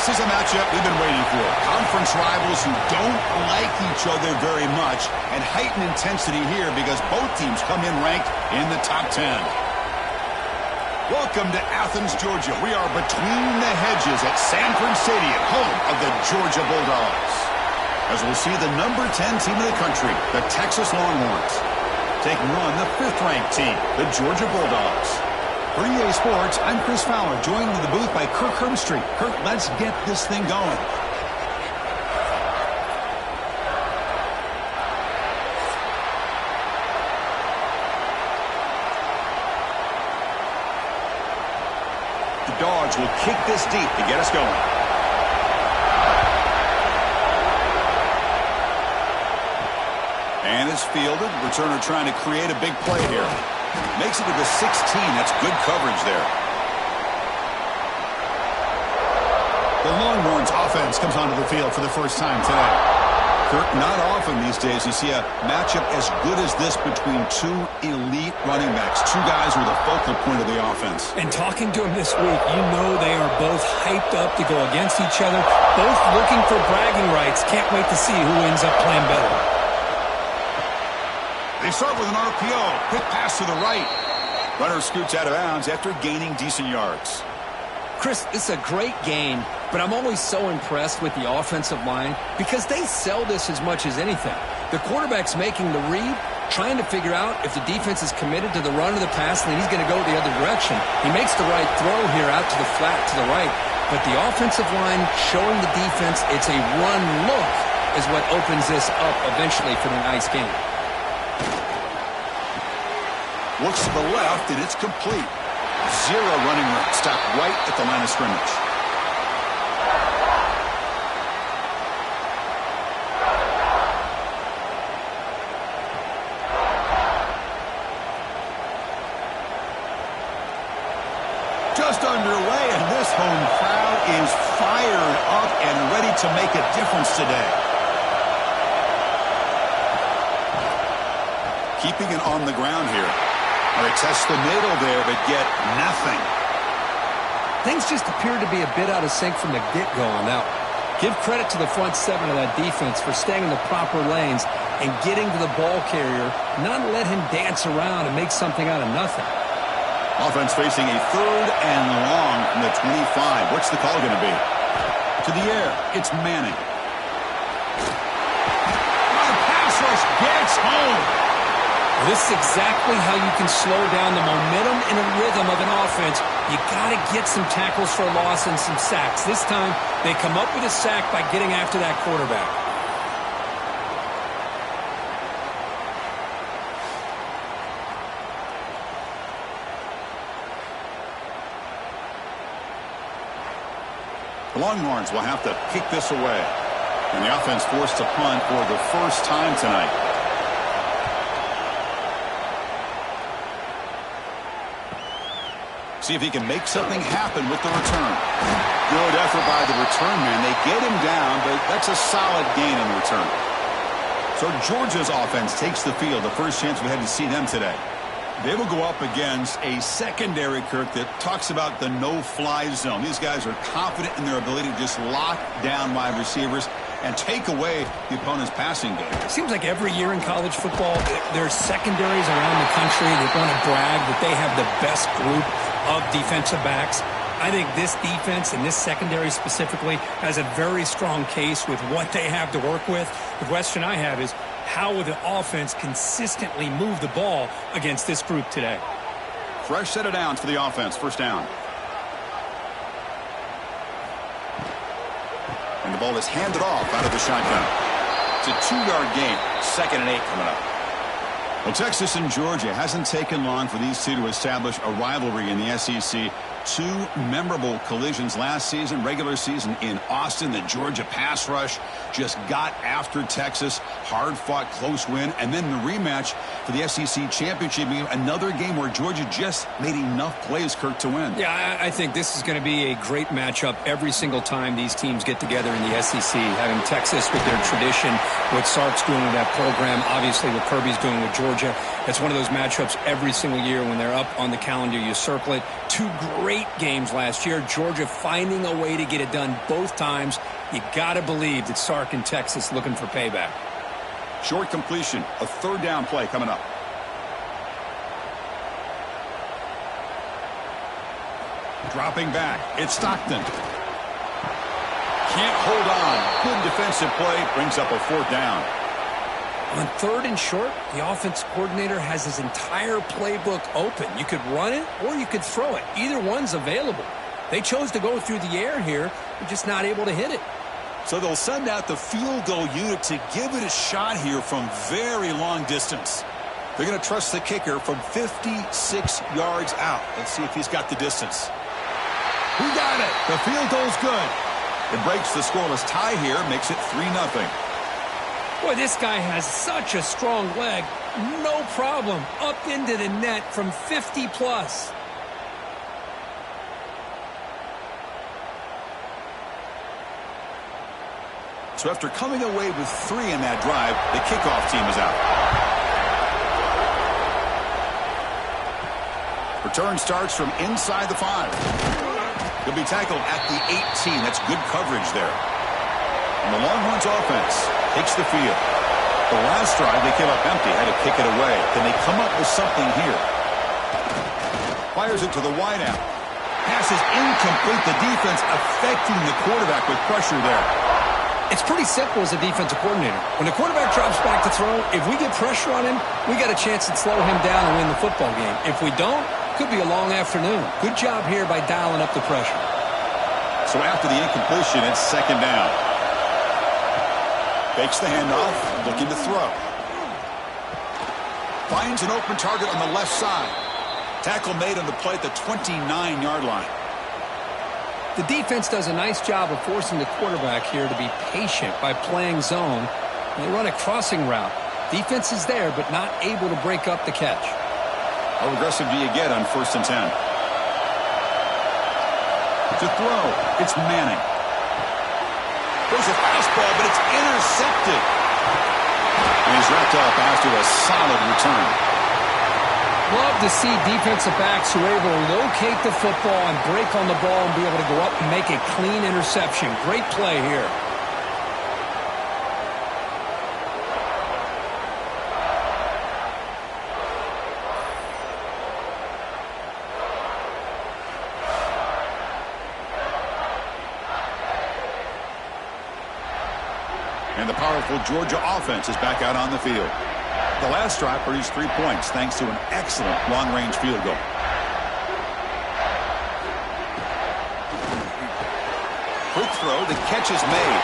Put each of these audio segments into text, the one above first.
This is a matchup we've been waiting for. Conference rivals who don't like each other very much, and heightened intensity here because both teams come in ranked in the top 10. Welcome to Athens, Georgia. We are between the hedges at Sanford Stadium, home of the Georgia Bulldogs. As we'll see the number 10 team in the country, the Texas Longhorns, taking on the 5th-ranked team, the Georgia Bulldogs. For EA Sports, I'm Chris Fowler, joined in the booth by Kirk Herbstreit. Kirk, let's get this thing going. The Dogs will kick this deep to get us going. And it's fielded. Returner trying to create a big play here. Makes it to the 16. That's good coverage there. The Longhorns offense comes onto the field for the first time today. Kirk, not often these days you see a matchup as good as this between two elite running backs, two guys who are the focal point of the offense. And talking to them this week, you know they are both hyped up to go against each other, both looking for bragging rights. Can't wait to see who ends up playing better. They start with an RPO. Quick pass to the right. Runner scoots out of bounds after gaining decent yards. Chris, this is a great game, but I'm always so impressed with the offensive line because they sell this as much as anything. The quarterback's making the read, trying to figure out if the defense is committed to the run or the pass, and then he's going to go the other direction. He makes the right throw here out to the flat to the right, but the offensive line showing the defense it's a run look is what opens this up eventually for the nice game. Looks to the left, and it's complete. Zero running room. Stopped right at the line of scrimmage. Just underway, and this home crowd is fired up and ready to make a difference today. Keeping it on the ground here. They test the middle there, but get nothing. Things just appear to be a bit out of sync from the get-go on that one. Give credit to the front seven of that defense for staying in the proper lanes and getting to the ball carrier, not let him dance around and make something out of nothing. Offense facing a 3rd and long from the 25. What's the call going to be? To the air, it's Manning. The pass rush gets home. This is exactly how you can slow down the momentum and a rhythm of an offense. You got to get some tackles for a loss and some sacks. This time, they come up with a sack by getting after that quarterback. The Longhorns will have to kick this away. And the offense forced to punt for the first time tonight. See if he can make something happen with the return. Good effort by the return man. They get him down, but that's a solid gain on the return. So Georgia's offense takes the field. The first chance we had to see them today. They will go up against a secondary, Kirk, that talks about the no-fly zone. These guys are confident in their ability to just lock down wide receivers and take away the opponent's passing game. It seems like every year in college football, there's secondaries around the country that want to brag that they have the best group of defensive backs. I think this defense and this secondary specifically has a very strong case with what they have to work with. The question I have is, how will the offense consistently move the ball against this group today? Fresh set of downs for the offense. First down. And the ball is handed off out of the shotgun. It's a 2-yard gain. 2nd and 8 coming up. Well, Texas and Georgia hasn't taken long for these two to establish a rivalry in the SEC. 2 memorable collisions last season, regular season in Austin. The Georgia pass rush just got after Texas. Hard-fought, close win. And then the rematch for the SEC championship game. Another game where Georgia just made enough plays, Kirk, to win. Yeah, I think this is going to be a great matchup every single time these teams get together in the SEC. Having Texas with their tradition, what Sark's doing with that program, obviously what Kirby's doing with Georgia. It's one of those matchups every single year when they're up on the calendar. You circle it. two great games last year. Georgia finding a way to get it done both times. You got to believe that Sark in Texas looking for payback. Short completion, a third down play coming up. Dropping back, it's Stockton. Can't hold on. Good defensive play, brings up a fourth down. On third and short, the offense coordinator has his entire playbook open. You could run it or you could throw it. Either one's available. They chose to go through the air here. They're just not able to hit it. So they'll send out the field goal unit to give it a shot here from very long distance. They're going to trust the kicker from 56 yards out. Let's see if he's got the distance. He got it. The field goal's good. It breaks the scoreless tie here, makes it 3-0. Boy, this guy has such a strong leg. No problem. Up into the net from 50+. So after coming away with 3 in that drive, the kickoff team is out. Return starts from inside the 5. He'll be tackled at the 18. That's good coverage there. And the Longhorns offense takes the field. The last drive, they came up empty, had to kick it away. Can they come up with something here? Fires it to the wideout. Pass is incomplete. The defense affecting the quarterback with pressure there. It's pretty simple as a defensive coordinator. When the quarterback drops back to throw, if we get pressure on him, we got a chance to slow him down and win the football game. If we don't, could be a long afternoon. Good job here by dialing up the pressure. So after the incompletion, it's second down. Fakes the handoff, looking to throw. Finds an open target on the left side. Tackle made on the play at the 29-yard line. The defense does a nice job of forcing the quarterback here to be patient by playing zone. They run a crossing route. Defense is there, but not able to break up the catch. How aggressive do you get on 1st and 10? To throw, it's Manning. There's a fastball, but it's intercepted. And he's wrapped up after a solid return. Love to see defensive backs who are able to locate the football and break on the ball and be able to go up and make a clean interception. Great play here. And the powerful Georgia offense is back out on the field. The last drive produced 3 points thanks to an excellent long-range field goal. Quick throw, the catch is made.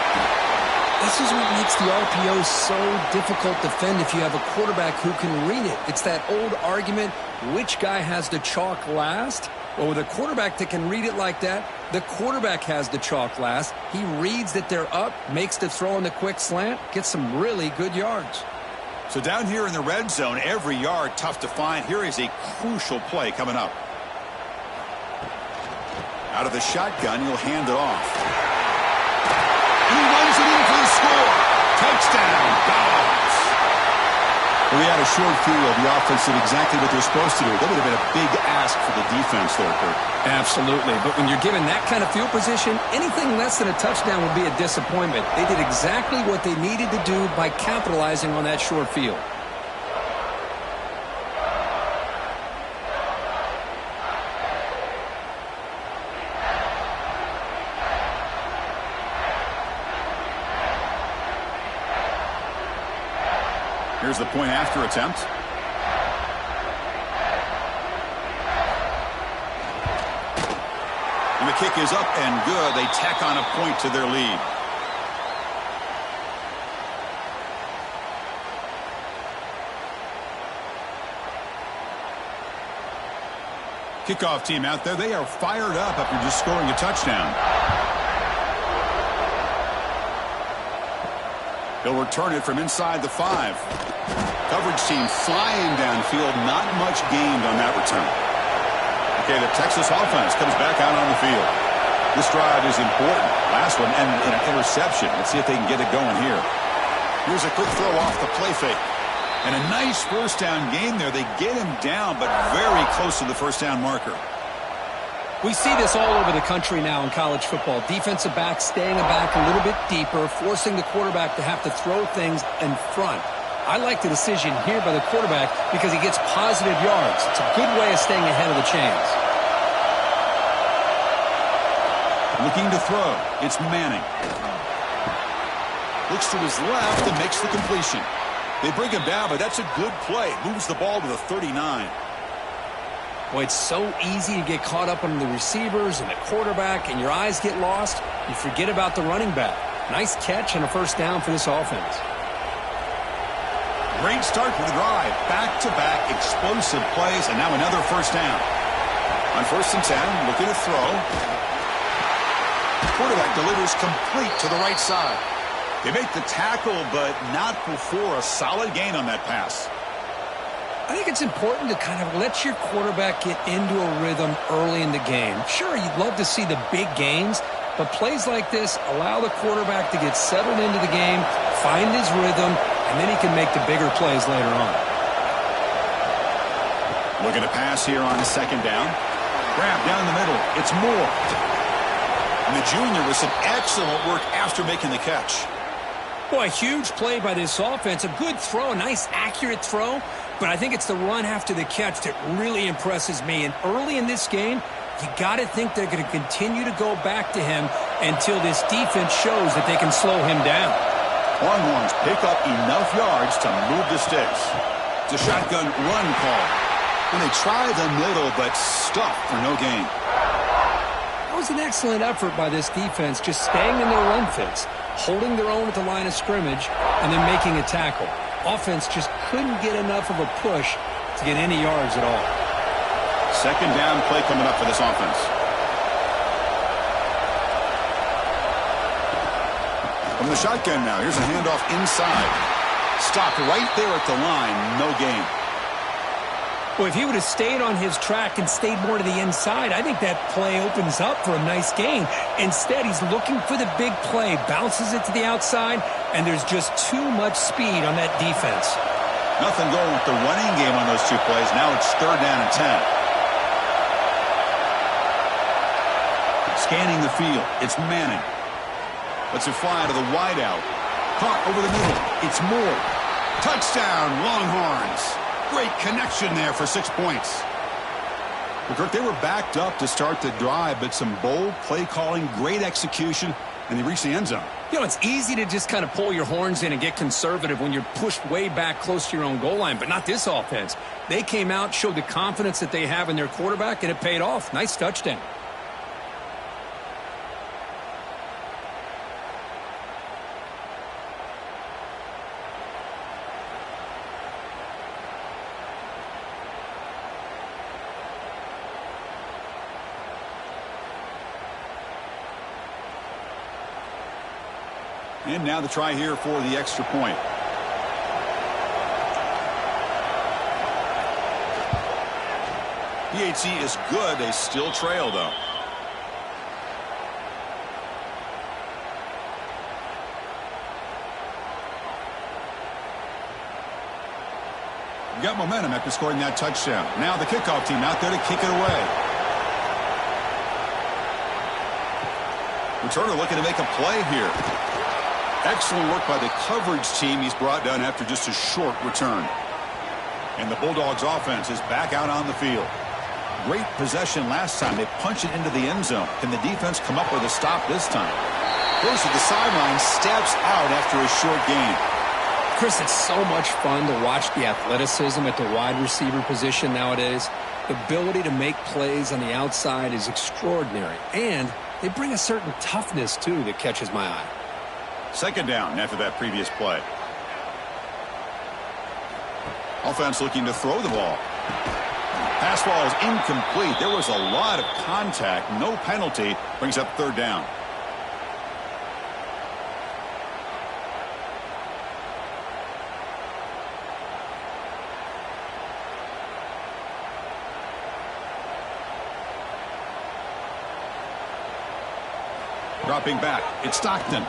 This is what makes the RPO so difficult to defend if you have a quarterback who can read it. It's that old argument, which guy has the chalk last? Well, with a quarterback that can read it like that, the quarterback has the chalk last. He reads that they're up, makes the throw in the quick slant, gets some really good yards. So down here in the red zone, every yard tough to find. Here is a crucial play coming up. Out of the shotgun, he'll hand it off. And he runs it in for the score. Touchdown, Dogs. Well, we had a short field. The offense did exactly what they're supposed to do. That would have been a big ask for the defense there, Kurt. Absolutely. But when you're given that kind of field position, anything less than a touchdown would be a disappointment. They did exactly what they needed to do by capitalizing on that short field. Here's the point after attempt. And the kick is up and good. They tack on a point to their lead. Kickoff team out there. They are fired up after just scoring a touchdown. He'll return it from inside the 5. Coverage team flying downfield. Not much gained on that return. Okay, the Texas offense comes back out on the field. This drive is important. Last one, and an interception. Let's see if they can get it going here. Here's a quick throw off the play fake. And a nice first down gain there. They get him down, but very close to the first down marker. We see this all over the country now in college football. Defensive backs staying back a little bit deeper, forcing the quarterback to have to throw things in front. I like the decision here by the quarterback because he gets positive yards. It's a good way of staying ahead of the chains. Looking to throw. It's Manning. Looks to his left and makes the completion. They bring him down, but that's a good play. Moves the ball to the 39. Boy, it's so easy to get caught up on the receivers and the quarterback, and your eyes get lost. You forget about the running back. Nice catch and a first down for this offense. Great start to the drive. Back-to-back explosive plays, and now another first down. On 1st and 10, looking to throw. Quarterback delivers complete to the right side. They make the tackle, but not before a solid gain on that pass. I think it's important to kind of let your quarterback get into a rhythm early in the game. Sure, you'd love to see the big gains, but plays like this allow the quarterback to get settled into the game, find his rhythm, and then he can make the bigger plays later on. Looking to pass here on 2nd down. Grab down the middle. It's Moore. And the junior with some excellent work after making the catch. Boy, a huge play by this offense. A good throw, a nice accurate throw. But I think it's the run after the catch that really impresses me. And early in this game, you got to think they're going to continue to go back to him until this defense shows that they can slow him down. Longhorns pick up enough yards to move the sticks. It's a shotgun run call. And they try the middle, but stuffed for no gain. That was an excellent effort by this defense, just staying in their run fits, holding their own at the line of scrimmage, and then making a tackle. Offense just couldn't get enough of a push to get any yards at all. 2nd down play coming up for this offense. From the shotgun now, here's a handoff inside. Stopped right there at the line, no gain. Well, if he would have stayed on his track and stayed more to the inside, I think that play opens up for a nice gain. Instead, he's looking for the big play, bounces it to the outside, and there's just too much speed on that defense. Nothing going with the running game on those 2 plays. Now it's 3rd down and 10. Scanning the field. It's Manning. Lets it fly to the wideout. Caught over the middle. It's Moore. Touchdown, Longhorns. Great connection there for 6 points. Well, Kirk, they were backed up to start the drive, but some bold play calling, great execution, and they reached the end zone. You know, it's easy to just kind of pull your horns in and get conservative when you're pushed way back close to your own goal line, but not this offense. They came out, showed the confidence that they have in their quarterback, and it paid off. Nice touchdown. And now the try here for the extra point. PHC is good. They still trail, though. We got momentum after scoring that touchdown. Now the kickoff team out there to kick it away. Returner looking to make a play here. Excellent work by the coverage team he's brought down after just a short return. And the Bulldogs offense is back out on the field. Great possession last time. They punch it into the end zone. Can the defense come up with a stop this time? Goes to the sideline, steps out after a short gain. Chris, it's so much fun to watch the athleticism at the wide receiver position nowadays. The ability to make plays on the outside is extraordinary. And they bring a certain toughness, too, that catches my eye. 2nd down after that previous play. Offense looking to throw the ball. Pass ball is incomplete. There was a lot of contact. No penalty. Brings up 3rd down. Dropping back. It's Stockton.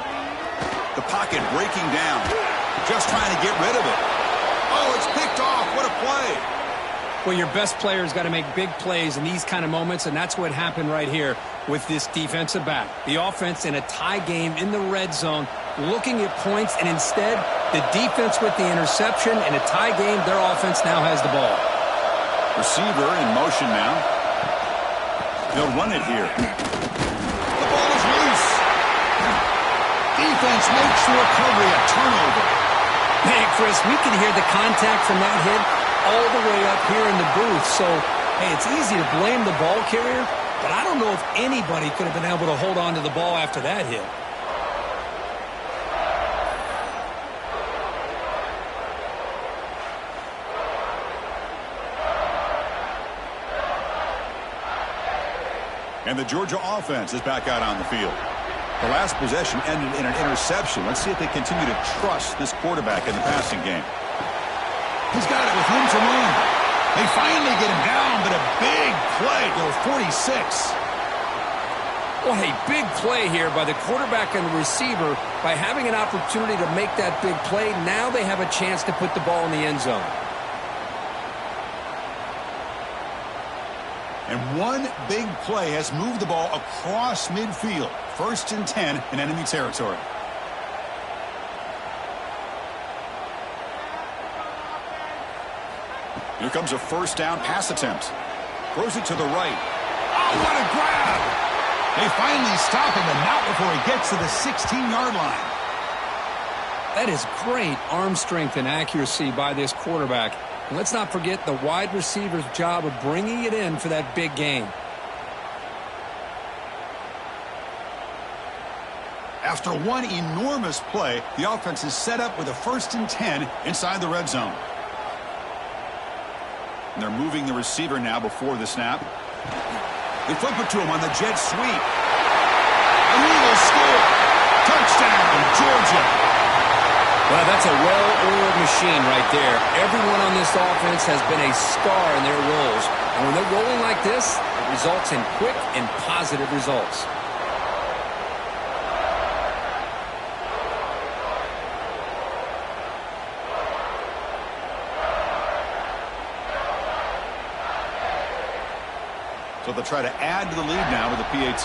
The pocket breaking down. Just trying to get rid of it. Oh, it's picked off. What a play. Well, your best player's got to make big plays in these kind of moments, and that's what happened right here with this defensive back. The offense in a tie game in the red zone, looking at points, and instead, the defense with the interception. In a tie game, their offense now has the ball. Receiver in motion now. They'll run it here. The ball is loose. Defense makes the recovery a turnover. Hey, Chris, we can hear the contact from that hit all the way up here in the booth. So, hey, it's easy to blame the ball carrier, but I don't know if anybody could have been able to hold on to the ball after that hit. And the Georgia offense is back out on the field. The last possession ended in an interception. Let's see if they continue to trust this quarterback in the passing game. He's got it with room to run. They finally get him down, but a big play to the 46. Well, hey, big play here by the quarterback and the receiver. By having an opportunity to make that big play, now they have a chance to put the ball in the end zone. And one big play has moved the ball across midfield. 1st and 10 in enemy territory. Here comes a first down pass attempt. Throws it to the right. Oh, what a grab! They finally stop him, and not before he gets to the 16-yard line. That is great arm strength and accuracy by this quarterback. And let's not forget the wide receiver's job of bringing it in for that big gain. After one enormous play, the offense is set up with a 1st and 10 inside the red zone. And they're moving the receiver now before the snap. They flip it to him on the jet sweep. And he will score. Touchdown, Georgia. Well, that's a well-oiled machine right there. Everyone on this offense has been a star in their roles. And when they're rolling like this, it results in quick and positive results. So they'll try to add to the lead now with the PAT.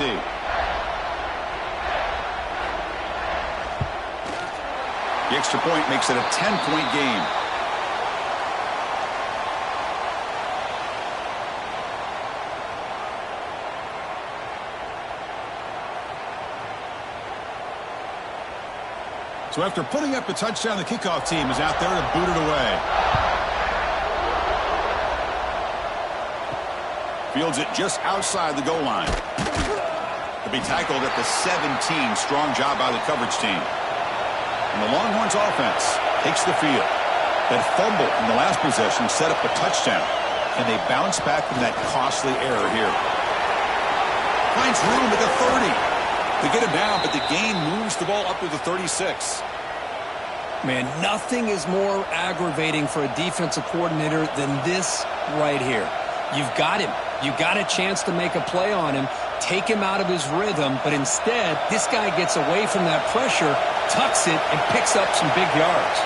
The extra point makes it a 10-point game. So after putting up the touchdown, the kickoff team is out there to boot it away. Fields it just outside the goal line. To be tackled at the 17. Strong job by the coverage team. And the Longhorns offense takes the field. That fumble in the last possession set up a touchdown. And they bounce back from that costly error here. Finds room at the 30. They get him down, but the gain moves the ball up to the 36. Man, nothing is more aggravating for a defensive coordinator than this right here. You've got him. You've got a chance to make a play on him, take him out of his rhythm, but instead, this guy gets away from that pressure, tucks it, and picks up some big yards.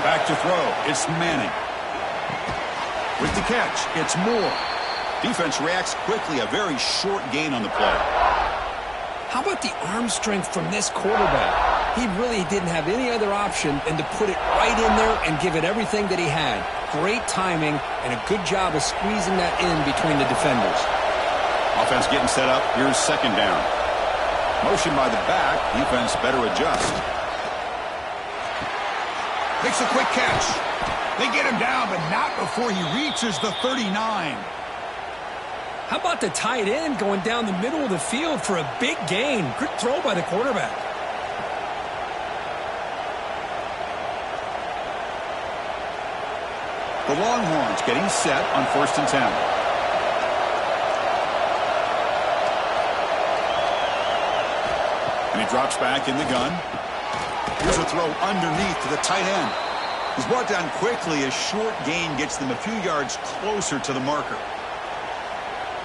Back to throw. It's Manning. With the catch, it's Moore. Defense reacts quickly. A very short gain on the play. How about the arm strength from this quarterback? He really didn't have any other option than to put it right in there and give it everything that he had. Great timing and a good job of squeezing that in between the defenders. Offense getting set up. Here's 2nd down. Motion by the back. Defense better adjust. Makes a quick catch. They get him down, but not before he reaches the 39. How about the tight end going down the middle of the field for a big gain? Good throw by the quarterback. The Longhorns getting set on 1st and 10. And he drops back in the gun. Here's a throw underneath to the tight end. He's brought down quickly. A short gain gets them a few yards closer to the marker.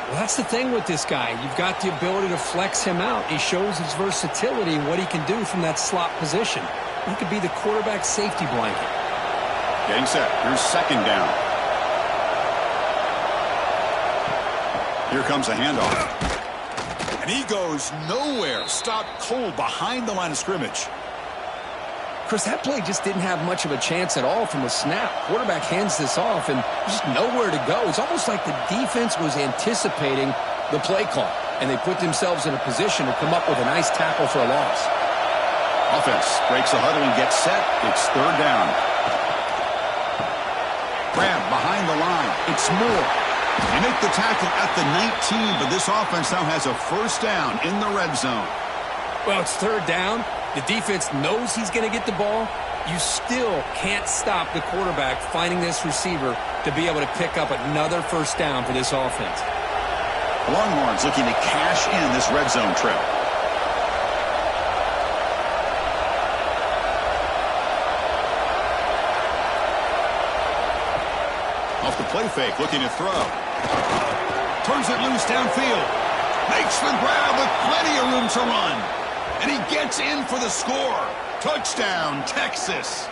Well, that's the thing with this guy. You've got the ability to flex him out. He shows his versatility and what he can do from that slot position. He could be the quarterback safety blanket. Getting set. Here's second down. Here comes a handoff. And he goes nowhere. Stopped cold behind the line of scrimmage. Chris, that play just didn't have much of a chance at all from the snap. Quarterback hands this off and just nowhere to go. It's almost like the defense was anticipating the play call, and they put themselves in a position to come up with a nice tackle for a loss. Offense breaks the huddle and gets set. It's third down. Grab behind the line. It's Moore. They make the tackle at the 19, but this offense now has a first down in the red zone. Well, it's third down. The defense knows he's going to get the ball. You still can't stop the quarterback finding this receiver to be able to pick up another first down for this offense. Longhorns looking to cash in this red zone trip. Off the play fake, looking to throw. Turns it loose downfield. Makes the grab with plenty of room to run. And he gets in for the score. Touchdown, Texas.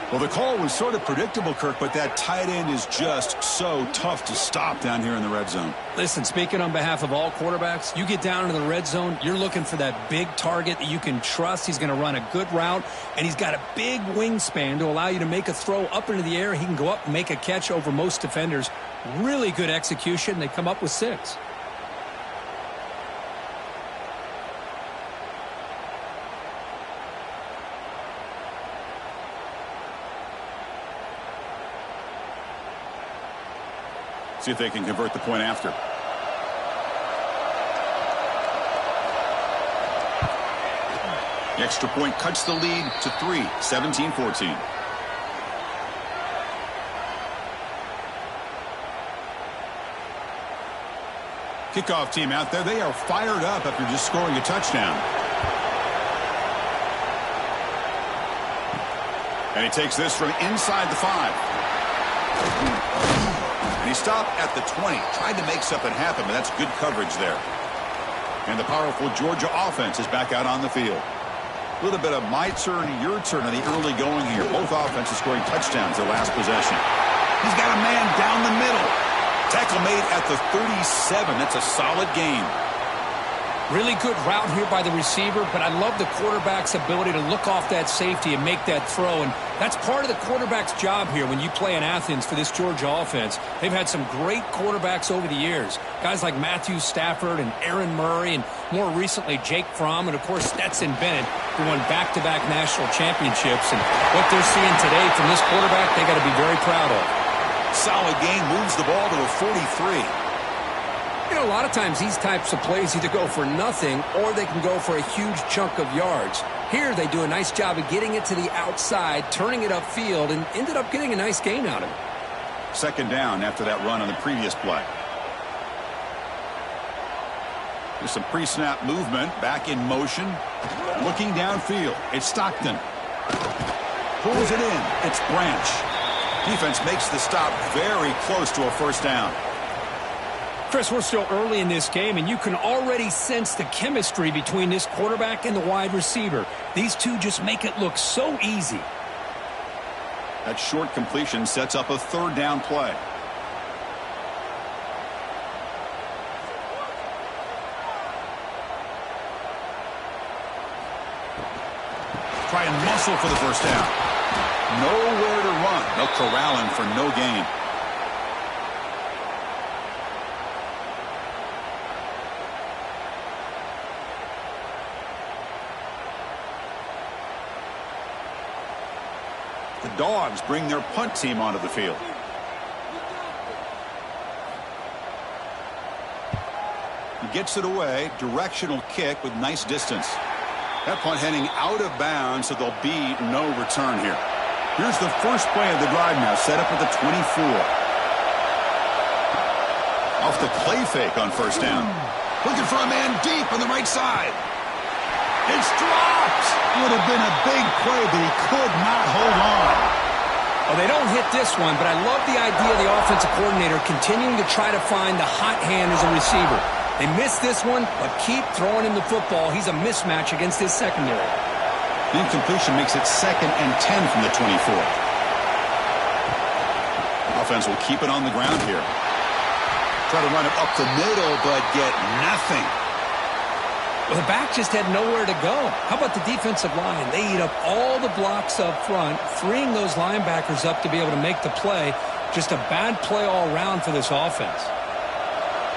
Well, the call was sort of predictable, Kirk, but that tight end is just so tough to stop down here in the red zone. Listen, speaking on behalf of all quarterbacks, you get down into the red zone, you're looking for that big target that you can trust. He's going to run a good route, and he's got a big wingspan to allow you to make a throw up into the air. He can go up and make a catch over most defenders. Really good execution. They come up with 6. See if they can convert the point after. The extra point cuts the lead to 3, 17-14. Kickoff team out there. They are fired up after just scoring a touchdown. And he takes this from inside the 5. And he stopped at the 20, tried to make something happen, but that's good coverage there. And the powerful Georgia offense is back out on the field. A little bit of my turn, your turn on the early going here. Both offenses scoring touchdowns their last possession. He's got a man down the middle. Tackle made at the 37. That's a solid gain. Really good route here by the receiver, but I love the quarterback's ability to look off that safety and make that throw. And that's part of the quarterback's job here when you play in Athens for this Georgia offense. They've had some great quarterbacks over the years. Guys like Matthew Stafford and Aaron Murray, and more recently Jake Fromm, and of course Stetson Bennett, who won back-to-back national championships. And what they're seeing today from this quarterback, they got to be very proud of. Solid gain, moves the ball to the 43. You know, a lot of times these types of plays either go for nothing or they can go for a huge chunk of yards. Here they do a nice job of getting it to the outside, turning it upfield, and ended up getting a nice gain out of it. Second down after that run on the previous play. There's some pre-snap movement, back in motion, looking downfield. It's Stockton. Pulls it in. It's Branch. Defense makes the stop very close to a first down. Chris, we're still early in this game, and you can already sense the chemistry between this quarterback and the wide receiver. These two just make it look so easy. That short completion sets up a third down play. Try and muscle for the first down. Nowhere to run. They'll corral him for no gain. The Dogs bring their punt team onto the field. He gets it away. Directional kick with nice distance. That punt heading out of bounds, so there'll be no return here. Here's the first play of the drive now, set up at the 24. Off the play fake on first down. Looking for a man deep on the right side. It's dropped. Would have been a big play, but he could not hold on. Well, they don't hit this one, but I love the idea of the offensive coordinator continuing to try to find the hot hand as a receiver. They missed this one, but keep throwing him the football. He's a mismatch against his secondary. The incompletion makes it 2nd and 10 from the 24. offense will keep it on the ground here. Try to run it up the middle, but get nothing. Well, the back just had nowhere to go. How about the defensive line? They eat up all the blocks up front, freeing those linebackers up to be able to make the play. Just a bad play all around for this offense.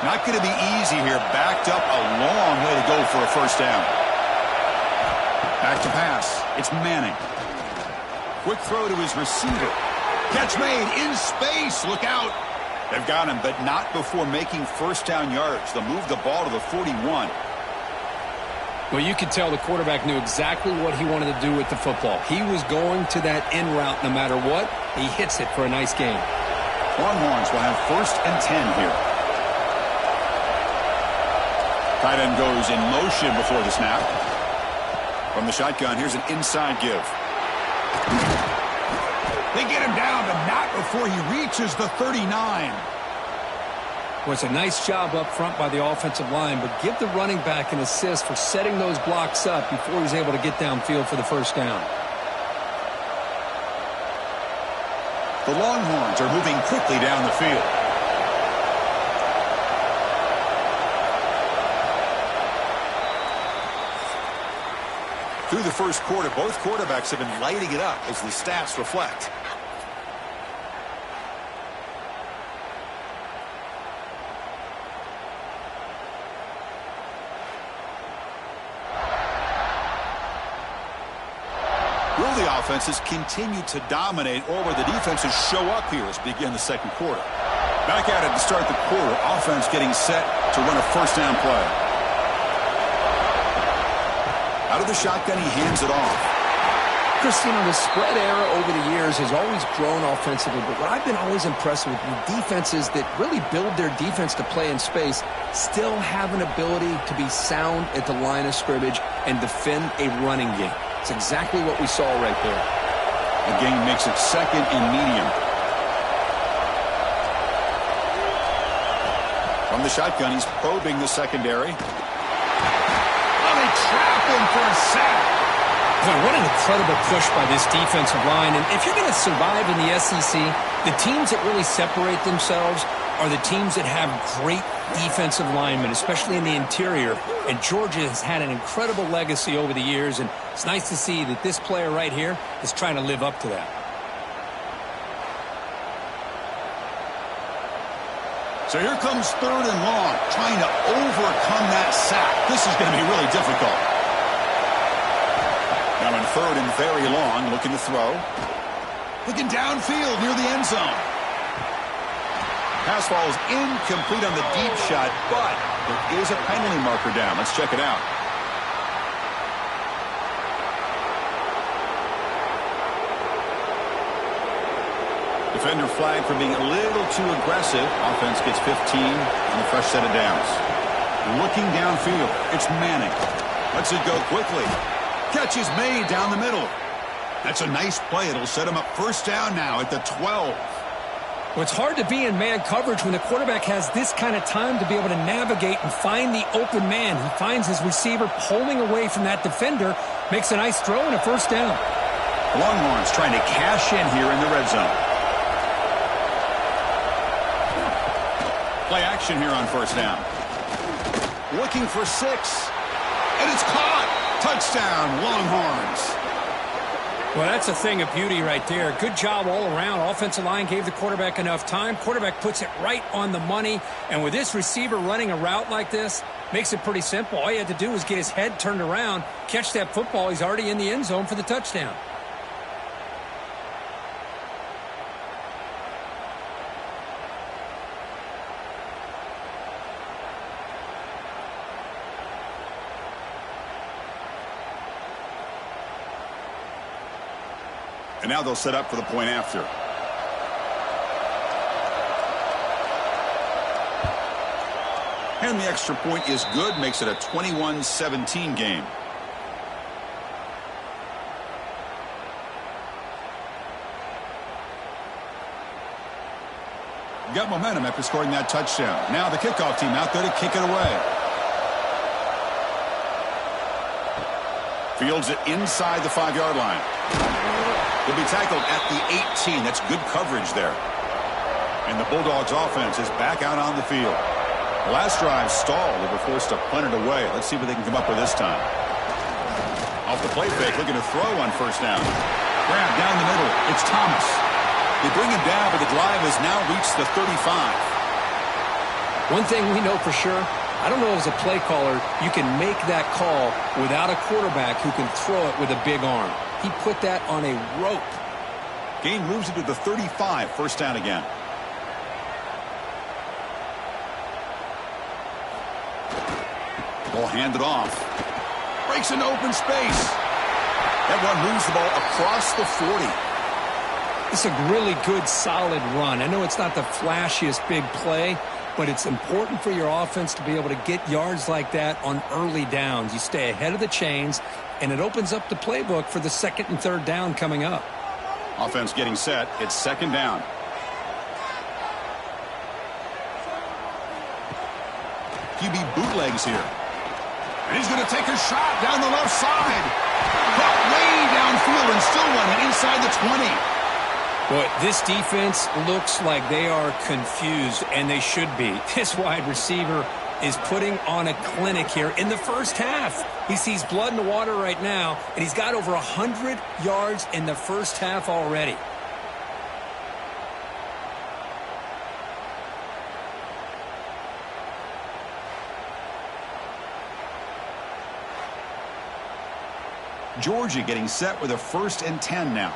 Not going to be easy here. Backed up a long way to go for a first down. Back to pass. It's Manning. Quick throw to his receiver. Catch made in space. Look out. They've got him, but not before making first down yards. They'll move the ball to the 41. Well, you could tell the quarterback knew exactly what he wanted to do with the football. He was going to that in route no matter what. He hits it for a nice gain. Longhorns will have 1st and 10 here. Tight end goes in motion before the snap. From the shotgun, here's an inside give. They get him down, but not before he reaches the 39. Well, it's a nice job up front by the offensive line, but give the running back an assist for setting those blocks up before he's able to get downfield for the first down. The Longhorns are moving quickly down the field. Through the first quarter, both quarterbacks have been lighting it up as the stats reflect. Will the offenses continue to dominate, or will the defenses show up here as we begin the second quarter? Back at it to start the quarter. Offense getting set to run a first down play. Out of the shotgun, he hands it off. Christine, the spread era over the years has always grown offensively, but what I've been always impressed with defenses that really build their defense to play in space still have an ability to be sound at the line of scrimmage and defend a running game. It's exactly what we saw right there. The game makes it 2nd and medium. From the shotgun, he's probing the secondary. Oh, they trap him for a sack. Boy, what an incredible push by this defensive line. And if you're going to survive in the SEC, the teams that really separate themselves are the teams that have great defensive linemen, especially in the interior. And Georgia has had an incredible legacy over the years, and it's nice to see that this player right here is trying to live up to that. So here comes 3rd and long, trying to overcome that sack. This is going to be really difficult. Now in 3rd and very long, looking to throw. Looking downfield near the end zone. Pass ball is incomplete on the deep shot, but there is a penalty marker down. Let's check it out. Defender flagged for being a little too aggressive. Offense gets 15 on a fresh set of downs. Looking downfield, it's Manning. Lets it go quickly. Catch is made down the middle. That's a nice play. It'll set him up first down now at the 12. Well, it's hard to be in man coverage when the quarterback has this kind of time to be able to navigate and find the open man. He finds his receiver pulling away from that defender, makes a nice throw and a first down. Longhorns trying to cash in here in the red zone. Play action here on first down. Looking for 6. And it's caught. Touchdown, Longhorns. Well, that's a thing of beauty right there. Good job all around. Offensive line gave the quarterback enough time. Quarterback puts it right on the money. And with this receiver running a route like this, makes it pretty simple. All you had to do was get his head turned around, catch that football. He's already in the end zone for the touchdown. And now they'll set up for the point after. And the extra point is good, makes it a 21-17 game. Got momentum after scoring that touchdown. Now the kickoff team out there to kick it away. Fields it inside the 5-yard line. He'll be tackled at the 18. That's good coverage there. And the Bulldogs offense is back out on the field. The last drive stalled. They were forced to punt it away. Let's see what they can come up with this time. Off the play fake, looking to throw on first down. Grab down the middle. It's Thomas. They bring him down, but the drive has now reached the 35. One thing we know for sure, I don't know as a play caller, you can make that call without a quarterback who can throw it with a big arm. He put that on a rope. Gain moves it to the 35. First down again. Ball handed off. Breaks into open space. That one moves the ball across the 40. It's a really good, solid run. I know it's not the flashiest big play, but it's important for your offense to be able to get yards like that on early downs. You stay ahead of the chains, and it opens up the playbook for the second and third down coming up. Offense getting set. It's second down. QB bootlegs here. And he's going to take a shot down the left side. But way downfield and still running inside the 20. Boy, this defense looks like they are confused, and they should be. This wide receiver is putting on a clinic here in the first half. He sees blood in the water right now, and he's got over 100 yards in the first half already. Georgia getting set with a 1st and 10 now.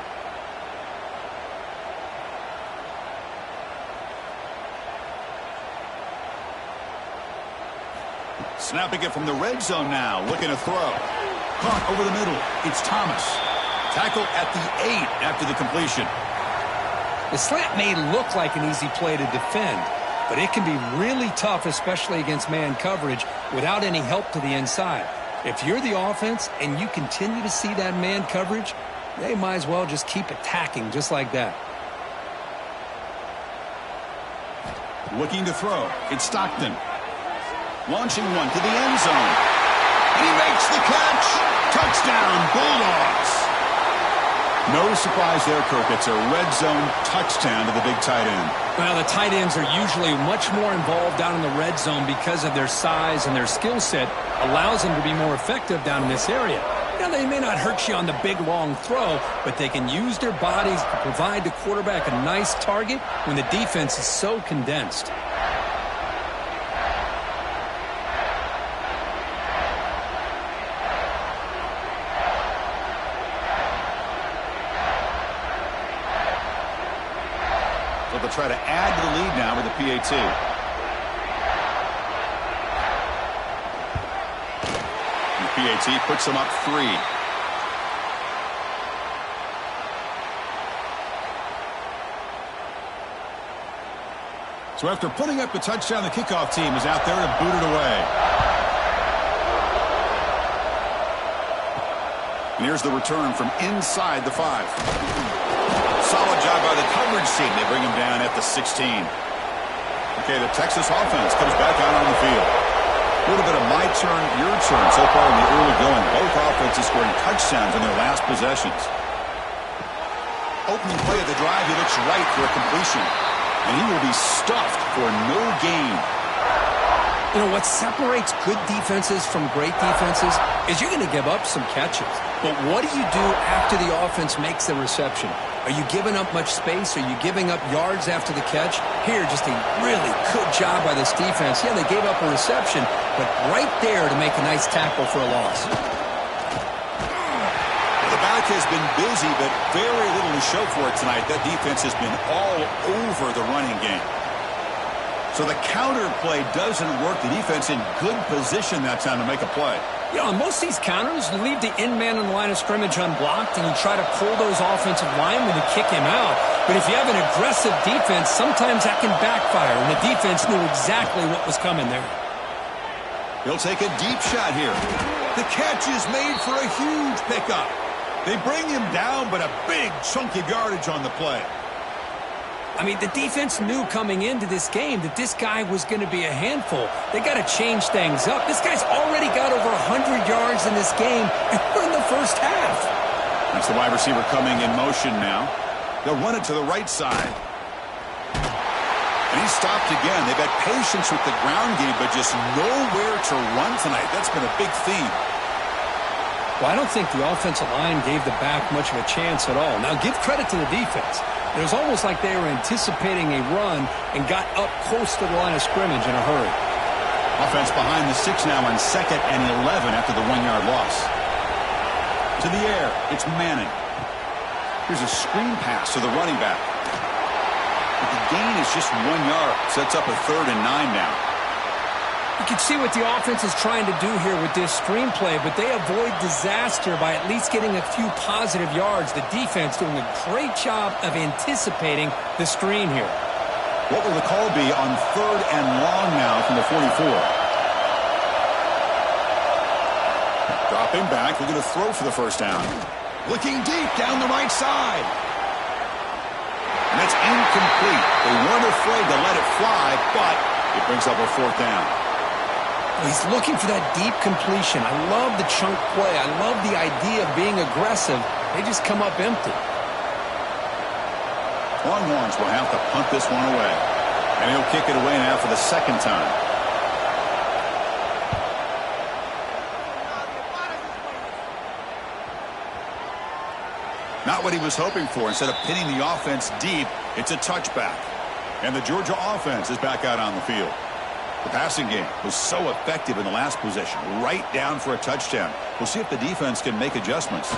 Snapping it from the red zone now. Looking to throw. Caught over the middle. It's Thomas. Tackle at the 8 after the completion. The slant may look like an easy play to defend, but it can be really tough, especially against man coverage, without any help to the inside. If you're the offense and you continue to see that man coverage, they might as well just keep attacking just like that. Looking to throw. It's Stockton. Launching one to the end zone. And he makes the catch. Touchdown, Bulldogs. No surprise there, Kirk. It's a red zone touchdown to the big tight end. Well, the tight ends are usually much more involved down in the red zone because of their size and their skill set allows them to be more effective down in this area. Now, they may not hurt you on the big, long throw, but they can use their bodies to provide the quarterback a nice target when the defense is so condensed. They'll try to add to the lead now with the PAT. The PAT puts them up 3. So after putting up the touchdown, the kickoff team is out there to boot it away. And here's the return from inside the 5. Solid job by the coverage team. They bring him down at the 16. Okay, the Texas offense comes back out on the field. A little bit of my turn, your turn so far in the early going. Both offenses scoring touchdowns in their last possessions. Opening play of the drive, he looks right for a completion. And he will be stuffed for no gain. You know, what separates good defenses from great defenses is you're going to give up some catches. But what do you do after the offense makes the reception? Are you giving up much space? Are you giving up yards after the catch? Here, just a really good job by this defense. Yeah, they gave up a reception, but right there to make a nice tackle for a loss. The back has been busy, but very little to show for it tonight. That defense has been all over the running game. So the counter play doesn't work. The defense in good position that time to make a play. You know, on most of these counters, you leave the end man on the line of scrimmage unblocked, and you try to pull those offensive linemen to kick him out. But if you have an aggressive defense, sometimes that can backfire, and the defense knew exactly what was coming there. He'll take a deep shot here. The catch is made for a huge pickup. They bring him down, but a big chunk of yardage on the play. I mean, the defense knew coming into this game that this guy was going to be a handful. They got to change things up. This guy's already got over 100 yards in this game, and we're in the first half. That's the wide receiver coming in motion now. They'll run it to the right side. And he's stopped again. They've had patience with the ground game, but just nowhere to run tonight. That's been a big theme. Well, I don't think the offensive line gave the back much of a chance at all. Now, give credit to the defense. It was almost like they were anticipating a run and got up close to the line of scrimmage in a hurry. Offense behind the 6 now on 2nd and 11 after the 1-yard loss. To the air, it's Manning. Here's a screen pass to the running back. But the gain is just 1 yard. Sets up a 3rd and 9 now. You can see what the offense is trying to do here with this screenplay, but they avoid disaster by at least getting a few positive yards. The defense doing a great job of anticipating the screen here. What will the call be on 3rd and long now from the 44? Dropping back, looking to throw for the first down. Looking deep down the right side. And that's incomplete. They weren't afraid to let it fly, but it brings up a 4th down. He's looking for that deep completion. I love the chunk play. I love the idea of being aggressive. They just come up empty. Longhorns will have to punt this one away. And he'll kick it away now for the 2nd time. Not what he was hoping for. Instead of pinning the offense deep, it's a touchback. And the Georgia offense is back out on the field. The passing game was so effective in the last possession, right down for a touchdown. We'll see if the defense can make adjustments.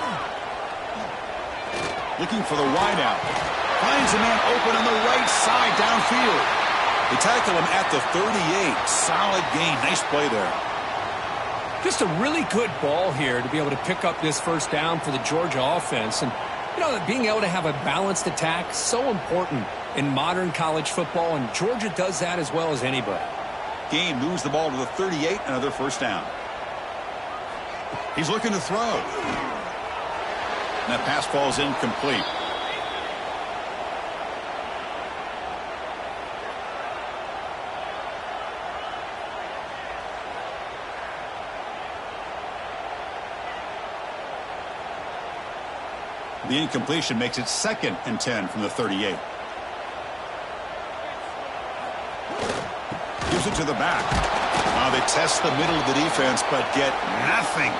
Looking for the wideout. Finds a man open on the right side downfield. They tackle him at the 38. Solid gain. Nice play there. Just a really good ball here to be able to pick up this first down for the Georgia offense. And, you know, being able to have a balanced attack, so important in modern college football, and Georgia does that as well as anybody. Game moves the ball to the 38, another first down. He's looking to throw. And that pass falls incomplete. The incompletion makes it 2nd and 10 from the 38. Gives it to the back. They test the middle of the defense, but get nothing.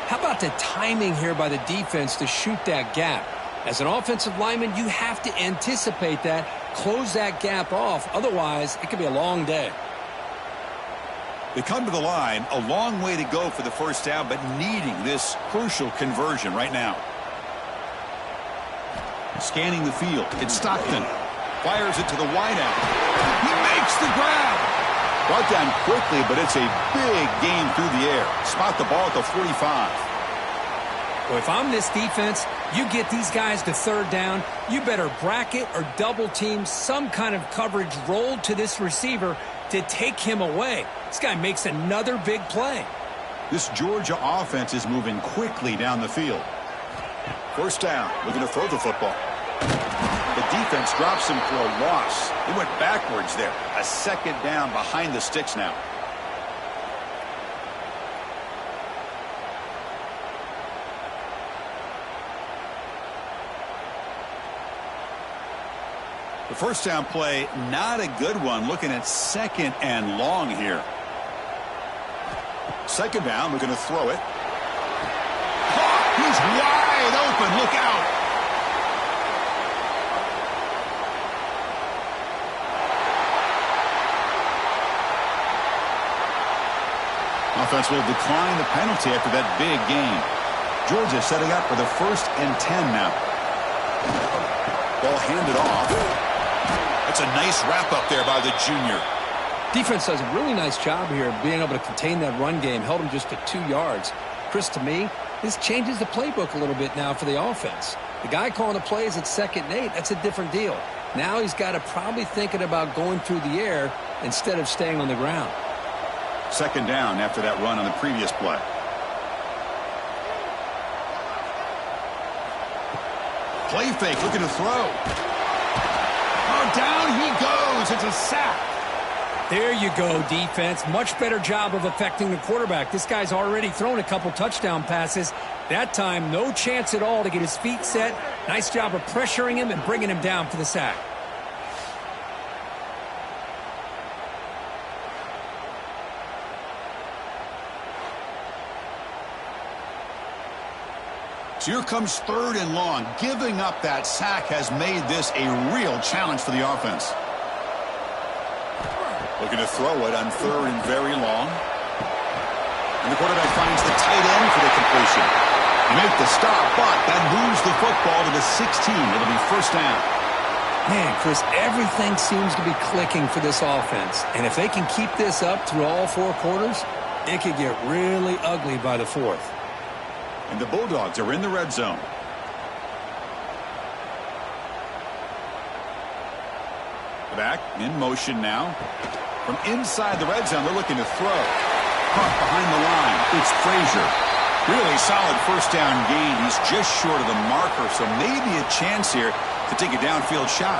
How about the timing here by the defense to shoot that gap? As an offensive lineman, you have to anticipate that, close that gap off. Otherwise, it could be a long day. They come to the line, a long way to go for the first down, but needing this crucial conversion right now. Scanning the field, it's Stockton. Fires it to the wideout. He makes the grab. Brought down quickly, but it's a big gain through the air. Spot the ball at the 45. Well, if I'm this defense, you get these guys to 3rd down, you better bracket or double team some kind of coverage rolled to this receiver to take him away. This guy makes another big play. This Georgia offense is moving quickly down the field. First down, looking to throw the football. The defense drops him for a loss. He went backwards there. A 2nd down behind the sticks now. The first down play, not a good one. Looking at 2nd and long here. 2nd down, we're going to throw it. He's wide open. Look out. Offense will decline the penalty after that big gain. Georgia setting up for the 1st and 10 now. Ball handed off. That's a nice wrap up there by the junior. Defense does a really nice job here of being able to contain that run game. Held him just to 2 yards. Chris, to me, this changes the playbook a little bit now for the offense. The guy calling the plays at 2nd and 8, that's a different deal. Now he's got to probably thinking about going through the air instead of staying on the ground. 2nd down after that run on the previous play. Play fake, looking to throw. Oh, down he goes. It's a sack. There you go, defense. Much better job of affecting the quarterback. This guy's already thrown a couple touchdown passes. That time, no chance at all to get his feet set. Nice job of pressuring him and bringing him down for the sack. So here comes 3rd and long. Giving up that sack has made this a real challenge for the offense. Looking to throw it on 3rd and very long. And the quarterback finds the tight end for the completion. They make the stop, but that moves the football to the 16. It'll be 1st down. Man, Chris, everything seems to be clicking for this offense. And if they can keep this up through all 4 quarters, it could get really ugly by the 4th. And the Bulldogs are in the red zone. Back in motion now. From inside the red zone, they're looking to throw. Caught behind the line. It's Frazier. Really solid 1st down gain. He's just short of the marker, so maybe a chance here to take a downfield shot.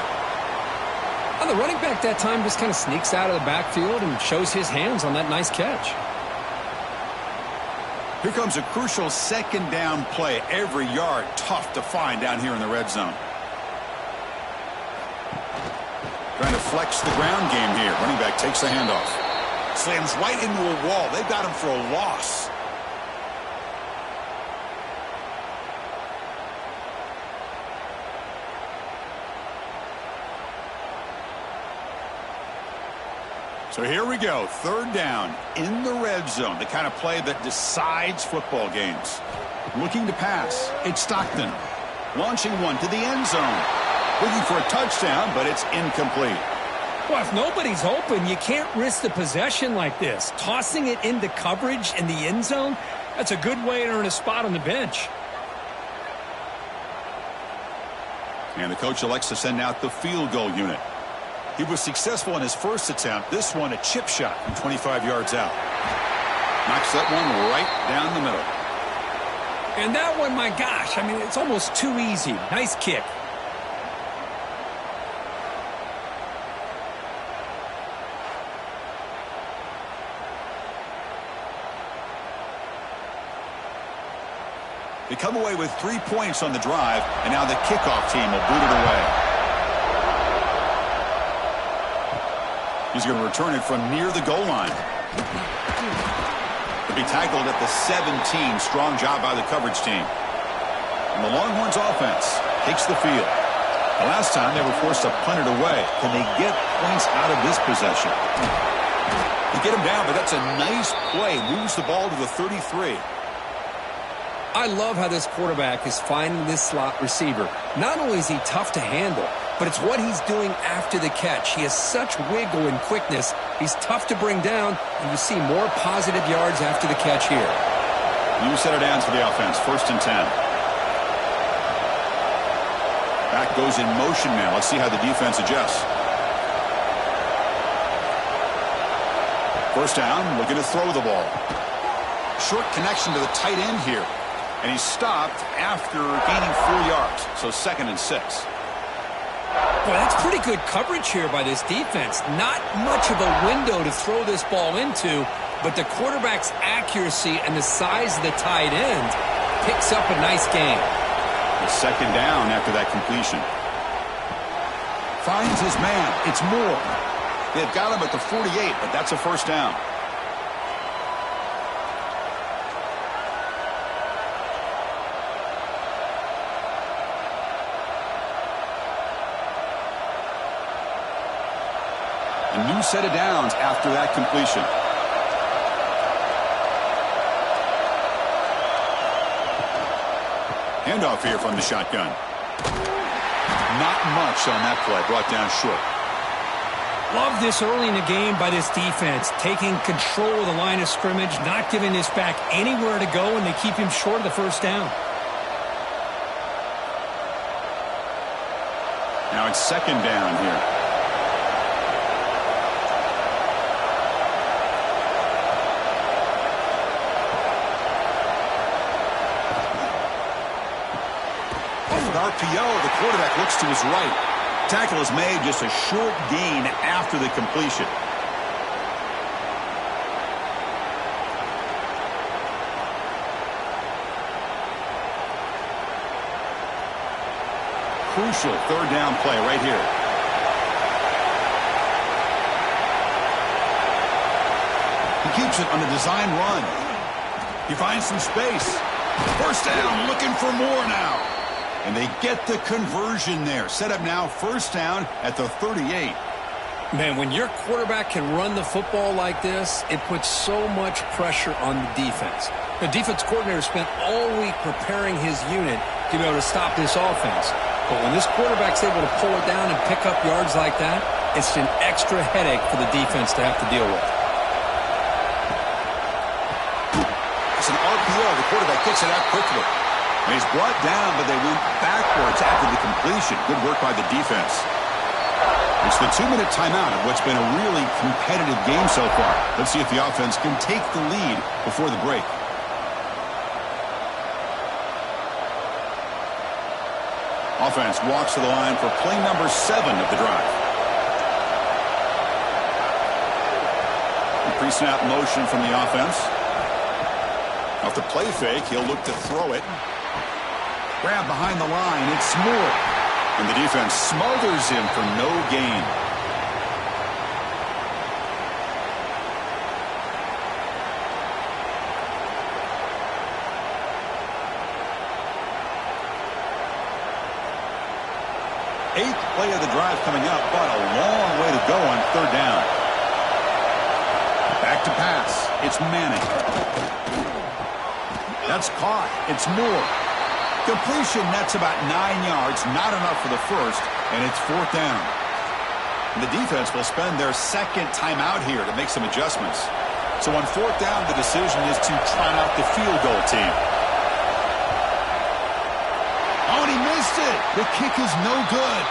Well, the running back that time just kind of sneaks out of the backfield and shows his hands on that nice catch. Here comes a crucial 2nd down play. Every yard tough to find down here in the red zone. Trying to flex the ground game here. Running back takes the handoff. Slams right into a wall. They've got him for a loss. So here we go, 3rd down in the red zone, the kind of play that decides football games. Looking to pass, it's Stockton. Launching one to the end zone. Looking for a touchdown, but it's incomplete. Well, if nobody's open, you can't risk the possession like this. Tossing it into coverage in the end zone, that's a good way to earn a spot on the bench. And the coach elects to send out the field goal unit. He was successful in his 1st attempt. This one, a chip shot from 25 yards out. Knocks that one right down the middle. And that one, my gosh, I mean, it's almost too easy. Nice kick. They come away with 3 points on the drive, and now the kickoff team will boot it away. He's going to return it from near the goal line. He'll be tackled at the 17. Strong job by the coverage team. And the Longhorns offense takes the field. The last time they were forced to punt it away. Can they get points out of this possession? They get him down, but that's a nice play. Moves the ball to the 33. I love how this quarterback is finding this slot receiver. Not only is he tough to handle, but it's what he's doing after the catch. He has such wiggle and quickness. He's tough to bring down, and you see more positive yards after the catch here. New set of downs for the offense. 1st and 10. Back goes in motion now. Let's see how the defense adjusts. 1st down, looking to throw the ball. Short connection to the tight end here. And he's stopped after gaining 4 yards. So 2nd and 6. Boy, that's pretty good coverage here by this defense. Not much of a window to throw this ball into, but the quarterback's accuracy and the size of the tight end picks up a nice gain. The 2nd down after that completion. Finds his man. It's Moore. They've got him at the 48, but that's a 1st down. A new set of downs after that completion. Handoff here from the shotgun. Not much on that play. Brought down short. Love this early in the game by this defense. Taking control of the line of scrimmage, not giving this back anywhere to go, and they keep him short of the 1st down. Now it's 2nd down here. RPO, the quarterback looks to his right. Tackle is made, just a short gain after the completion. Crucial 3rd down play right here. He keeps it on the design run. He finds some space. First down, looking for more now. And they get the conversion there. Set up now, first down at the 38. Man, when your quarterback can run the football like this, it puts so much pressure on the defense. The defense coordinator spent all week preparing his unit to be able to stop this offense. But when this quarterback's able to pull it down and pick up yards like that, it's an extra headache for the defense to have to deal with. It's an RPO. The quarterback kicks it out quickly. And he's brought down, but they went backwards after the completion. Good work by the defense. It's the 2-minute timeout of what's been a really competitive game so far. Let's see if the offense can take the lead before the break. Offense walks to the line for play number 7 of the drive. Pre-snap motion from the offense. Off the play fake, he'll look to throw it. Grab behind the line, it's Moore. And the defense smothers him for no gain. Eighth play of the drive coming up, but a long way to go on third down. Back to pass. It's Manning. That's caught. It's Moore. Completion, that's about 9 yards. Not enough for the first, and it's fourth down. And the defense will spend their second timeout here to make some adjustments. So on fourth down, the decision is to trot out the field goal team. Oh, and he missed it. The kick is no good.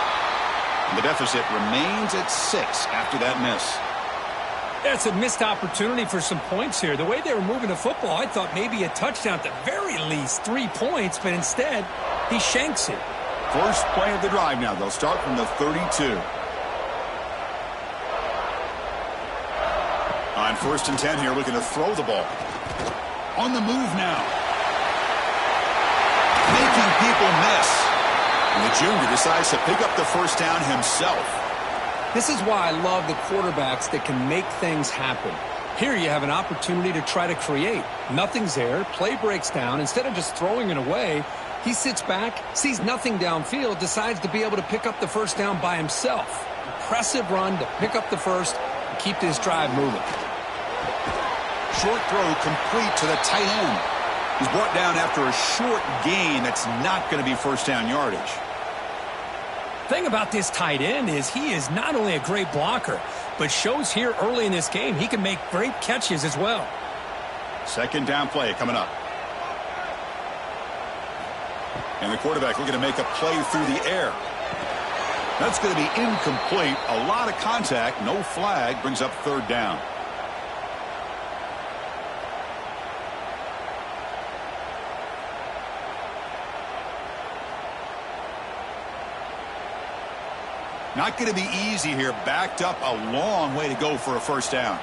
And the deficit remains at 6 after that miss. That's a missed opportunity for some points here. The way they were moving the football, I thought maybe a touchdown at the very least, 3 points, but instead, he shanks it. First play of the drive now. They'll start from the 32. On first and 10 here, looking to throw the ball. On the move now. Making people miss. And the junior decides to pick up the first down himself. This is why I love the quarterbacks that can make things happen. Here you have an opportunity to try to create. Nothing's there. Play breaks down. Instead of just throwing it away, he sits back, sees nothing downfield, decides to be able to pick up the first down by himself. Impressive run to pick up the first and keep this drive moving. Short throw complete to the tight end. He's brought down after a short gain that's not going to be first down yardage. Thing about this tight end is he is not only a great blocker, but shows here early in this game he can make great catches as well. Second down play coming up. And the quarterback looking to make a play through the air. That's going to be incomplete. A lot of contact, no flag, brings up third down. Not going to be easy here. Backed up a long way to go for a first down.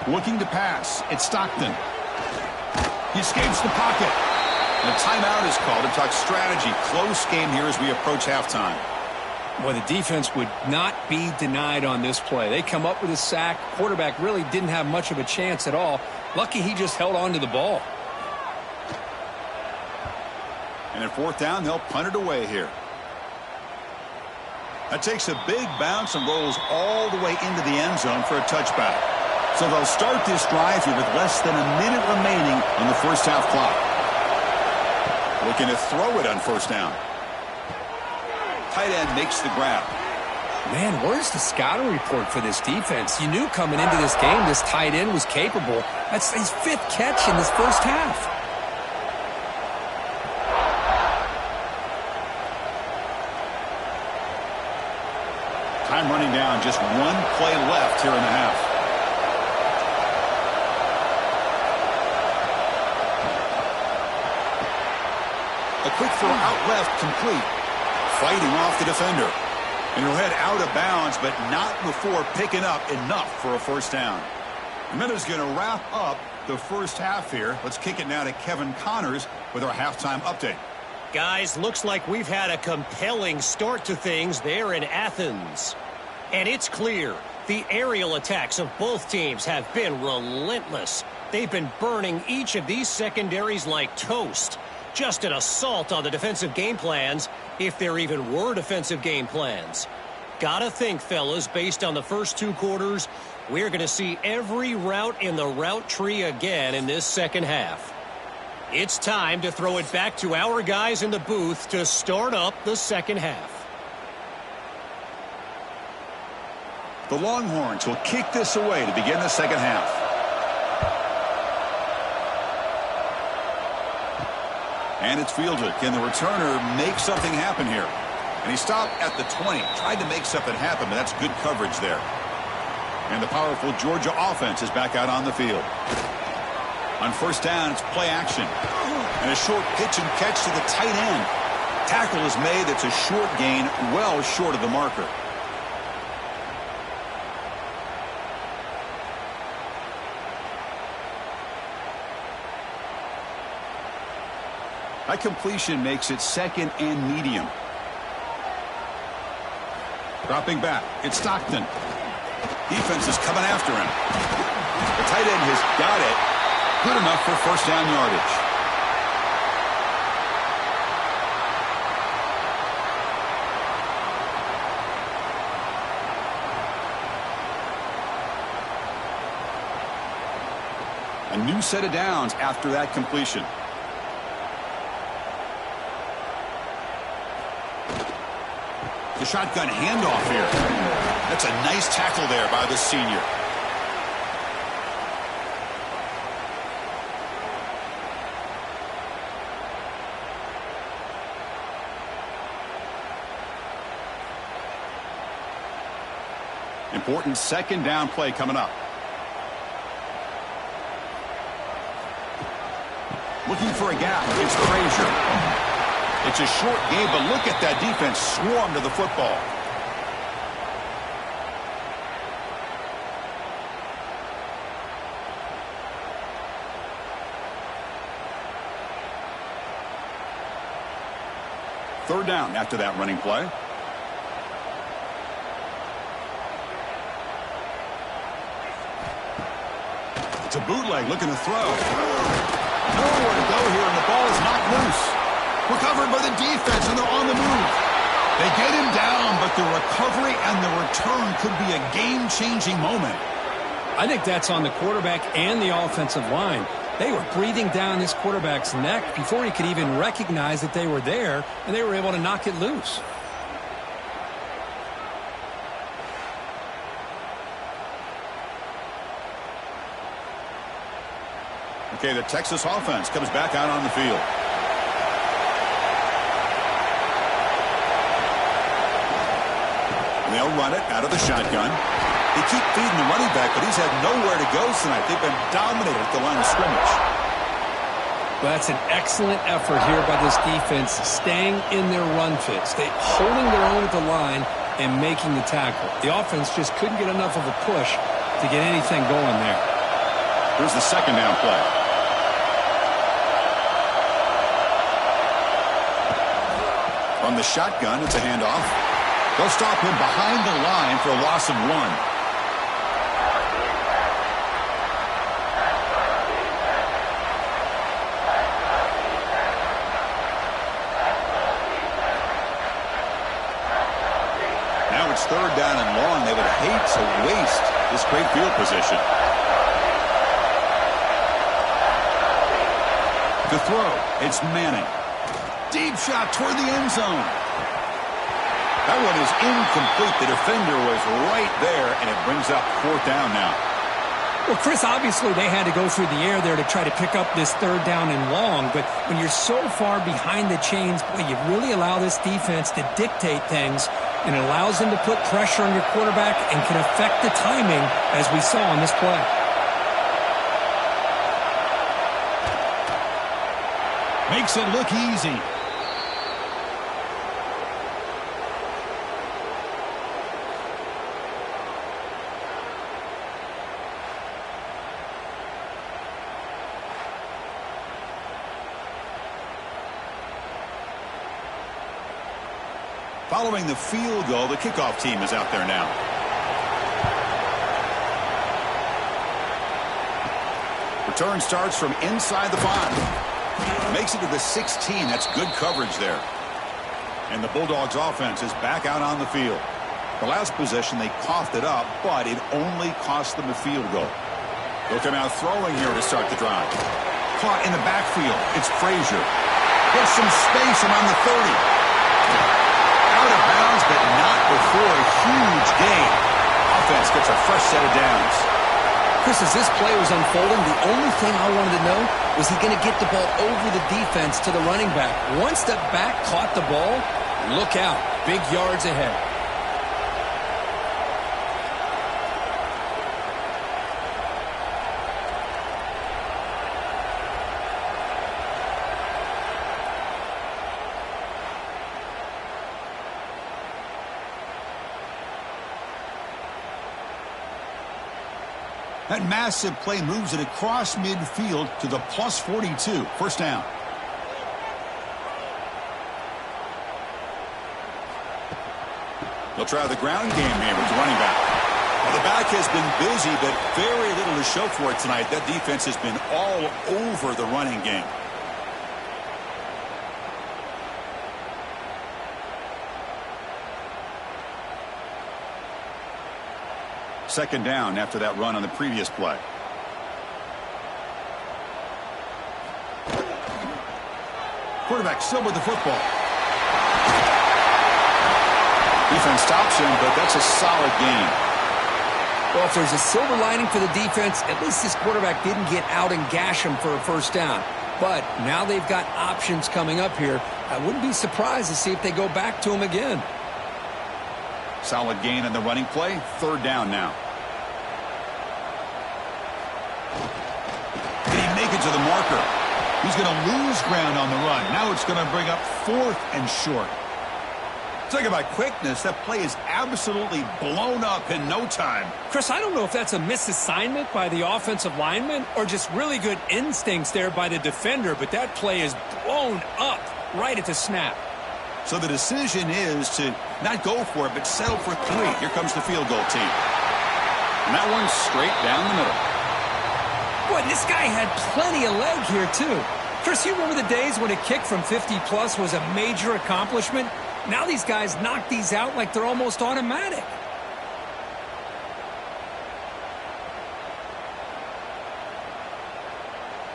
Looking to pass. It's Stockton. He escapes the pocket. And a timeout is called to talk strategy. Close game here as we approach halftime. Well, the defense would not be denied on this play. They come up with a sack. Quarterback really didn't have much of a chance at all. Lucky he just held on to the ball. And at fourth down, they'll punt it away here. That takes a big bounce and rolls all the way into the end zone for a touchback. So they'll start this drive here with less than a minute remaining on the first half clock. Looking to throw it on first down. Tight end makes the grab. Man, where's the scouting report for this defense? You knew coming into this game this tight end was capable. That's his 5th catch in this first half. Time running down, just one play left here in the half. A quick throw out left, complete. Fighting off the defender. And he'll head out of bounds, but not before picking up enough for a first down. And that is going to wrap up the first half here. Let's kick it now to Kevin Connors with our halftime update. Guys, looks like we've had a compelling start to things there in Athens. And it's clear the aerial attacks of both teams have been relentless. They've been burning each of these secondaries like toast. Just an assault on the defensive game plans, if there even were defensive game plans. Gotta think, fellas, based on the first 2 quarters, we're going to see every route in the route tree again in this second half. It's time to throw it back to our guys in the booth to start up the second half. The Longhorns will kick this away to begin the second half. And it's fielded. Can the returner make something happen here? And he stopped at the 20. Tried to make something happen, but that's good coverage there. And the powerful Georgia offense is back out on the field. On first down, it's play action. And a short pitch and catch to the tight end. Tackle is made. It's a short gain, well short of the marker. That completion makes it second and medium. Dropping back, it's Stockton. Defense is coming after him. The tight end has got it. Good enough for first down yardage. A new set of downs after that completion. The shotgun handoff here. That's a nice tackle there by the senior. Important second down play coming up. Looking for a gap. It's Frazier. It's a short game, but look at that defense swarm to the football. Third down after that running play. It's a bootleg looking to throw. Nowhere to go here, and the ball is knocked loose. Recovered by the defense, and they're on the move. They get him down, but the recovery and the return could be a game-changing moment. I think that's on the quarterback and the offensive line. They were breathing down this quarterback's neck before he could even recognize that they were there, and they were able to knock it loose. Okay, the Texas offense comes back out on the field. They'll run it out of the shotgun. They keep feeding the running back, but he's had nowhere to go tonight. They've been dominated at the line of scrimmage. Well, that's an excellent effort here by this defense, staying in their run fits. They holding their own at the line and making the tackle. The offense just couldn't get enough of a push to get anything going there. Here's the second down play. From the shotgun, it's a handoff. They'll stop him behind the line for a loss of 1. Now it's third down and long. They would hate to waste this great field position. To throw, it's Manning. Deep shot toward the end zone. That one is incomplete. The defender was right there, and it brings up fourth down now. Well, Chris, obviously they had to go through the air there to try to pick up this third down and long, but when you're so far behind the chains, boy, you really allow this defense to dictate things, and it allows them to put pressure on your quarterback and can affect the timing, as we saw on this play. Makes it look easy. Following the field goal, the kickoff team is out there now. Return starts from inside the 5. Makes it to the 16. That's good coverage there. And the Bulldogs offense is back out on the field. The last possession, they coughed it up, but it only cost them a field goal. They'll come out throwing here to start the drive. Caught in the backfield. It's Frazier. Gets some space around the 30. Out of bounds, but not before a huge gain. Offense gets a fresh set of downs. Chris, as this play was unfolding, the only thing I wanted to know was he going to get the ball over the defense to the running back. Once the back caught the ball, look out. Big yards ahead. That massive play moves it across midfield to the plus 42. First down. They'll try the ground game here with the running back. Well, the back has been busy, but very little to show for it tonight. That defense has been all over the running game. Second down after that run on the previous play. Quarterback still with the football. Defense stops him, but that's a solid gain. Well, if there's a silver lining for the defense, at least this quarterback didn't get out and gash him for a first down. But now they've got options coming up here. I wouldn't be surprised to see if they go back to him again. Solid gain on the running play. Third down now. Did he make it to the marker? He's going to lose ground on the run. Now it's going to bring up 4th and short. Talk about quickness. That play is absolutely blown up in no time. Chris, I don't know if that's a misassignment by the offensive lineman or just really good instincts there by the defender, but that play is blown up right at the snap. So the decision is to not go for it, but settle for 3. Here comes the field goal team. And that one's straight down the middle. Boy, this guy had plenty of leg here, too. Chris, you remember the days when a kick from 50-plus was a major accomplishment? Now these guys knock these out like they're almost automatic.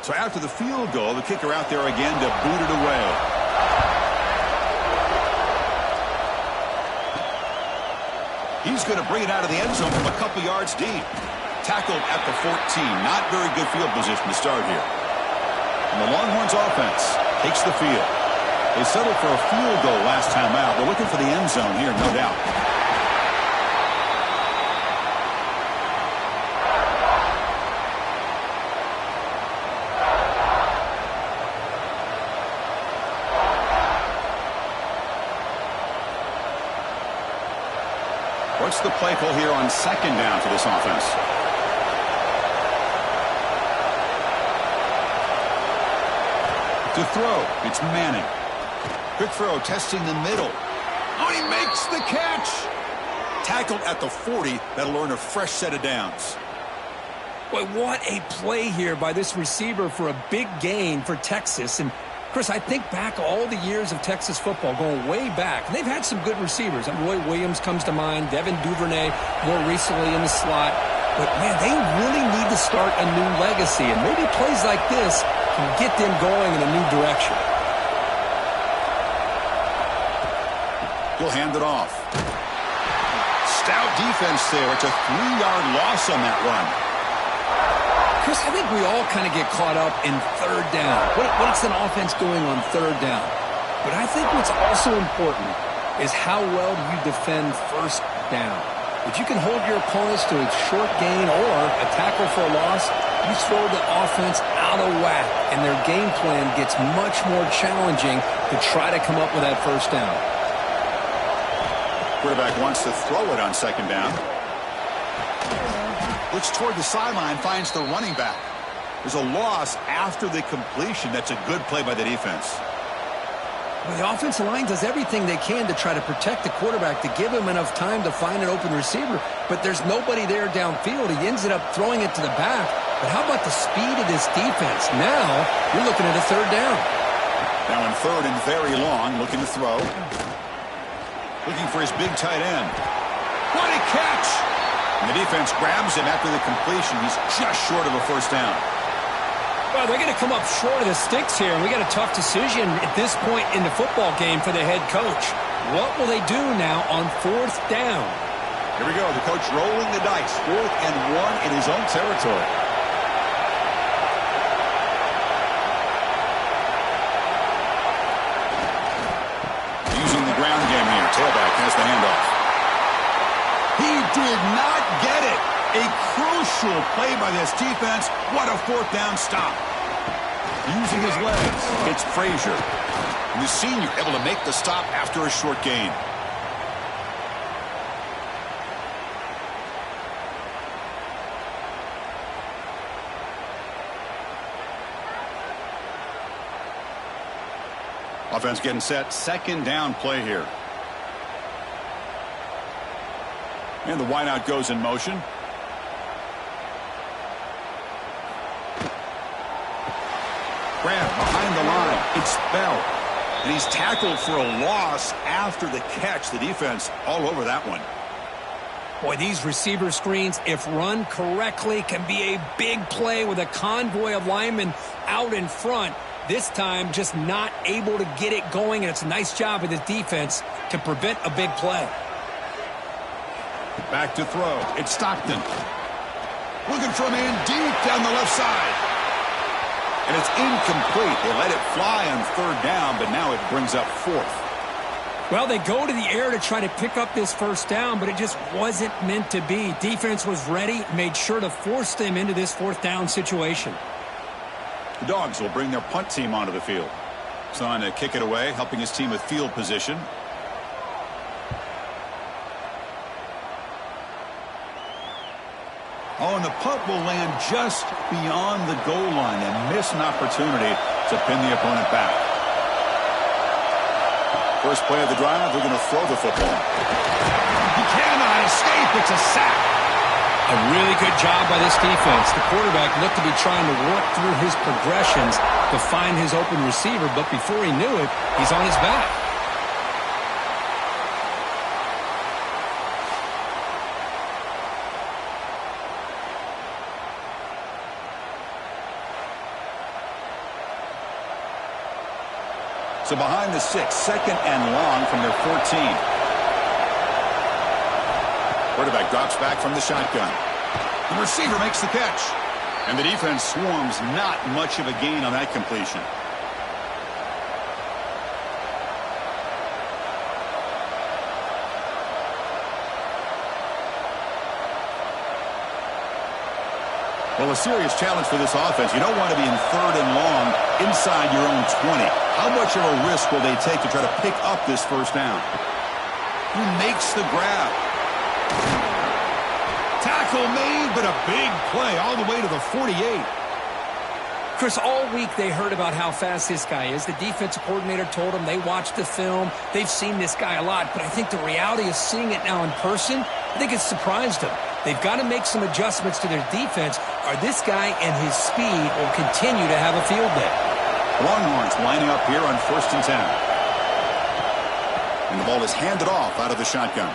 So after the field goal, the kicker out there again to boot it away. He's going to bring it out of the end zone from a couple yards deep. Tackled at the 14. Not very good field position to start here. And the Longhorns offense takes the field. They settled for a field goal last time out. They're looking for the end zone here, no doubt. What's the play call here on second down for this offense? To throw, it's Manning. Quick throw, testing the middle. Oh, he makes the catch. Tackled at the 40. That'll earn a fresh set of downs. Boy, what a play here by this receiver for a big gain for Texas. And, Chris, I think back all the years of Texas football, going way back. They've had some good receivers. Roy Williams comes to mind, Devin Duvernay more recently in the slot. But, man, they really need to start a new legacy. And maybe plays like this can get them going in a new direction. He'll hand it off. Stout defense there. It's a 3-yard loss on that run. Chris, I think we all kind of get caught up in third down. What's an offense doing on third down? But I think what's also important is how well do you defend first down. If you can hold your opponents to a short gain or a tackle for a loss, you throw the offense out of whack, and their game plan gets much more challenging to try to come up with that first down. Quarterback wants to throw it on second down. Looks toward the sideline, finds the running back. There's a loss after the completion. That's a good play by the defense. Well, the offensive line does everything they can to try to protect the quarterback, to give him enough time to find an open receiver, but there's nobody there downfield. He ends up throwing it to the back. But how about the speed of this defense? Now you're looking at a third down. Now in third and very long, looking to throw. Looking for his big tight end. What a catch! And the defense grabs him after the completion. He's just short of a first down. Well, they're going to come up short of the sticks here, and we got a tough decision at this point in the football game for the head coach. What will they do now on fourth down? Here we go. The coach rolling the dice. 4th and 1 in his own territory. Using the ground game here. Tailback has the handoff. He did not get it. A crucial play by this defense. What a 4th down stop. Using his legs. It's Frazier. And the senior able to make the stop after a short gain. Offense getting set. 2nd down play here. And the wideout goes in motion. Grab behind the line. It's Bell. And he's tackled for a loss after the catch. The defense all over that one. Boy, these receiver screens, if run correctly, can be a big play with a convoy of linemen out in front. This time, just not able to get it going, and it's a nice job of the defense to prevent a big play. Back to throw. It's Stockton. Looking for a man deep down the left side. And it's incomplete. They let it fly on 3rd down, but now it brings up 4th. Well, they go to the air to try to pick up this first down, but it just wasn't meant to be. Defense was ready, made sure to force them into this 4th down situation. The Dogs will bring their punt team onto the field. He's on to kick it away, helping his team with field position. Oh, and the punt will land just beyond the goal line and miss an opportunity to pin the opponent back. First play of the drive, they're going to throw the football. He cannot escape. It's a sack. A really good job by this defense. The quarterback looked to be trying to work through his progressions to find his open receiver, but before he knew it, he's on his back. So behind the 6, 2nd and long from their 14. Quarterback drops back from the shotgun. The receiver makes the catch. And the defense swarms. Not much of a gain on that completion. Well, a serious challenge for this offense. You don't want to be in 3rd and long inside your own 20. How much of a risk will they take to try to pick up this first down? Who makes the grab? Tackle made, but a big play all the way to the 48. Chris, all week they heard about how fast this guy is. The defensive coordinator told them they watched the film. They've seen this guy a lot, but I think the reality of seeing it now in person, I think it's surprised them. They've got to make some adjustments to their defense, or this guy and his speed will continue to have a field day. Longhorns lining up here on 1st and 10. And the ball is handed off out of the shotgun.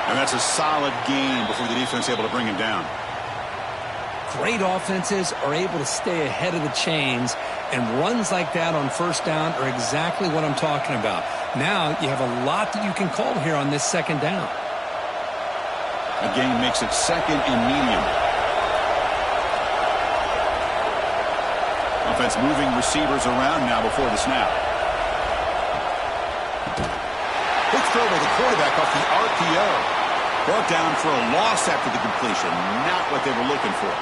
And that's a solid gain before the defense is able to bring him down. Great offenses are able to stay ahead of the chains, and runs like that on first down are exactly what I'm talking about. Now you have a lot that you can call here on this 2nd down. A gain makes it 2nd and medium. Offense moving receivers around now before the snap. Quick throw by the quarterback off the RPO. Brought down for a loss after the completion. Not what they were looking for.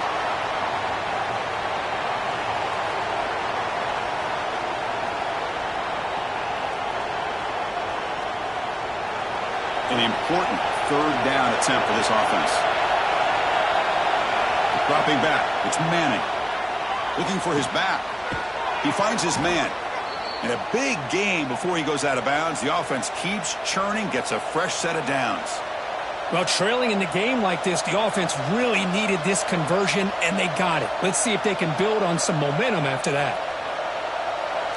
An important 3rd down attempt for this offense. Dropping back. It's Manning. Looking for his back. He finds his man. And a big gain before he goes out of bounds. The offense keeps churning, gets a fresh set of downs. Well, trailing in the game like this, the offense really needed this conversion, and they got it. Let's see if they can build on some momentum after that.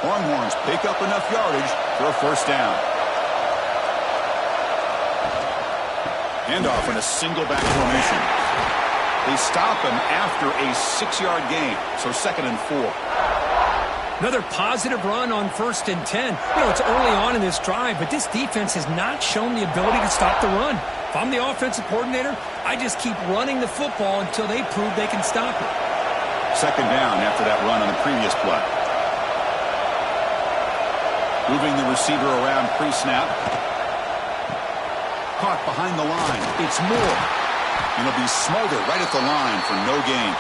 Longhorns pick up enough yardage for a first down. Handoff in a single back formation. They stop him after a 6-yard gain, so 2nd and 4. Another positive run on 1st and 10. You know, it's early on in this drive, but this defense has not shown the ability to stop the run. If I'm the offensive coordinator, I just keep running the football until they prove they can stop it. 2nd down after that run on the previous play. Moving the receiver around pre-snap. Caught behind the line. It's Moore. And he'll be smothered right at the line for no gain.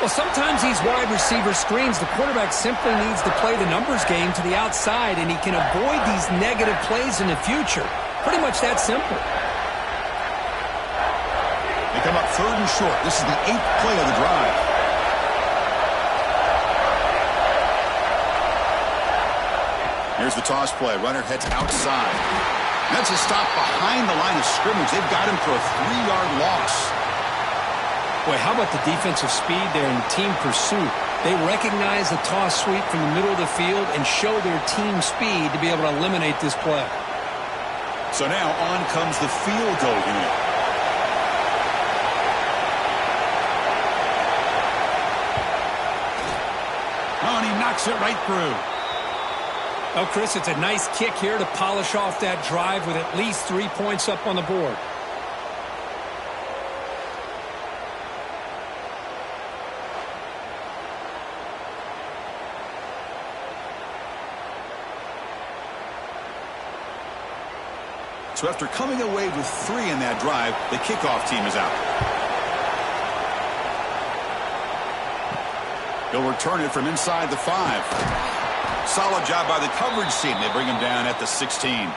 Well, sometimes these wide receiver screens, the quarterback simply needs to play the numbers game to the outside, and he can avoid these negative plays in the future. Pretty much that simple. They come up 3rd and short. This is the 8th play of the drive. Here's the toss play. Runner heads outside. That's a stop behind the line of scrimmage. They've got him for a 3-yard loss. Boy, how about the defensive speed there in team pursuit? They recognize the toss sweep from the middle of the field and show their team speed to be able to eliminate this play. So now on comes the field goal unit. Oh, and he knocks it right through. Oh, Chris, it's a nice kick here to polish off that drive with at least 3 points up on the board. So after coming away with 3 in that drive, the kickoff team is out. He'll return it from inside the 5. Solid job by the coverage team. They bring him down at the 16.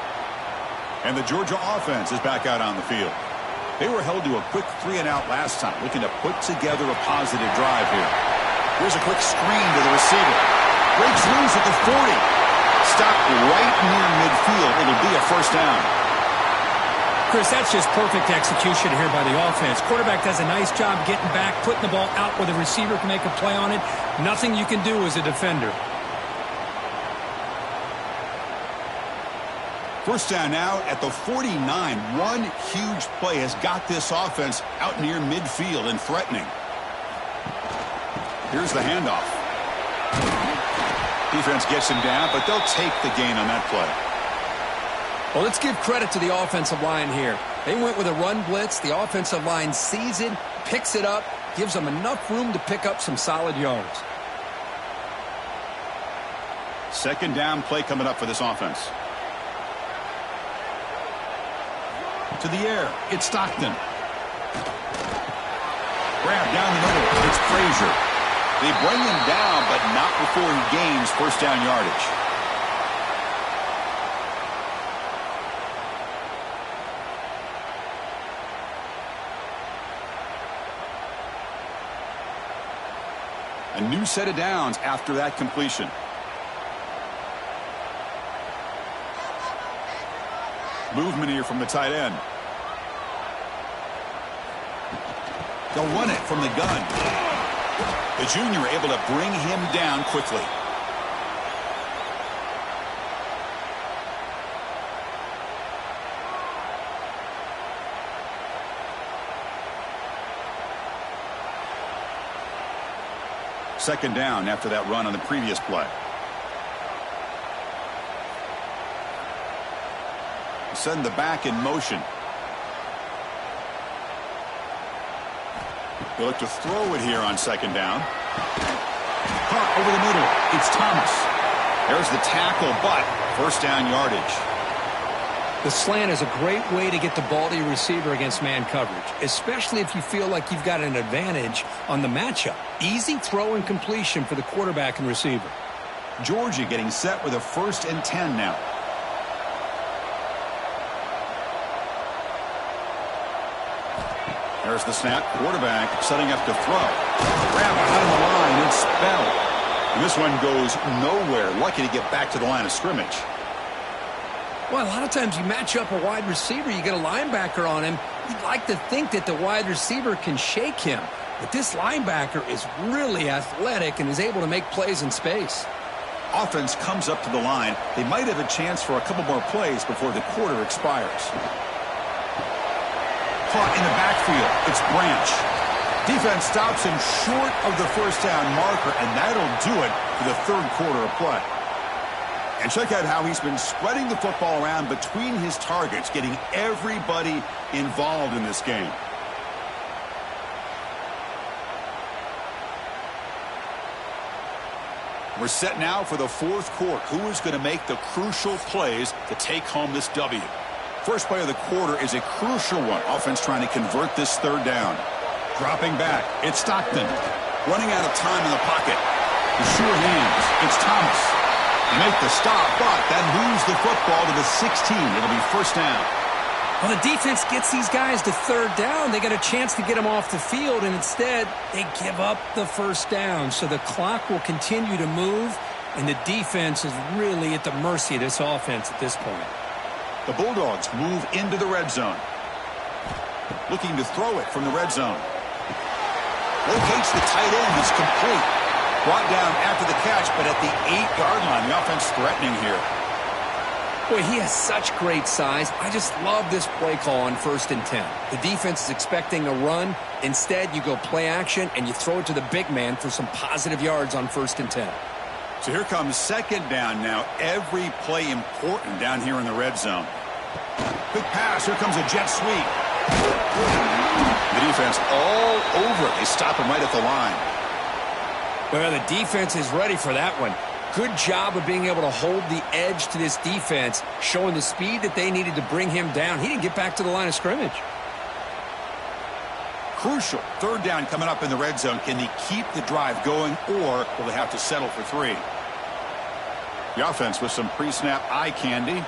And the Georgia offense is back out on the field. They were held to a quick 3-and-out last time, looking to put together a positive drive here. Here's a quick screen to the receiver. Breaks loose at the 40. Stopped right near midfield. It'll be a first down. Chris, that's just perfect execution here by the offense. Quarterback does a nice job getting back, putting the ball out where the receiver can make a play on it. Nothing you can do as a defender. First down now at the 49. One huge play has got this offense out near midfield and threatening. Here's the handoff. Defense gets him down, but they'll take the gain on that play. Well, let's give credit to the offensive line here. They went with a run blitz. The offensive line sees it, picks it up, gives them enough room to pick up some solid yards. 2nd down play coming up for this offense. To the air. It's Stockton. Grab down the middle. It's Frazier. They bring him down, but not before he gains first down yardage. A new set of downs after that completion. Movement here from the tight end. They'll run it from the gun. The junior able to bring him down quickly. Second down after that run on the previous play. Send the back in motion. They look to throw it here on 2nd down. Caught over the middle. It's Thomas. There's the tackle, but first down yardage. The slant is a great way to get the ball to your receiver against man coverage, especially if you feel like you've got an advantage on the matchup. Easy throw and completion for the quarterback and receiver. Georgia getting set with a 1st and 10 now. There's the snap. Quarterback setting up to throw. Grab behind the line. It's spelled. And this one goes nowhere. Lucky to get back to the line of scrimmage. Well, a lot of times you match up a wide receiver, you get a linebacker on him. You'd like to think that the wide receiver can shake him. But this linebacker is really athletic and is able to make plays in space. Offense comes up to the line. They might have a chance for a couple more plays before the quarter expires. Caught in the backfield. It's Branch. Defense stops him short of the first down marker, and that'll do it for the third quarter of play. And check out how he's been spreading the football around between his targets, getting everybody involved in this game. We're set now for the fourth quarter. Who is going to make the crucial plays to take home this W? First play of the quarter is a crucial one. Offense trying to convert this third down. Dropping back, it's Stockton. Running out of time in the pocket. The sure hands, it's Thomas. They make the stop, but that moves the football to the 16. It'll be first down. Well, the defense gets these guys to third down. They got a chance to get them off the field, and instead they give up the first down. So the clock will continue to move, and the defense is really at the mercy of this offense at this point. The Bulldogs move into the red zone. Looking to throw it from the red zone. Locates the tight end. It's complete. Brought down after the catch, but at the 8-yard line. The offense threatening here. Boy, he has such great size. I just love this play call on 1st and 10. The defense is expecting a run. Instead, you go play action, and you throw it to the big man for some positive yards on 1st and 10. So here comes second down now. Every play important down here in the red zone. Quick pass. Here comes a jet sweep. The defense all over it. They stop him right at the line. Well, the defense is ready for that one. Good job of being able to hold the edge to this defense, showing the speed that they needed to bring him down. He didn't get back to the line of scrimmage. Crucial. Third down coming up in the red zone. Can they keep the drive going, or will they have to settle for 3? The offense with some pre-snap eye candy.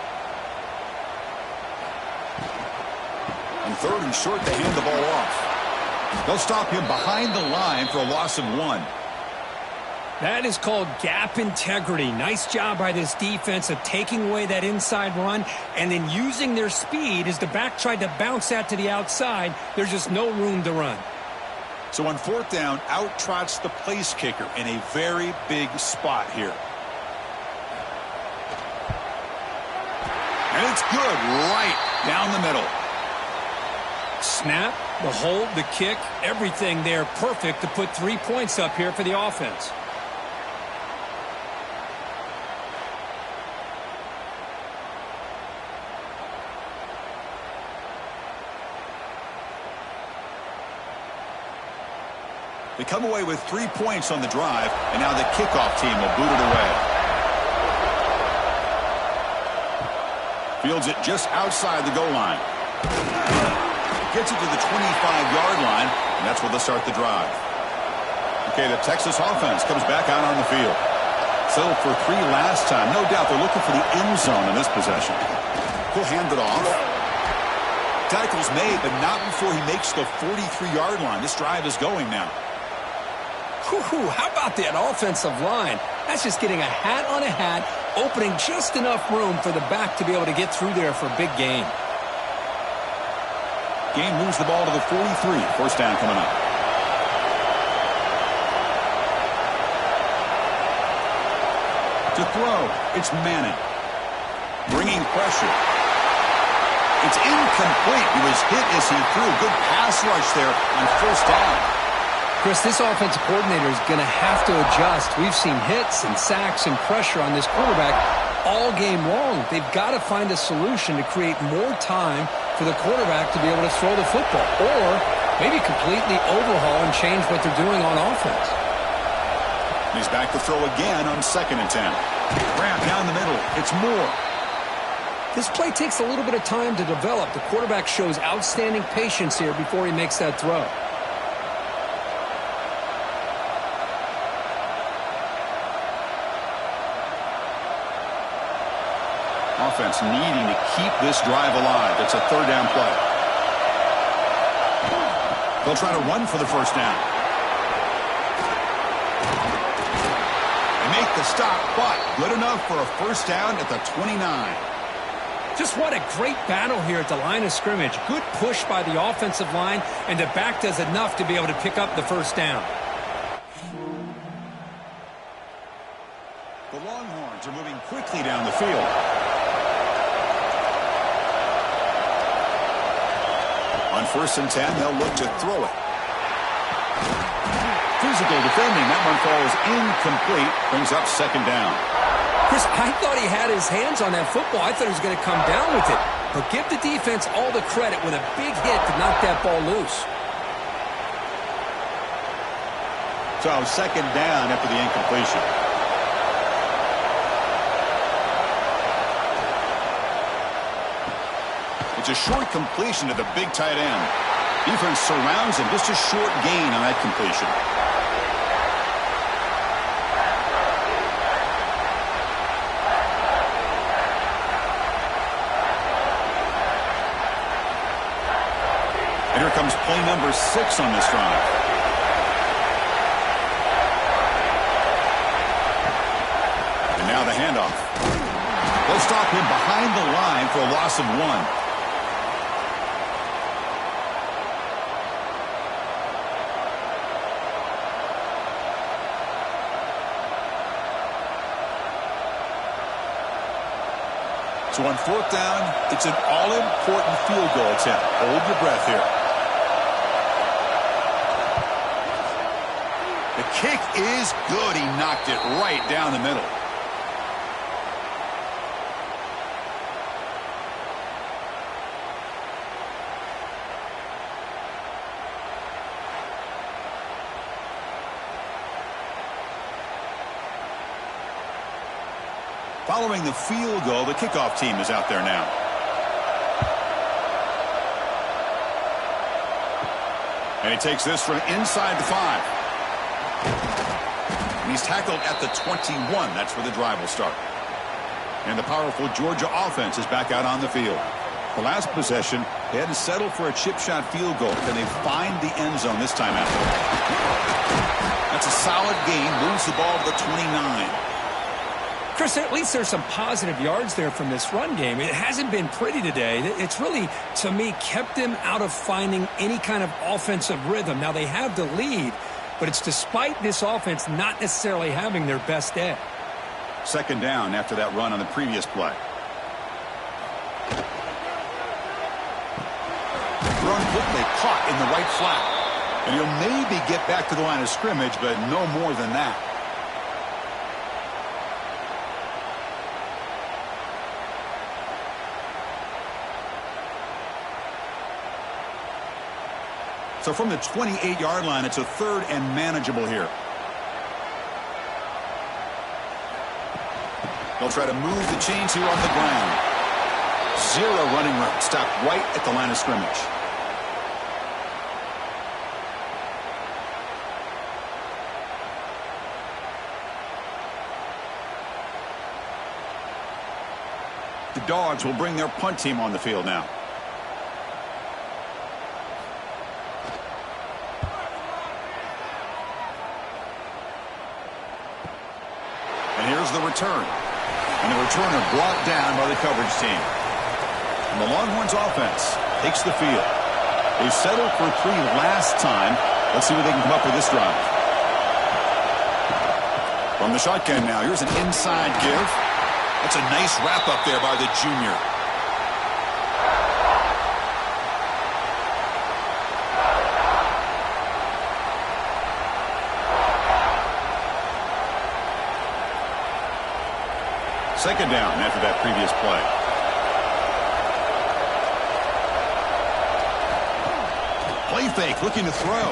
And third and short, they hand the ball off. They'll stop him behind the line for a loss of 1. That is called gap integrity. Nice job by this defense of taking away that inside run and then using their speed as the back tried to bounce that to the outside. There's just no room to run. So on fourth down, out trots the place kicker in a very big spot here. And it's good right down the middle. Snap, the hold, the kick, everything there perfect to put 3 points up here for the offense. They come away with 3 points on the drive, and now the kickoff team will boot it away. Fields it just outside the goal line. Gets it to the 25-yard line, and that's where they'll start the drive. Okay, the Texas offense comes back out on the field. Settled for 3 last time. No doubt they're looking for the end zone in this possession. He'll hand it off. Tackle's made, but not before he makes the 43-yard line. This drive is going now. Whew, how about that offensive line? That's just getting a hat on a hat, opening just enough room for the back to be able to get through there for a big gain. Game moves the ball to the 43. First down coming up. To throw, it's Manning. Bringing pressure. It's incomplete. He was hit as he threw. Good pass rush there on first down. Chris, this offensive coordinator is going to have to adjust. We've seen hits and sacks and pressure on this quarterback all game long. They've got to find a solution to create more time for the quarterback to be able to throw the football, or maybe completely overhaul and change what they're doing on offense. He's back to throw again on 2nd and 10. Wrap down the middle. It's Moore. This play takes a little bit of time to develop. The quarterback shows outstanding patience here before he makes that throw. Offense needing to keep this drive alive. It's a third down play. They'll try to run for the first down. They make the stop, but good enough for a first down at the 29. Just what a great battle here at the line of scrimmage. Good push by the offensive line, and the back does enough to be able to pick up the first down. The Longhorns are moving quickly down the field. On 1st and 10, they'll look to throw it. Physical defending. That one falls incomplete. Brings up 2nd down. Chris, I thought he had his hands on that football. I thought he was going to come down with it. But give the defense all the credit with a big hit to knock that ball loose. So 2nd down after the incompletion. It's a short completion to the big tight end. Defense surrounds him. Just a short gain on that completion. And here comes play number 6 on this drive. And now the handoff. They'll stop him behind the line for a loss of 1. So on 4th down, it's an all-important field goal attempt. Hold your breath here. The kick is good. He knocked it right down the middle. Following the field goal, the kickoff team is out there now. And he takes this from inside the 5. And he's tackled at the 21. That's where the drive will start. And the powerful Georgia offense is back out on the field. The last possession, they had to settle for a chip shot field goal. Can they find the end zone this time out? That's a solid gain. Moves the ball to the 29. Chris, at least there's some positive yards there from this run game. It hasn't been pretty today. It's really, to me, kept them out of finding any kind of offensive rhythm. Now, they have the lead, but it's despite this offense not necessarily having their best day. 2nd down after that run on the previous play. Run quickly, caught in the right flat. And he'll maybe get back to the line of scrimmage, but no more than that. So from the 28-yard line, it's a 3rd and manageable here. They'll try to move the chains here on the ground. 0 running room. Stopped right at the line of scrimmage. The Dogs will bring their punt team on the field now. The return. And the returner brought down by the coverage team. And the Longhorns offense takes the field. They settled for 3 last time. Let's see what they can come up with this drive. From the shotgun now, here's an inside give. That's a nice wrap up there by the junior. Second down after that previous play. Play fake, looking to throw.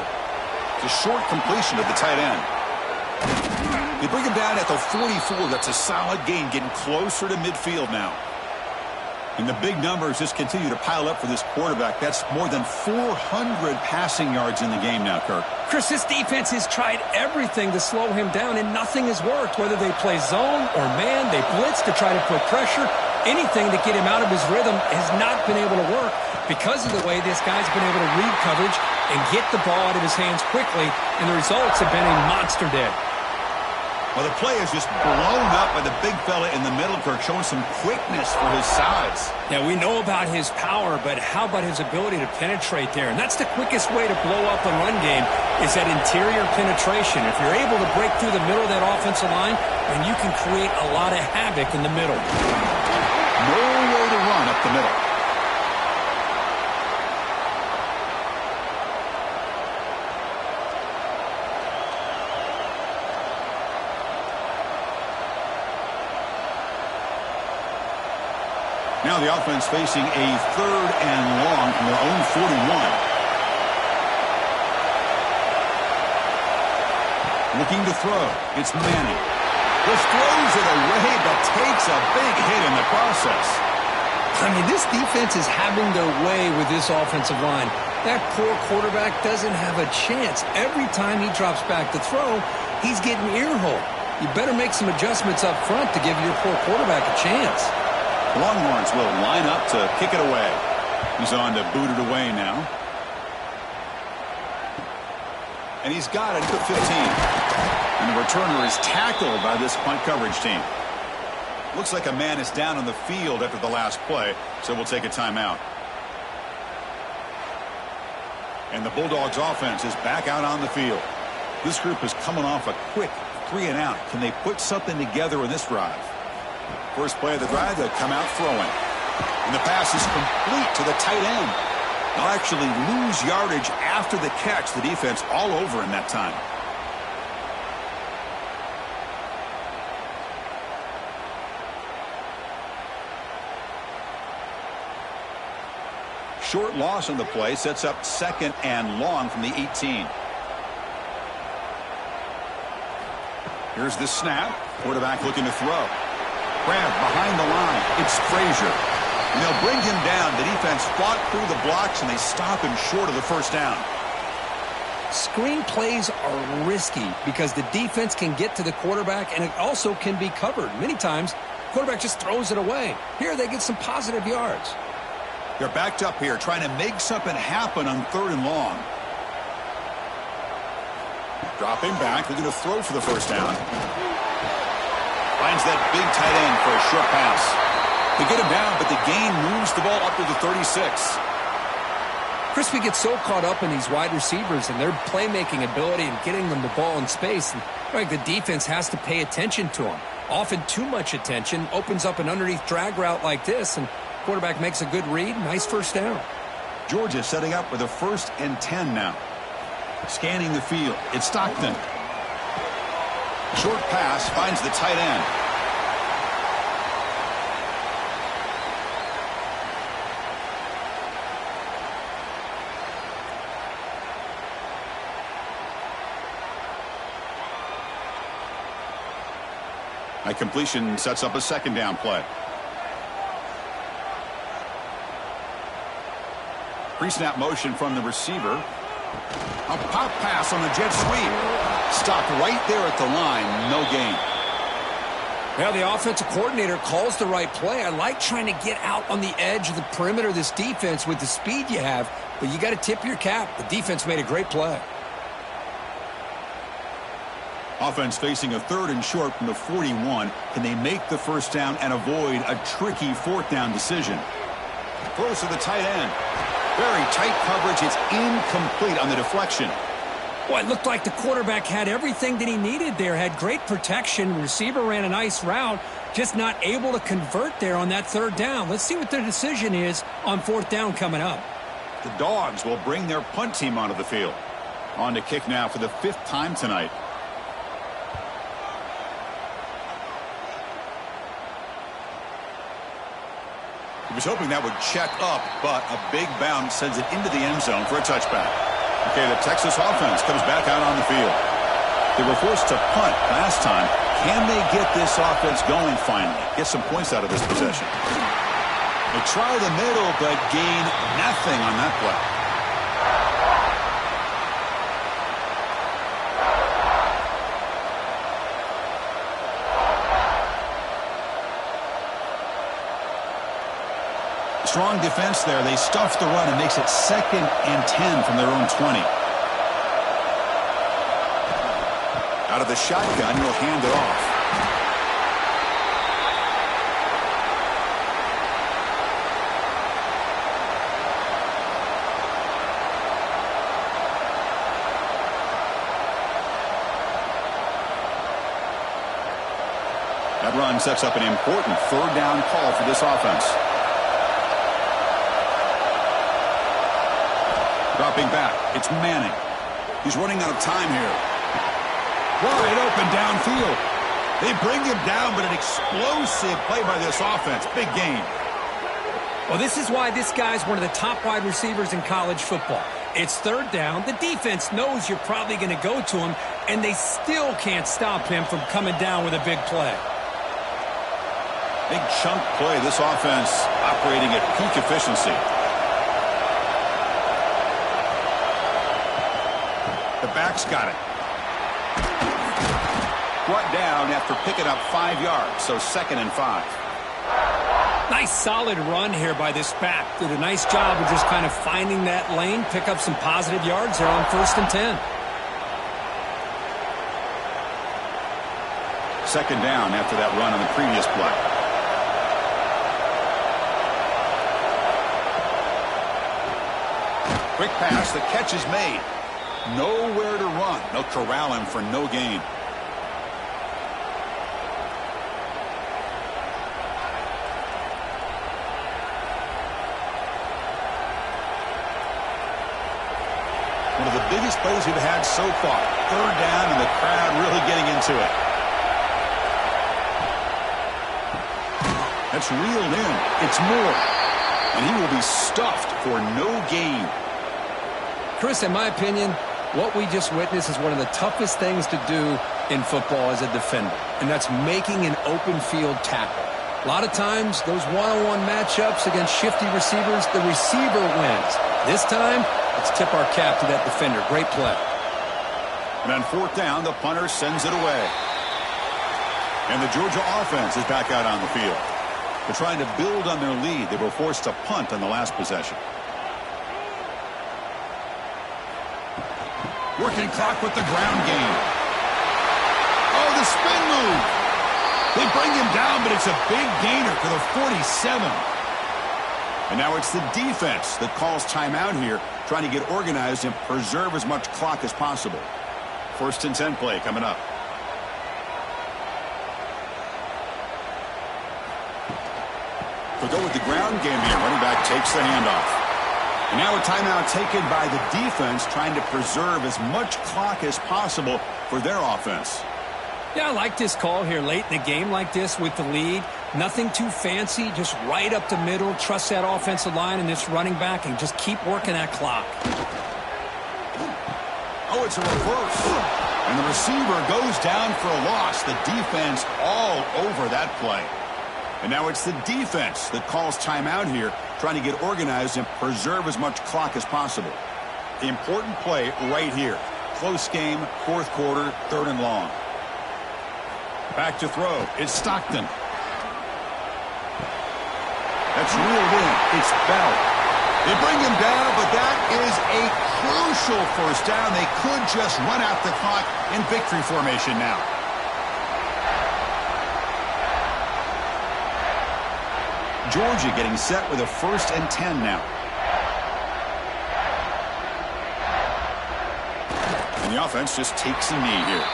It's a short completion to the tight end. They bring him down at the 44. That's a solid gain, getting closer to midfield now. And the big numbers just continue to pile up for this quarterback. That's more than 400 passing yards in the game now, Kirk. Chris, this defense has tried everything to slow him down, and nothing has worked. Whether they play zone or man, they blitz to try to put pressure. Anything to get him out of his rhythm has not been able to work because of the way this guy's been able to read coverage and get the ball out of his hands quickly, and the results have been a monster day. Well, the play is just blown up by the big fella in the middle, Kirk, showing some quickness for his size. Yeah, we know about his power, but how about his ability to penetrate there? And that's the quickest way to blow up a run game is that interior penetration. If you're able to break through the middle of that offensive line, then you can create a lot of havoc in the middle. No way to run up the middle. Now the offense facing a 3rd and long from their own 41. Looking to throw. It's Manning. Just throws it away, but takes a big hit in the process. I mean, this defense is having their way with this offensive line. That poor quarterback doesn't have a chance. Every time he drops back to throw, he's getting earholed. You better make some adjustments up front to give your poor quarterback a chance. The Longhorns will line up to kick it away. He's on to boot it away now. And he's got it at the 15. And the returner is tackled by this punt coverage team. Looks like a man is down on the field after the last play, so we'll take a timeout. And the Bulldogs offense is back out on the field. This group is coming off a quick 3 and out. Can they put something together in this drive? First play of the drive, they'll come out throwing. And the pass is complete to the tight end. They'll actually lose yardage after the catch. The defense all over in that time. Short loss on the play sets up 2nd and long from the 18. Here's the snap. Quarterback looking to throw. Grab behind the line. It's Frazier. And they'll bring him down. The defense fought through the blocks, and they stop him short of the first down. Screen plays are risky because the defense can get to the quarterback, and it also can be covered. Many times, the quarterback just throws it away. Here, they get some positive yards. They're backed up here, trying to make something happen on 3rd and long. Dropping back, looking to throw for the first down. Finds that big tight end for a short pass. They get him down, but the gain moves the ball up to the 36. Crispy gets so caught up in these wide receivers and their playmaking ability and getting them the ball in space. And like the defense has to pay attention to them. Often too much attention opens up an underneath drag route like this, and quarterback makes a good read. Nice first down. Georgia setting up with a 1st and 10 now. Scanning the field. It's Stockton. Short pass finds the tight end. A completion sets up a 2nd down play. Pre-snap motion from the receiver. A pop pass on the jet sweep. Stopped right there at the line. No gain. Well, the offensive coordinator calls the right play. I like trying to get out on the edge of the perimeter of this defense with the speed you have, but you got to tip your cap. The defense made a great play. Offense facing a 3rd and short from the 41. Can they make the first down and avoid a tricky 4th down decision? Throws to the tight end. Very tight coverage. It's incomplete on the deflection. Well, it looked like the quarterback had everything that he needed there. Had great protection. Receiver ran a nice route. Just not able to convert there on that 3rd down. Let's see what their decision is on 4th down coming up. The Dogs will bring their punt team onto the field. On to kick now for the 5th time tonight. He was hoping that would check up, but a big bounce sends it into the end zone for a touchback. Okay, the Texas offense comes back out on the field. They were forced to punt last time. Can they get this offense going finally? Get some points out of this possession. They try the middle, but gain nothing on that play. Strong defense there. They stuff the run and makes it 2nd and 10 from their own 20. Out of the shotgun, he'll hand it off. That run sets up an important third down call for this offense. Dropping back, it's Manning. He's running out of time here. Wide open downfield. They bring him down, but an explosive play by this offense. Big game. Well, this is why this guy's one of the top wide receivers in college football. It's third down. The defense knows you're probably going to go to him, and they still can't stop him from coming down with a big play. Big chunk play. This offense operating at peak efficiency. The back's got it. Brought down after picking up 5 yards, so 2nd and 5. Nice solid run here by this back. Did a nice job of just kind of finding that lane, pick up some positive yards there on 1st and 10. 2nd down after that run on the previous play. Quick pass, the catch is made. Nowhere to run. They'll corral him for no gain. One of the biggest plays we've had so far. 3rd down and the crowd really getting into it. That's reeled in. It's Moore. And he will be stuffed for no gain. Chris, in my opinion, what we just witnessed is one of the toughest things to do in football as a defender, and that's making an open field tackle. A lot of times, those one-on-one matchups against shifty receivers, the receiver wins. This time, let's tip our cap to that defender. Great play. And on 4th down, the punter sends it away. And the Georgia offense is back out on the field. They're trying to build on their lead. They were forced to punt on the last possession. Working clock with the ground game. Oh, the spin move. They bring him down, but it's a big gainer for the 47. And now it's the defense that calls timeout here, trying to get organized and preserve as much clock as possible. 1st and 10 play coming up. They'll go with the ground game here. Running back takes the handoff. And now a timeout taken by the defense, trying to preserve as much clock as possible for their offense. Yeah, I like this call here late in the game like this with the lead. Nothing too fancy, just right up the middle. Trust that offensive line and this running back and just keep working that clock. Oh, it's a reverse. And the receiver goes down for a loss. The defense all over that play. And now it's the defense that calls timeout here, trying to get organized and preserve as much clock as possible. The important play right here. Close game, 4th quarter, 3rd and long. Back to throw. It's Stockton. That's reeled in. It's Bell. They bring him down, but that is a crucial 1st down. They could just run out the clock in victory formation now. Georgia getting set with a 1st and 10 now. And the offense just takes a knee here.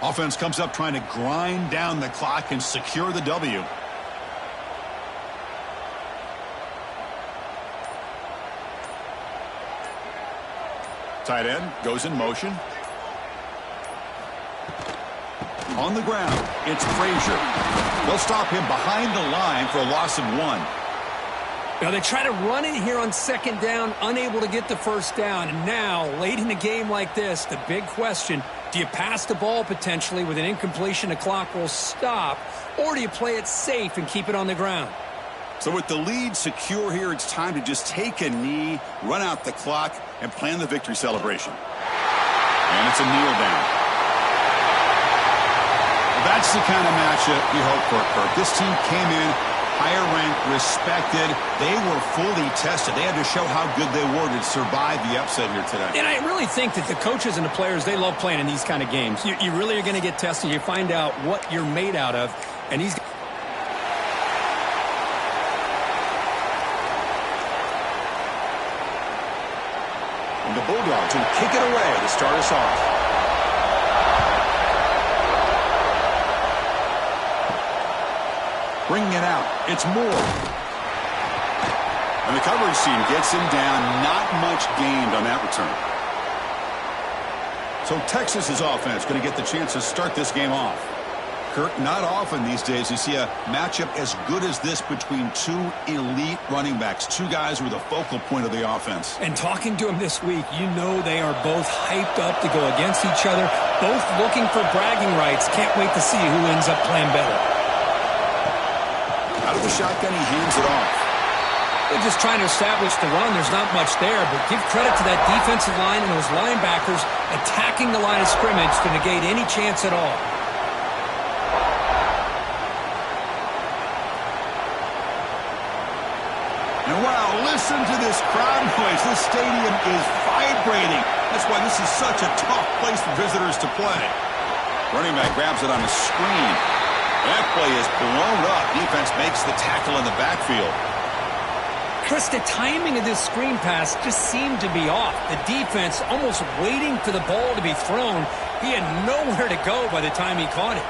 Offense comes up trying to grind down the clock and secure the W. Tight end goes in motion. On the ground, it's Frazier. They'll stop him behind the line for a loss of 1. Now they try to run it here on 2nd down, unable to get the 1st down. And now, late in a game like this, the big question, do you pass the ball potentially with an incompletion, the clock will stop, or do you play it safe and keep it on the ground? So with the lead secure here, it's time to just take a knee, run out the clock, and plan the victory celebration. And it's a kneel down. That That's the kind of matchup you hope for, Kirk. This team came in higher ranked, respected. They were fully tested. They had to show how good they were to survive the upset here today. And I really think that the coaches and the players, they love playing in these kind of games. You really are going to get tested. You find out what you're made out of. And he's... And the Bulldogs will kick it away to start us off. Bringing it out. It's Moore. And the coverage team gets him down. Not much gained on that return. So Texas's offense going to get the chance to start this game off. Kirk, not often these days you see a matchup as good as this between two elite running backs, two guys who are the focal point of the offense. And talking to them this week, you know they are both hyped up to go against each other, both looking for bragging rights. Can't wait to see who ends up playing better. Out of the shotgun, he hands it off. They're just trying to establish the run. There's not much there, but give credit to that defensive line and those linebackers attacking the line of scrimmage to negate any chance at all. And wow, listen to this crowd noise. This stadium is vibrating. That's why this is such a tough place for visitors to play. Running back grabs it on the screen. That play is blown up. Defense makes the tackle in the backfield. Chris, the timing of this screen pass just seemed to be off. The defense almost waiting for the ball to be thrown. He had nowhere to go by the time he caught it.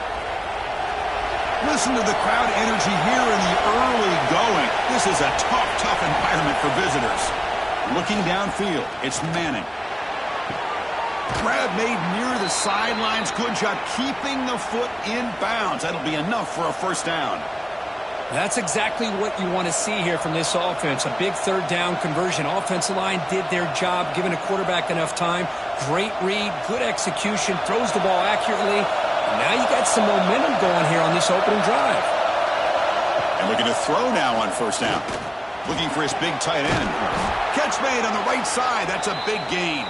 Listen to the crowd energy here in the early going. This is a tough environment for visitors. Looking downfield, it's Manning. Grab made near the sidelines. Good job keeping the foot in bounds. That'll be enough for a first down. That's exactly what you want to see here from this offense. A big third down conversion. Offensive line did their job, giving a quarterback enough time. Great read, good execution, throws the ball accurately. Now you got some momentum going here on this opening drive. And looking to throw now on first down. Looking for his big tight end. Catch made on the right side. That's a big gain.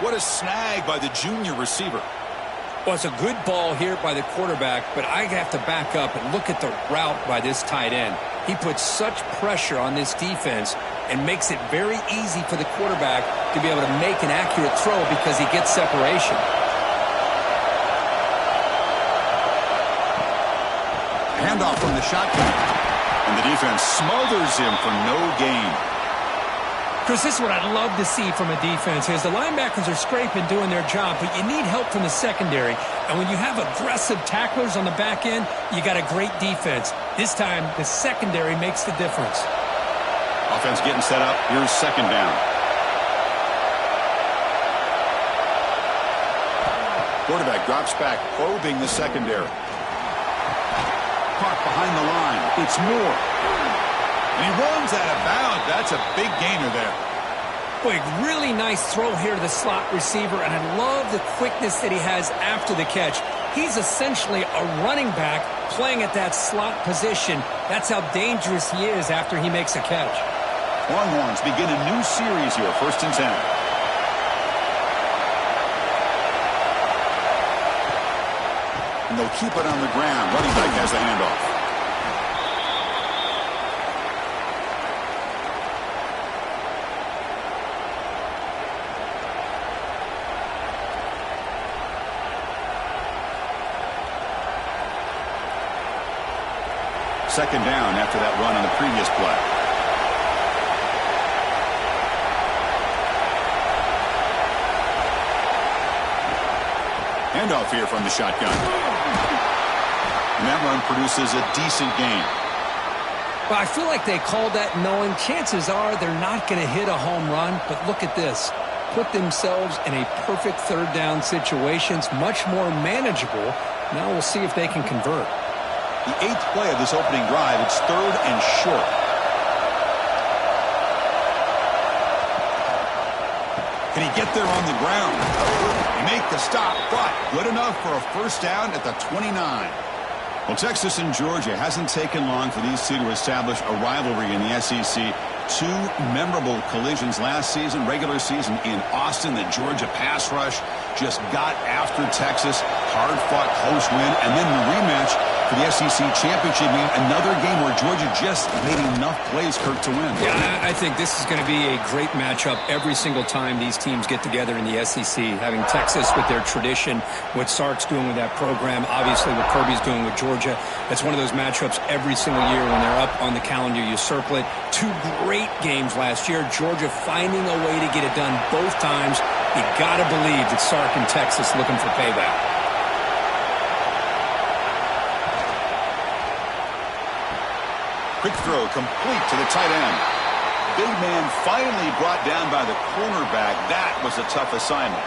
What a snag by the junior receiver. Well, it's a good ball here by the quarterback, but I have to back up and look at the route by this tight end. He puts such pressure on this defense and makes it very easy for the quarterback to be able to make an accurate throw because he gets separation. Handoff from the shotgun. And the defense smothers him for no gain. Chris, this is what I'd love to see from a defense is the linebackers are scraping, doing their job, but you need help from the secondary. And when you have aggressive tacklers on the back end, you got a great defense. This time, the secondary makes the difference. Offense getting set up. Here's second down. Quarterback drops back, probing the secondary. Caught behind the line. It's Moore. And he runs out of bounds. That's a big gainer there. Boy, really nice throw here to the slot receiver, and I love the quickness that he has after the catch. He's essentially a running back playing at that slot position. That's how dangerous he is after he makes a catch. Longhorns begin a new series here, 1st and 10. And they'll keep it on the ground. Running back has the handoff. Second down after that run on the previous play. Handoff here from the shotgun. And that run produces a decent gain. Well, I feel like they called that knowing chances are they're not going to hit a home run, but look at this. Put themselves in a perfect third down situations, much more manageable. Now we'll see if they can convert. The 8th play of this opening drive, it's 3rd and short. Can he get there on the ground? He make the stop, but good enough for a first down at the 29. Well, Texas and Georgia hasn't taken long for these two to establish a rivalry in the SEC. two memorable collisions last season, regular season in Austin. The Georgia pass rush just got after Texas. Hard-fought close win. And then the rematch for the SEC championship game. Another game where Georgia just made enough plays, Kirk, to win. Yeah, I think this is going to be a great matchup every single time these teams get together in the SEC. Having Texas with their tradition, what Sark's doing with that program, obviously what Kirby's doing with Georgia. That's one of those matchups every single year when they're up on the calendar. You circle it. Two great games last year. Georgia finding a way to get it done both times. You got to believe that Sark and Texas looking for payback. Quick throw complete to the tight end. Big man finally brought down by the cornerback. That was a tough assignment.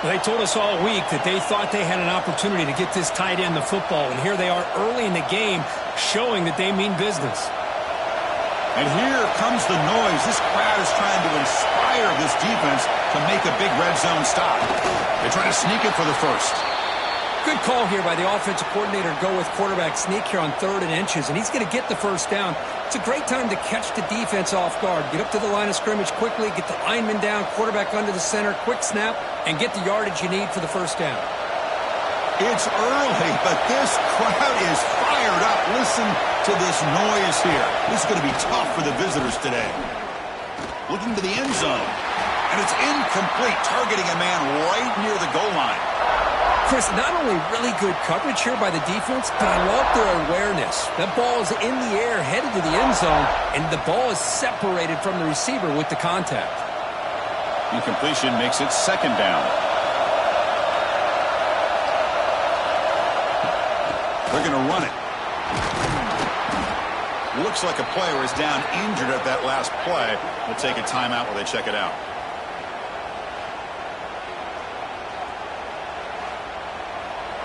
They told us all week that they thought they had an opportunity to get this tight end the football, and here they are early in the game showing that they mean business. And here comes the noise. This crowd is trying to inspire this defense to make a big red zone stop. They try to sneak it for the first. Good call here by the offensive coordinator to go with quarterback sneak here on 3rd and inches, and he's going to get the first down. It's a great time to catch the defense off guard. Get up to the line of scrimmage quickly, get the lineman down, quarterback under the center, quick snap, and get the yardage you need for the first down. It's early, but this crowd is fired up. Listen to this noise here. This is going to be tough for the visitors today. Looking to the end zone, and it's incomplete, targeting a man right near the goal line. Chris, not only really good coverage here by the defense, but I love their awareness. That ball is in the air, headed to the end zone, and the ball is separated from the receiver with the contact. Incompletion makes it 2nd down. They're going to run it. Looks like a player is down injured at that last play. We'll take a timeout while they check it out.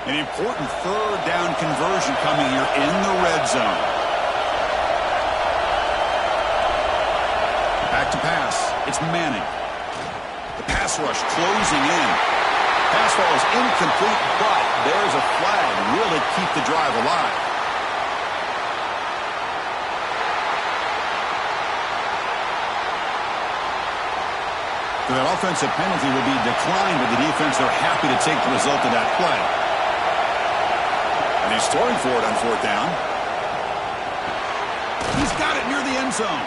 An important 3rd down conversion coming here in the red zone. Back to pass. It's Manning. The pass rush closing in. Pass ball is incomplete, but there's a flag. Will it keep the drive alive? So that offensive penalty will be declined by the defense. They're happy to take the result of that play. And he's throwing for it on 4th down. He's got it near the end zone.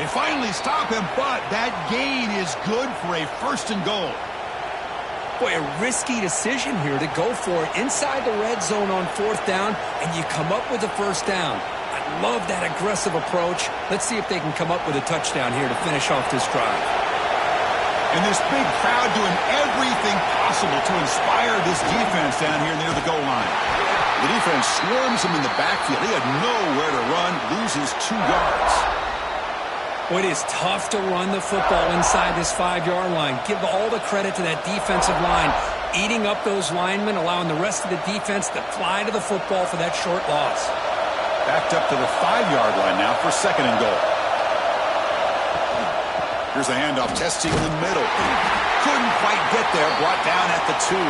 They finally stop him, but that gain is good for a 1st and goal. Boy, a risky decision here to go for it inside the red zone on 4th down, and you come up with a 1st down. I love that aggressive approach. Let's see if they can come up with a touchdown here to finish off this drive. And this big crowd doing everything possible to inspire this defense down here near the goal line. The defense swarms him in the backfield. He had nowhere to run, loses 2 yards. Well, it is tough to run the football inside this 5-yard line. Give all the credit to that defensive line, eating up those linemen, allowing the rest of the defense to fly to the football for that short loss. Backed up to the 5-yard line now for 2nd and goal. Here's a handoff, testing in the middle. Couldn't quite get there, brought down at the 2.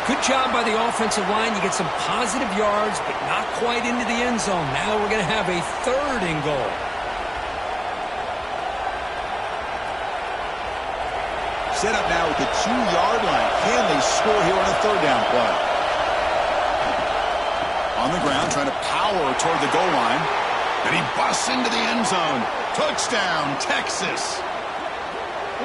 Good job by the offensive line. You get some positive yards, but not quite into the end zone. Now we're going to have a 3rd and goal. Set up now at the 2-yard line. Can they score here on a 3rd down play? On the ground, trying to power toward the goal line. And he busts into the end zone. Touchdown, Texas.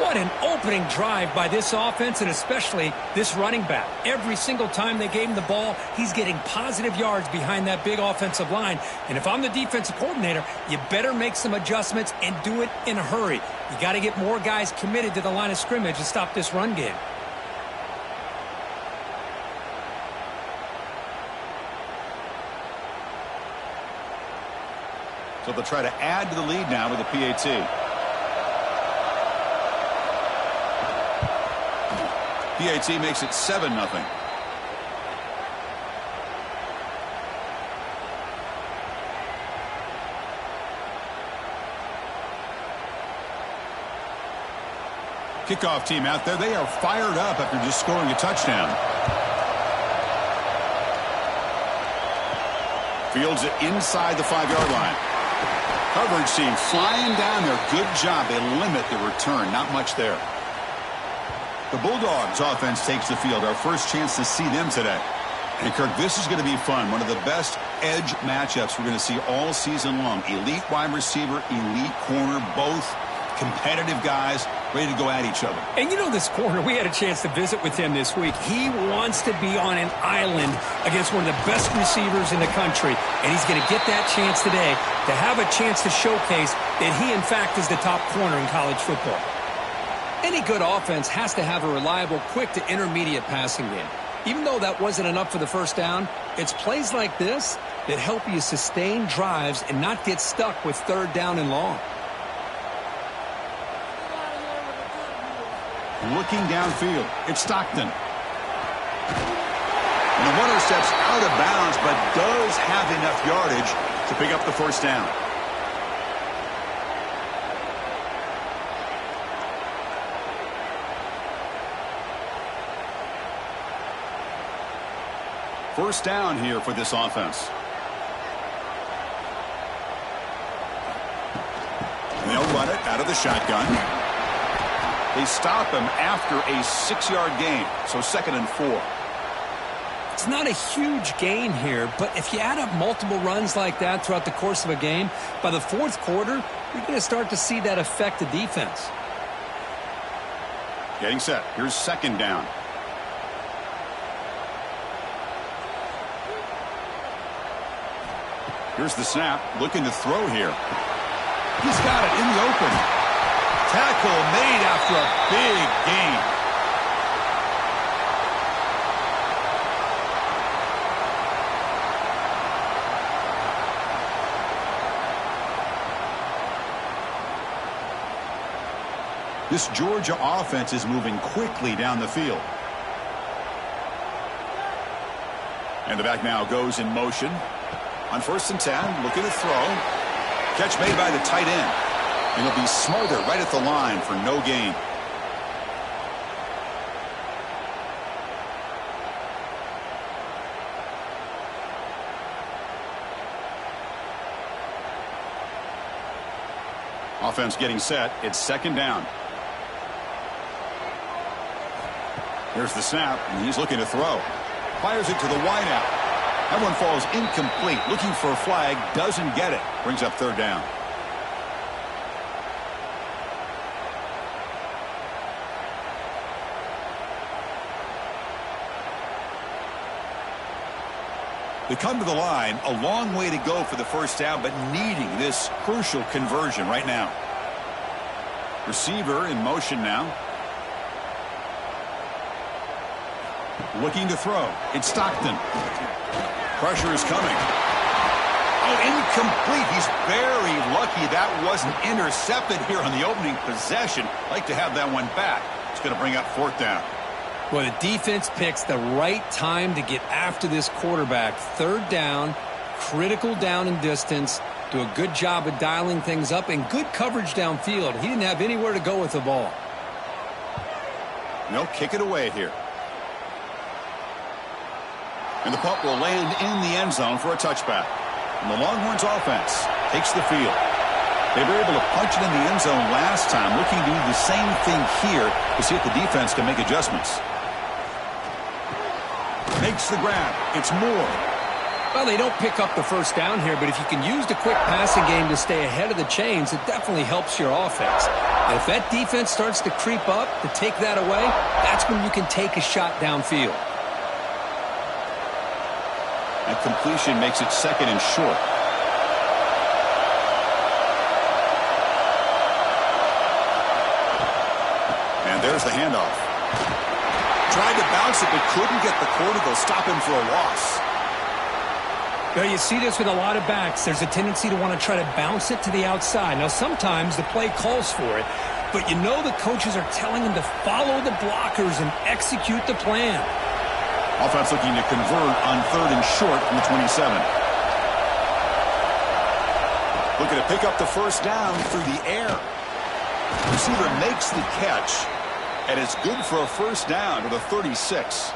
What an opening drive by this offense, and especially this running back. Every single time they gave him the ball, he's getting positive yards behind that big offensive line. And if I'm the defensive coordinator, you better make some adjustments and do it in a hurry. You got to get more guys committed to the line of scrimmage to stop this run game. So they'll try to add to the lead now with a PAT. PAT makes it 7-0. Kickoff team out there. They are fired up after just scoring a touchdown. Fields it inside the 5-yard line. Coverage team flying down there. Good job. They limit the return. Not much there. The Bulldogs offense takes the field. Our first chance to see them today. And, Kirk, this is going to be fun. One of the best edge matchups we're going to see all season long. Elite wide receiver, elite corner, both competitive guys ready to go at each other. And you know this corner, we had a chance to visit with him this week. He wants to be on an island against one of the best receivers in the country. And he's going to get that chance today to have a chance to showcase that he, in fact, is the top corner in college football. Any good offense has to have a reliable, quick to intermediate passing game. Even though that wasn't enough for the first down, it's plays like this that help you sustain drives and not get stuck with third down and long. Looking downfield, it's Stockton. And the runner steps out of bounds, but does have enough yardage to pick up the first down. First down here for this offense. And they'll run it out of the shotgun. They stop him after a 6-yard gain, so 2nd and 4. It's not a huge gain here, but if you add up multiple runs like that throughout the course of a game, by the fourth quarter, you're going to start to see that affect the defense. Getting set. Here's 2nd down. Here's the snap. Looking to throw here. He's got it in the open. Tackle made after a big gain. This Georgia offense is moving quickly down the field. And the back now goes in motion. On 1st and 10, looking to throw. Catch made by the tight end. And he'll be smothered right at the line for no gain. Offense getting set. It's 2nd down. Here's the snap, and he's looking to throw. Fires it to the wideout. That one falls incomplete. Looking for a flag. Doesn't get it. Brings up 3rd down. They come to the line. A long way to go for the first down, but needing this crucial conversion right now. Receiver in motion now. Looking to throw. It's Stockton. Pressure is coming. Oh, incomplete. He's very lucky that wasn't intercepted here on the opening possession. Like to have that one back. It's going to bring up 4th down. Well, the defense picks the right time to get after this quarterback. 3rd down, critical down and distance. Do a good job of dialing things up and good coverage downfield. He didn't have anywhere to go with the ball. No, kick it away here. And the punt will land in the end zone for a touchback. And the Longhorns offense takes the field. They were able to punch it in the end zone last time, looking to do the same thing here to see if the defense can make adjustments. Makes the grab. It's Moore. Well, they don't pick up the first down here, but if you can use the quick passing game to stay ahead of the chains, it definitely helps your offense. And if that defense starts to creep up to take that away, that's when you can take a shot downfield. That completion makes it 2nd and short. And there's the handoff. Tried to bounce it, but couldn't get the corner to stop him for a loss. Now, you see this with a lot of backs. There's a tendency to want to try to bounce it to the outside. Now, sometimes the play calls for it, but you know the coaches are telling them to follow the blockers and execute the plan. Offense looking to convert on 3rd and short from the 27. Looking to pick up the first down through the air. Receiver makes the catch, and it's good for a first down to the 36.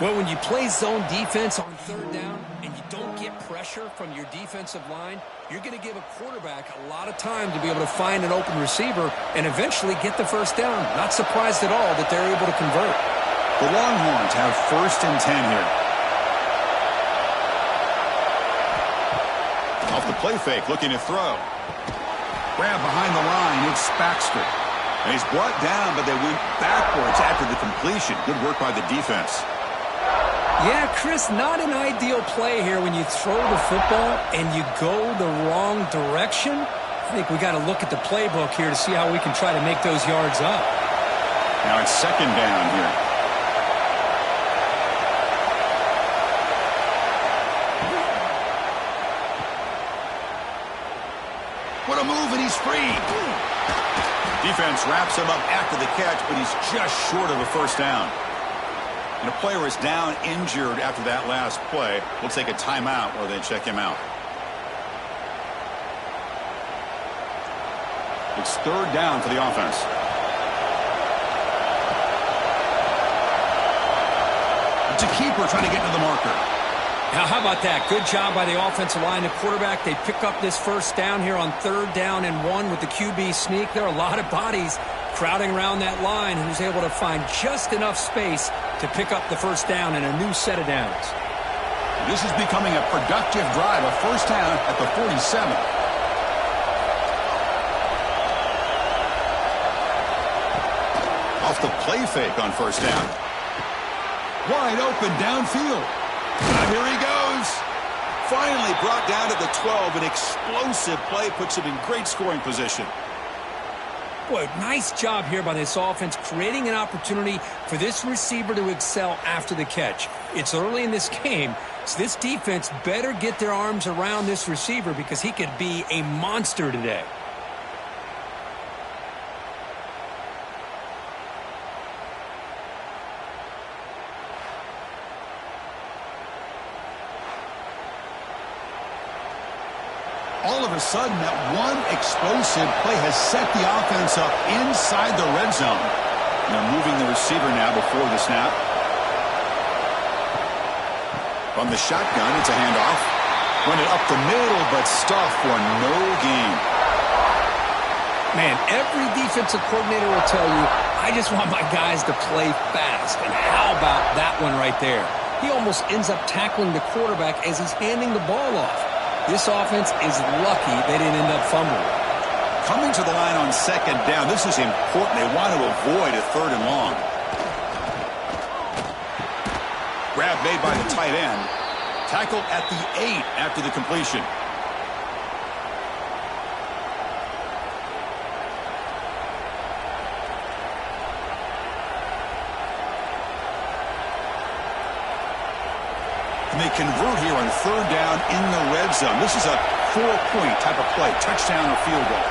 Well, when you play zone defense on third down and you don't get pressure from your defensive line, you're going to give a quarterback a lot of time to be able to find an open receiver and eventually get the first down. Not surprised at all that they're able to convert. The Longhorns have 1st and 10 here. Off the play fake, looking to throw. Grab behind the line, it's Baxter. And he's brought down, but they went backwards after the completion. Good work by the defense. Yeah, Chris, not an ideal play here when you throw the football and you go the wrong direction. I think we got to look at the playbook here to see how we can try to make those yards up. Now it's 2nd down here. What a move, and he's free. Defense wraps him up after the catch, but he's just short of a first down. And a player is down injured after that last play. We'll take a timeout while they check him out. It's 3rd down for the offense. It's a keeper trying to get to the marker. Now, how about that? Good job by the offensive line. The quarterback, they pick up this first down here on 3rd down and 1 with the QB sneak. There are a lot of bodies crowding around that line who's able to find just enough space to pick up the first down and a new set of downs. This is becoming a productive drive, a first down at the 47. Off the play fake on first down. Wide open downfield. And here he goes. Finally brought down to the 12. An explosive play puts him in great scoring position. Boy, nice job here by this offense, creating an opportunity for this receiver to excel after the catch. It's early in this game, so this defense better get their arms around this receiver because he could be a monster today. All of a sudden, that one explosive play has set the offense up inside the red zone. They're moving the receiver now before the snap. From the shotgun, it's a handoff. Run it up the middle, but stuffed for no gain. Man, every defensive coordinator will tell you, I just want my guys to play fast. And how about that one right there? He almost ends up tackling the quarterback as he's handing the ball off. This offense is lucky they didn't end up fumbling. Coming to the line on 2nd down, this is important. They want to avoid a 3rd and long. Grab made by the tight end. Tackled at the 8 after the completion. And they convert here on 3rd down in the red zone. This is a 4-point type of play, touchdown or field goal.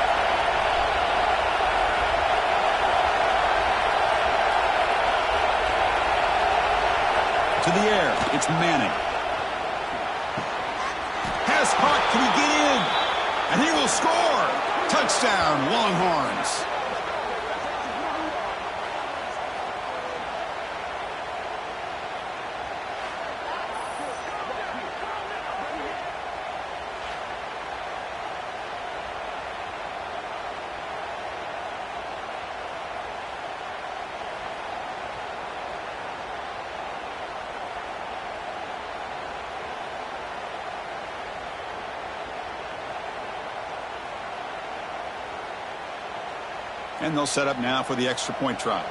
To the air, it's Manning. Pass caught, can he get in? And he will score! Touchdown, Longhorns. And they'll set up now for the extra point try.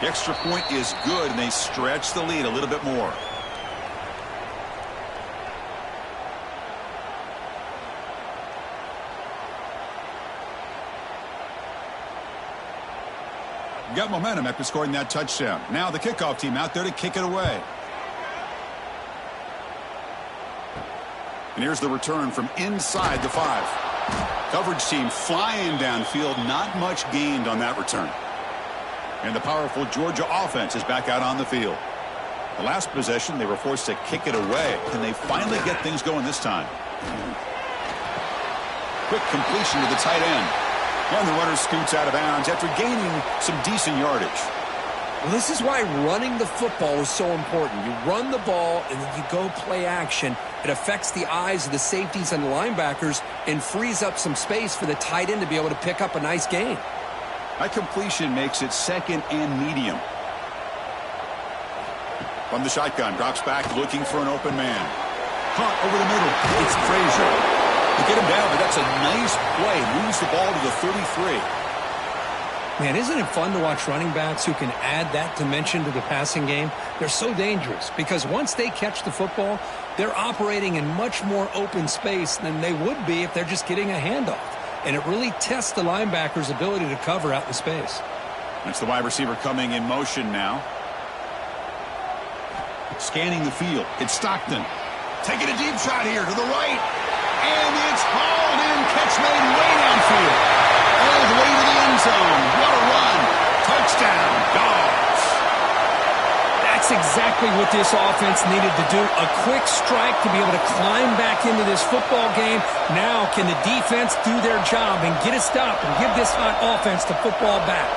The extra point is good, and they stretch the lead a little bit more. Got momentum after scoring that touchdown. Now the kickoff team out there to kick it away. And here's the return from inside the 5. Coverage team flying downfield. Not much gained on that return. And the powerful Georgia offense is back out on the field. The last possession, they were forced to kick it away. Can they finally get things going this time? Quick completion to the tight end. And the runner scoots out of bounds after gaining some decent yardage. Well, this is why running the football is so important. You run the ball, and then you go play action. It affects the eyes of the safeties and the linebackers and frees up some space for the tight end to be able to pick up a nice gain. That completion makes it second and medium. From the shotgun, drops back looking for an open man. Caught over the middle. It's Frazier. You get him down, but that's a nice play. Moves the ball to the 33. Man, isn't it fun to watch running backs who can add that dimension to the passing game? They're so dangerous because once they catch the football, they're operating in much more open space than they would be if they're just getting a handoff. And it really tests the linebacker's ability to cover out in space. That's the wide receiver coming in motion now. Scanning the field. It's Stockton. Taking a deep shot here to the right. And it's hauled in. Catch made way downfield. All the way to the end zone. What a run. Touchdown, Dogs. That's exactly what this offense needed to do. A quick strike to be able to climb back into this football game. Now can the defense do their job and get a stop and give this hot offense the football back?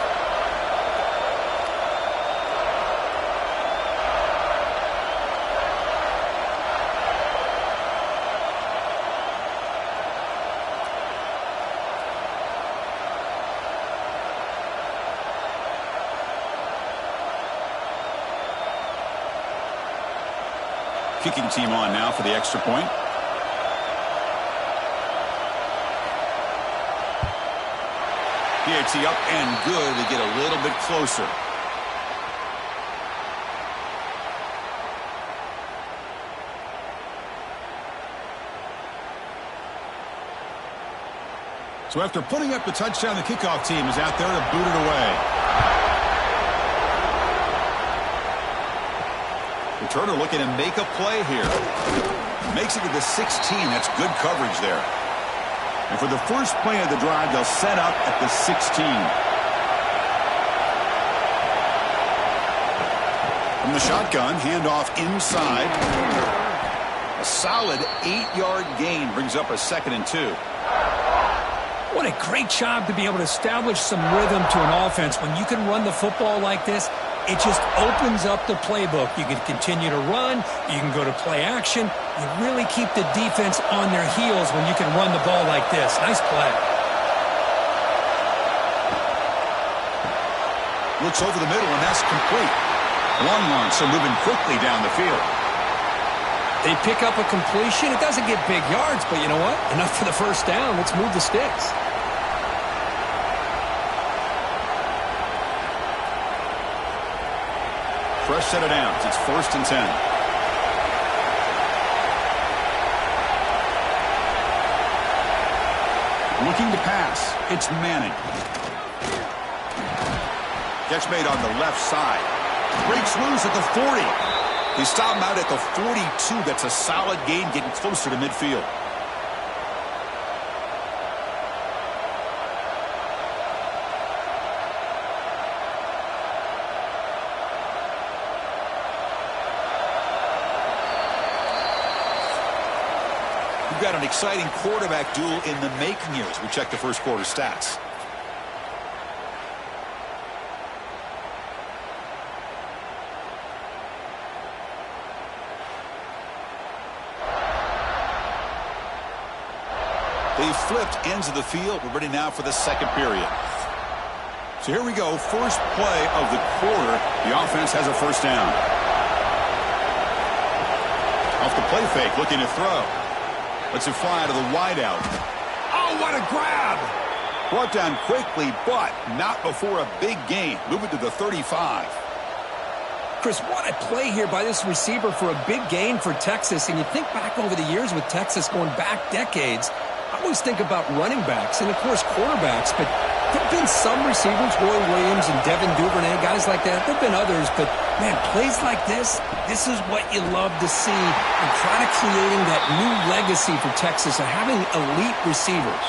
Kicking team on now for the extra point. PAT up and good. They get a little bit closer. So after putting up the touchdown, the kickoff team is out there to boot it away. Returner looking to make a play here. Makes it to the 16. That's good coverage there. And for the first play of the drive, they'll set up at the 16. From the shotgun, handoff inside. A solid 8-yard gain brings up a 2nd and 2. What a great job to be able to establish some rhythm to an offense. When you can run the football like this, it just opens up the playbook. You can continue to run. You can go to play action. You really keep the defense on their heels when you can run the ball like this. Nice play. Looks over the middle, and that's complete. Longhorns are moving quickly down the field. They pick up a completion. It doesn't get big yards, but you know what? Enough for the first down. Let's move the sticks. Fresh set of downs. It's 1st and 10. Looking to pass. It's Manning. Catch made on the left side. Breaks loose at the 40. They stop him out at the 42. That's a solid gain, getting closer to midfield. We've got an exciting quarterback duel in the making here as we check the first quarter stats. They've flipped ends of the field. We're ready now for the second period. So here we go. First play of the quarter. The offense has a first down. Off the play fake, looking to throw. Lets it fly to the wideout. Oh, what a grab! Brought down quickly, but not before a big gain. Moving to the 35. Chris, what a play here by this receiver for a big gain for Texas. And you think back over the years with Texas going back decades, I always think about running backs and, of course, quarterbacks. But there have been some receivers, Roy Williams and Devin Duvernay, guys like that. There have been others, but, man, plays like this is what you love to see. And try to creating that new legacy for Texas of having elite receivers.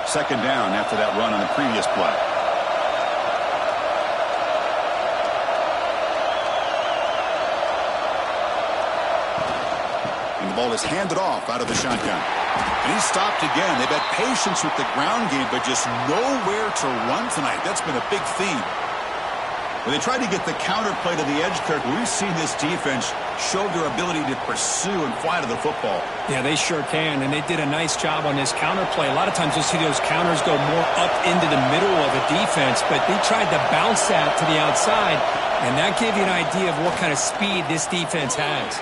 Second down after that run on the previous play. ball is handed off out of the shotgun. And he's stopped again. They've had patience with the ground game, but just nowhere to run tonight. That's been a big theme. When they tried to get the counter play to the edge, Kirk, we've seen this defense show their ability to pursue and fly to the football. Yeah, they sure can, and they did a nice job on this counter play. A lot of times you'll see those counters go more up into the middle of a defense, but they tried to bounce that to the outside, and that gave you an idea of what kind of speed this defense has.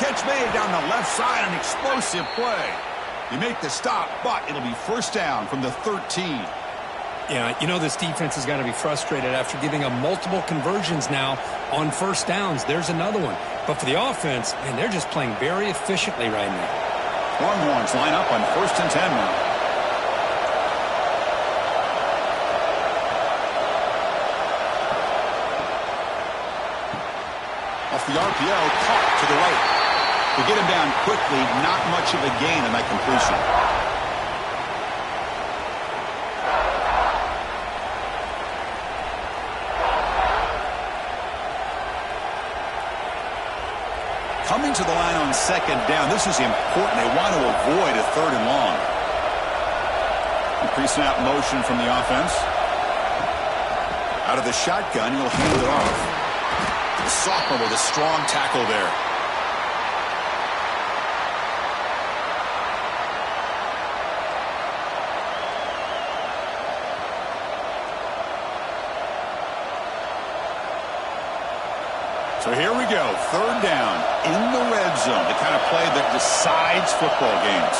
Catch made down the left side, an explosive play. You make the stop, but it'll be first down from the 13. Yeah, you know this defense has got to be frustrated after giving up multiple conversions now on first downs. There's another one. But for the offense, man, they're just playing very efficiently right now. Longhorns line up on 1st and 10 now. Off the RPO, caught to the right. To get him down quickly, not much of a gain on that completion. Coming to the line on 2nd down. This is important. They want to avoid a 3rd and long. Pre-snap motion from the offense. Out of the shotgun, he'll hand it off. The sophomore with a strong tackle there. So here we go, 3rd down in the red zone, the kind of play that decides football games.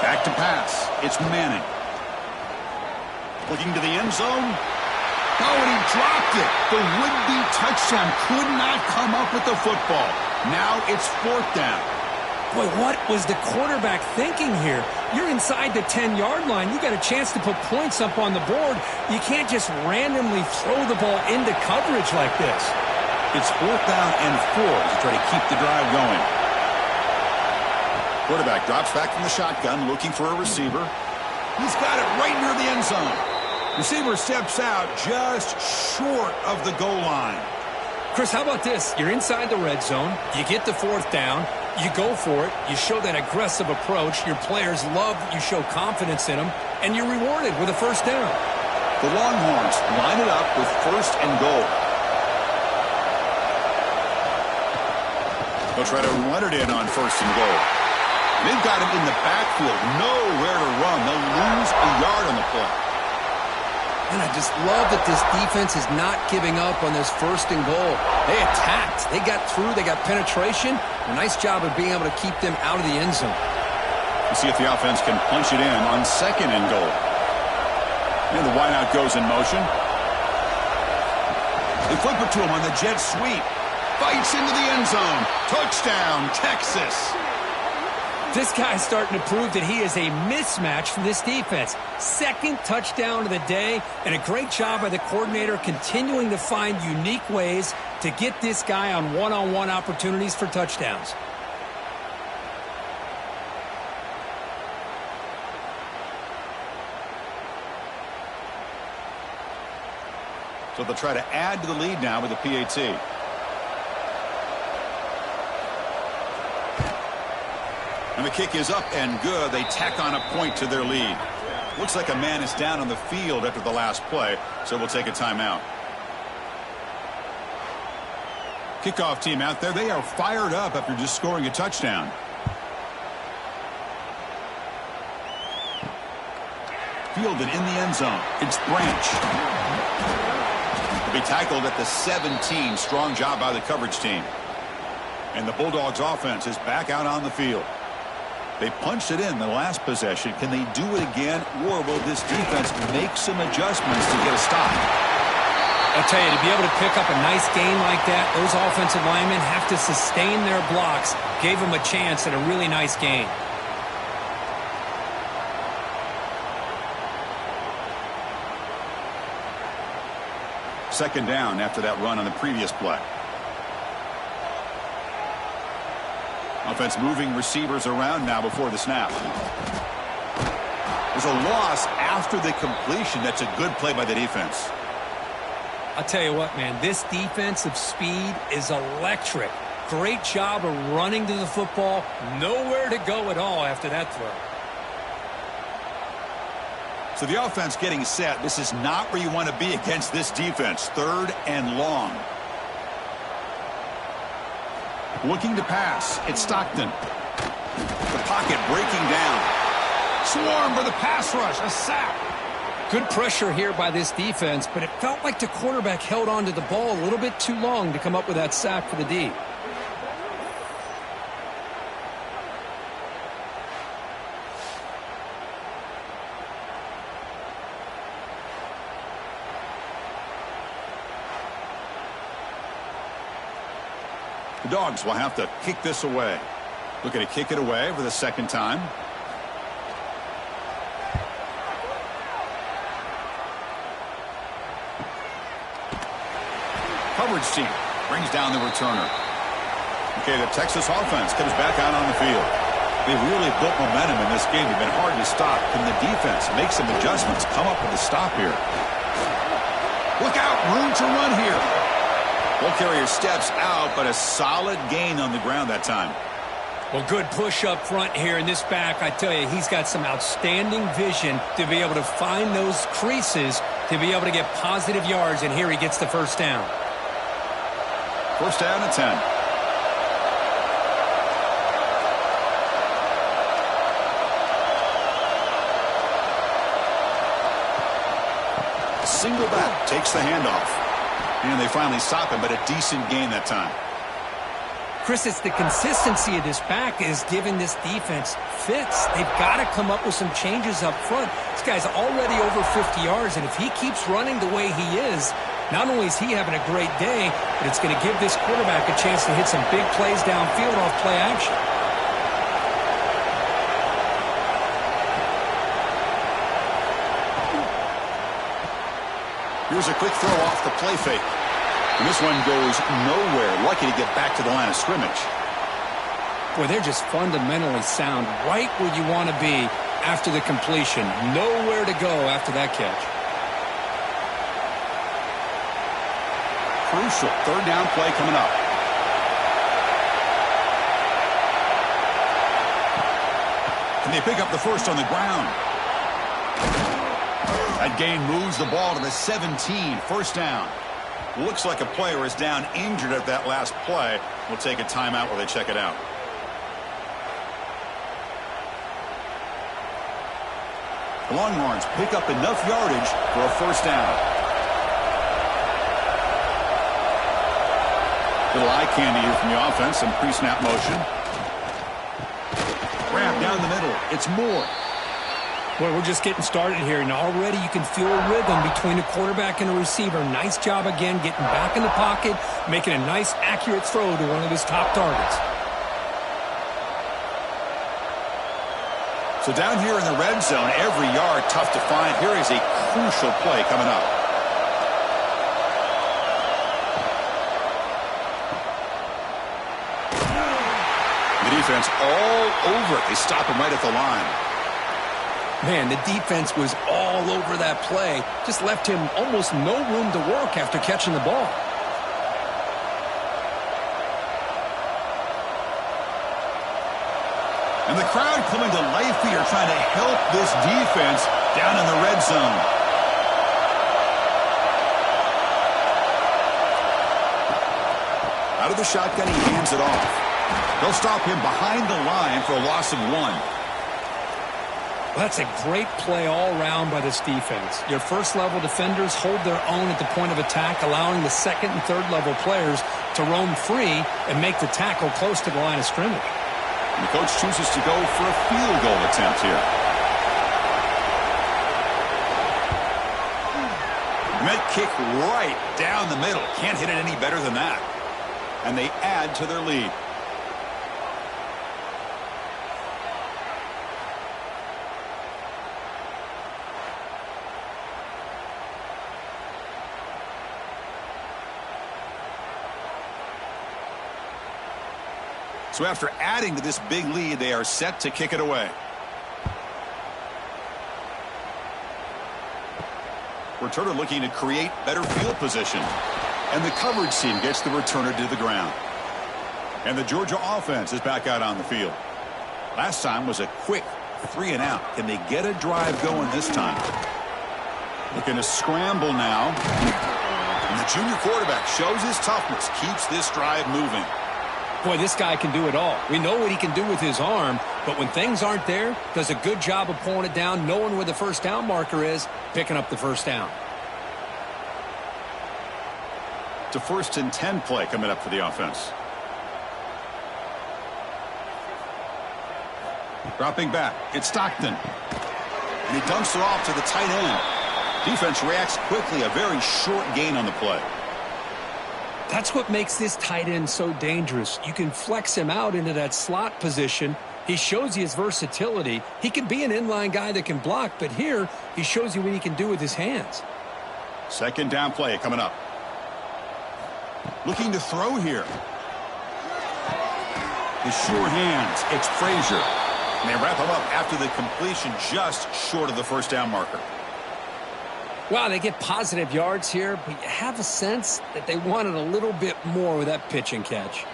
Back to pass. It's Manning. Looking to the end zone. Oh, and he dropped it. The would-be touchdown could not come up with the football. Now it's 4th down. Boy, what was the quarterback thinking here? You're inside the 10-yard line. You got a chance to put points up on the board. You can't just randomly throw the ball into coverage like this. It's 4th down and 4 to try to keep the drive going. Quarterback drops back from the shotgun, looking for a receiver. He's got it right near the end zone. Receiver steps out just short of the goal line. Chris, how about this? You're inside the red zone. You get the 4th down. You go for it. You show that aggressive approach. Your players love that you show confidence in them. And you're rewarded with a 1st down. The Longhorns line it up with 1st and goal. They'll try to run it in on 1st and goal. They've got him in the backfield. Nowhere to run. They'll lose a yard on the play. And I just love that this defense is not giving up on this 1st and goal. They attacked. They got through. They got penetration. A nice job of being able to keep them out of the end zone. We'll see if the offense can punch it in on 2nd and goal. And the wideout goes in motion. They flip it to him on the jet sweep. Fights into the end zone. Touchdown, Texas. This guy's starting to prove that he is a mismatch for this defense. 2nd touchdown of the day, and a great job by the coordinator continuing to find unique ways to get this guy on one-on-one opportunities for touchdowns. So they'll try to add to the lead now with a PAT. And the kick is up and good. They tack on a point to their lead. Looks like a man is down on the field after the last play, so we'll take a timeout. Kickoff team out there. They are fired up after just scoring a touchdown. Fielded in the end zone. It's Branch. He'll be tackled at the 17. Strong job by the coverage team. And the Bulldogs offense is back out on the field. They punched it in the last possession. Can they do it again, or will this defense make some adjustments to get a stop? I'll tell you, to be able to pick up a nice gain like that, those offensive linemen have to sustain their blocks. Gave them a chance at a really nice gain. Second down after that run on the previous play. Offense moving receivers around now before the snap. There's a loss after the completion. That's a good play by the defense. I'll tell you what, man, this defensive speed is electric. Great job of running to the football. Nowhere to go at all after that throw. So the offense getting set. This is not where you want to be against this defense. 3rd and long. Looking to pass. It's Stockton. The pocket breaking down. Swarm for the pass rush. A sack. Good pressure here by this defense, but it felt like the quarterback held on to the ball a little bit too long to come up with that sack for the D. The Dogs will have to kick this away. Looking to kick it away for the 2nd time. Coverage team brings down the returner. Okay, the Texas offense comes back out on the field. They've really built momentum in this game. They've been hard to stop. Can the defense make some adjustments, come up with a stop here? Look out, room to run here. Ball carrier steps out, but a solid gain on the ground that time. Well, good push up front here in this back. I tell you, he's got some outstanding vision to be able to find those creases to be able to get positive yards, and here he gets the 1st down. 1st down and 10. Single back takes the handoff. And they finally stop him, but a decent gain that time. Chris, it's the consistency of this back is giving this defense fits. They've got to come up with some changes up front. This guy's already over 50 yards, and if he keeps running the way he is, not only is he having a great day, but it's going to give this quarterback a chance to hit some big plays downfield off play action. Here's a quick throw off the play fake. And this one goes nowhere. Lucky to get back to the line of scrimmage. Boy, they're just fundamentally sound right where you want to be after the completion. Nowhere to go after that catch. Crucial 3rd down play coming up. Can they pick up the 1st on the ground? That gain moves the ball to the 17. 1st down. Looks like a player is down injured at that last play. We'll take a timeout while they check it out. The Longhorns pick up enough yardage for a 1st down. Little eye candy here from the offense. Some pre-snap motion. Grab down the middle. It's Moore. Well, we're just getting started here, and already you can feel a rhythm between a quarterback and a receiver. Nice job again getting back in the pocket, making a nice, accurate throw to one of his top targets. So down here in the red zone, every yard tough to find. Here is a crucial play coming up. The defense all over it. They stop him right at the line. Man, the defense was all over that play. Just left him almost no room to work after catching the ball. And the crowd coming to life here trying to help this defense down in the red zone. Out of the shotgun, he hands it off. They'll stop him behind the line for a loss of 1. Well, that's a great play all around by this defense. Your first-level defenders hold their own at the point of attack, allowing the second and third-level players to roam free and make the tackle close to the line of scrimmage. And the coach chooses to go for a field goal attempt here. And that kick right down the middle. Can't hit it any better than that. And they add to their lead. So after adding to this big lead, they are set to kick it away. Returner looking to create better field position. And the coverage team gets the returner to the ground. And the Georgia offense is back out on the field. Last time was a quick 3-and-out. Can they get a drive going this time? Looking to scramble now. And the junior quarterback shows his toughness, keeps this drive moving. Boy, this guy can do it all. We know what he can do with his arm, but when things aren't there, does a good job of pulling it down, knowing where the first down marker is, picking up the first down. It's a 1st and 10 play coming up for the offense. Dropping back, it's Stockton. And he dumps it off to the tight end. Defense reacts quickly, a very short gain on the play. That's what makes this tight end so dangerous. You can flex him out into that slot position. He shows you his versatility. He can be an inline guy that can block, but here he shows you what he can do with his hands. 2nd down play coming up. Looking to throw here. His sure hands, it's Frazier. And they wrap him up after the completion just short of the first down marker. Wow, they get positive yards here, but you have a sense that they wanted a little bit more with that pitch and catch.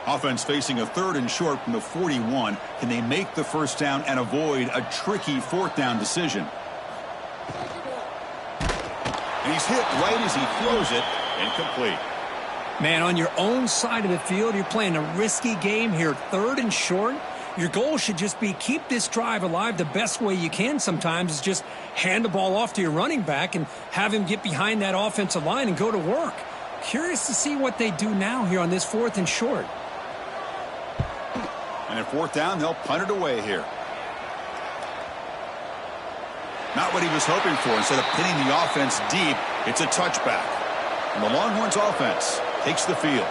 Offense facing a 3rd and short from the 41. Can they make the first down and avoid a tricky 4th down decision? And he's hit right as he throws it, incomplete. Man, on your own side of the field, you're playing a risky game here, 3rd and short. Your goal should just be keep this drive alive the best way you can sometimes is just hand the ball off to your running back and have him get behind that offensive line and go to work. Curious to see what they do now here on this 4th and short. And at 4th down, they'll punt it away here. Not what he was hoping for. Instead of pinning the offense deep, it's a touchback. And the Longhorns offense takes the field.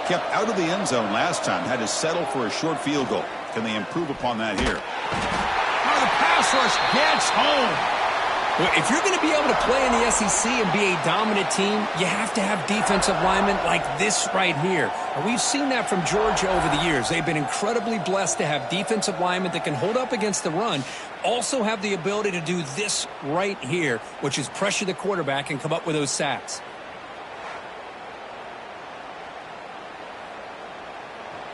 Kept out of the end zone last time, had to settle for a short field goal. Can they improve upon that here? Now the pass rush gets home. Well, if you're going to be able to play in the SEC and be a dominant team, you have to have defensive linemen like this right here. And we've seen that from Georgia over the years. They've been incredibly blessed to have defensive linemen that can hold up against the run, also have the ability to do this right here, which is pressure the quarterback and come up with those sacks.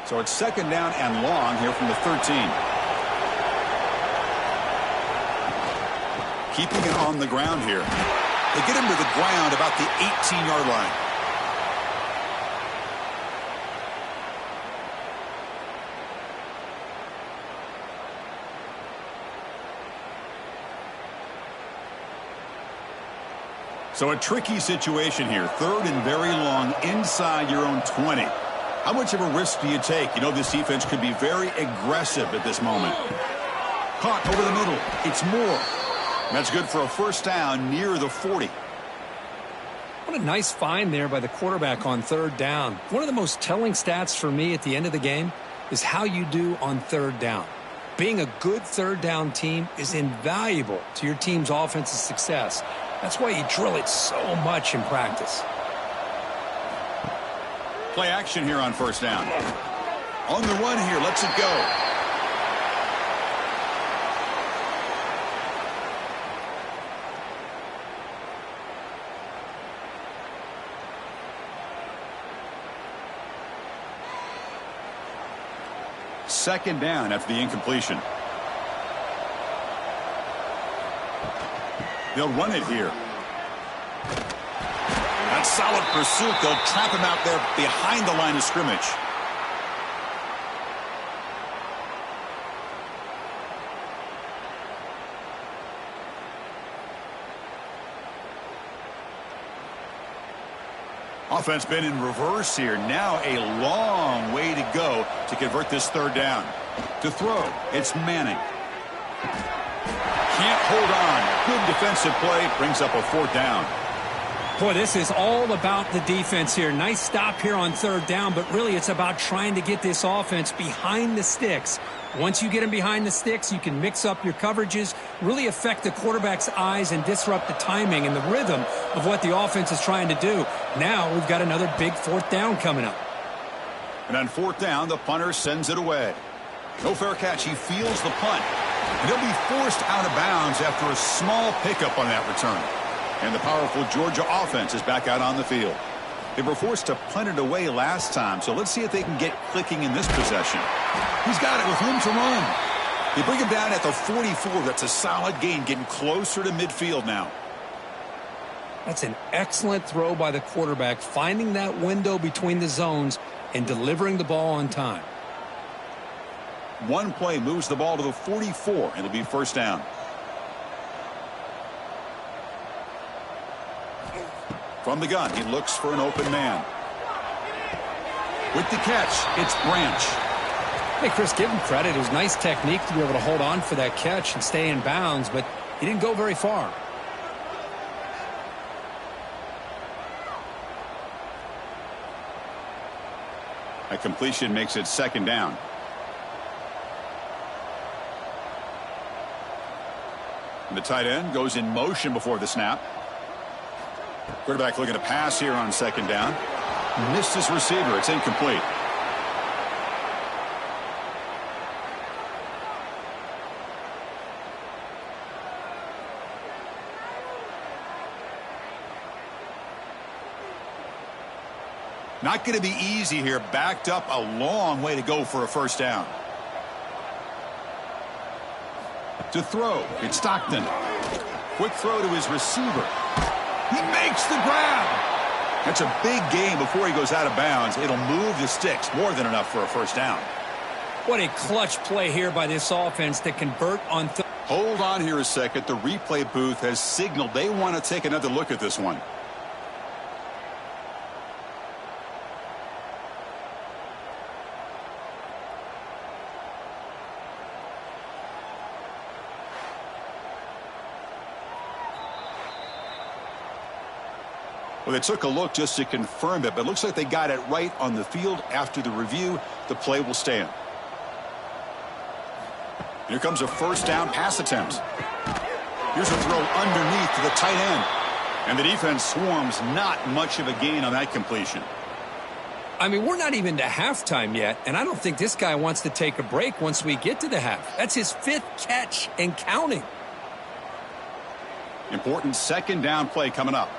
So it's 2nd down and long here from the 13. Keeping it on the ground here. They get him to the ground about the 18-yard line. So a tricky situation here. 3rd and very long inside your own 20. How much of a risk do you take? You know this defense could be very aggressive at this moment. Caught over the middle. It's Moore. That's good for a first down near the 40. What a nice find there by the quarterback on 3rd down. One of the most telling stats for me at the end of the game is how you do on 3rd down. Being a good 3rd down team is invaluable to your team's offensive success. That's why you drill it so much in practice. Play action here on first down. On the run here, lets it go. Second down after the incompletion. They'll run it here. That's solid pursuit. They'll trap him out there behind the line of scrimmage. Offense been in reverse here. Now a long way to go to convert this 3rd down. To throw, it's Manning. Can't hold on. Good defensive play. Brings up a 4th down. Boy, this is all about the defense here. Nice stop here on 3rd down, but really it's about trying to get this offense behind the sticks. Once you get them behind the sticks, you can mix up your coverages, really affect the quarterback's eyes and disrupt the timing and the rhythm of what the offense is trying to do. Now we've got another big 4th down coming up. And on 4th down, the punter sends it away. No fair catch. He fields the punt. And he'll be forced out of bounds after a small pickup on that return. And the powerful Georgia offense is back out on the field. They were forced to punt it away last time, so let's see if they can get clicking in this possession. He's got it with room to run. They bring him down at the 44. That's a solid gain, getting closer to midfield now. That's an excellent throw by the quarterback, finding that window between the zones and delivering the ball on time. One play moves the ball to the 44, and it'll be first down. From the gun, he looks for an open man. With the catch, it's Branch. Hey, Chris, give him credit. It was nice technique to be able to hold on for that catch and stay in bounds, but he didn't go very far. A completion makes it second down. And the tight end goes in motion before the snap. Quarterback looking to pass here on second down. Missed his receiver. It's incomplete. Not going to be easy here. Backed up a long way to go for a first down. To throw, it's Stockton. Quick throw to his receiver. He makes the grab. That's a big gain before he goes out of bounds. It'll move the sticks, more than enough for a first down. What a clutch play here by this offense to convert on third. Hold on here a second. The replay booth has signaled they want to take another look at this one. Well, they took a look just to confirm it, but it looks like they got it right on the field. After the review, the play will stand. Here comes a first down pass attempt. Here's a throw underneath to the tight end. And the defense swarms. Not much of a gain on that completion. I mean, we're not even to halftime yet, and I don't think this guy wants to take a break once we get to the half. That's his 5th catch and counting. Important second down play coming up.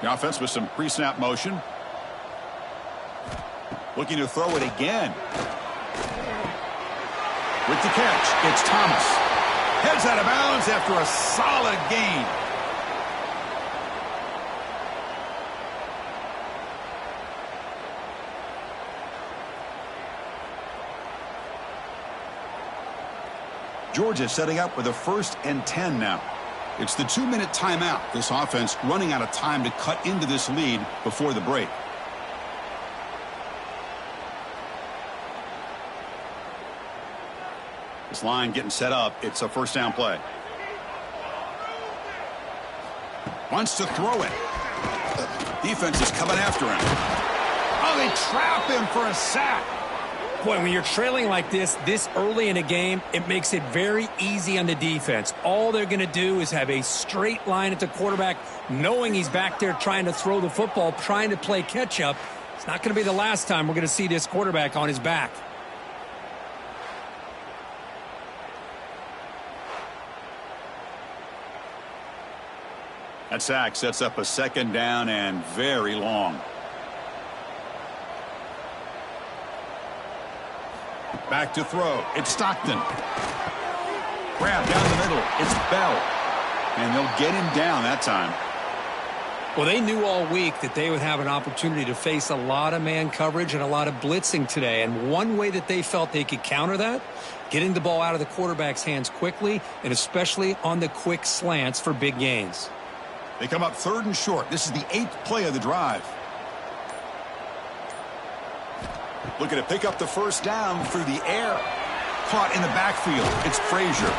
The offense with some pre-snap motion. Looking to throw it again. With the catch, it's Thomas. Heads out of bounds after a solid gain. Georgia setting up with a 1st and 10 now. It's the 2-minute timeout. This offense running out of time to cut into this lead before the break. This line getting set up. It's a first down play. Wants to throw it. Defense is coming after him. Oh, they trap him for a sack. Boy, when you're trailing like this early in a game, it makes it very easy on the defense. All they're going to do is have a straight line at the quarterback, knowing he's back there trying to throw the football, trying to play catch-up. It's not going to be the last time we're going to see this quarterback on his back. That sack sets up a second down and very long. Back to throw. It's Stockton. Grab down the middle. It's Bell. And they'll get him down that time. Well, they knew all week that they would have an opportunity to face a lot of man coverage and a lot of blitzing today. And one way that they felt they could counter that, getting the ball out of the quarterback's hands quickly, and especially on the quick slants for big gains. They come up 3rd and short. This is the 8th play of the drive. Looking to pick up the first down through the air. Caught in the backfield. It's Frazier.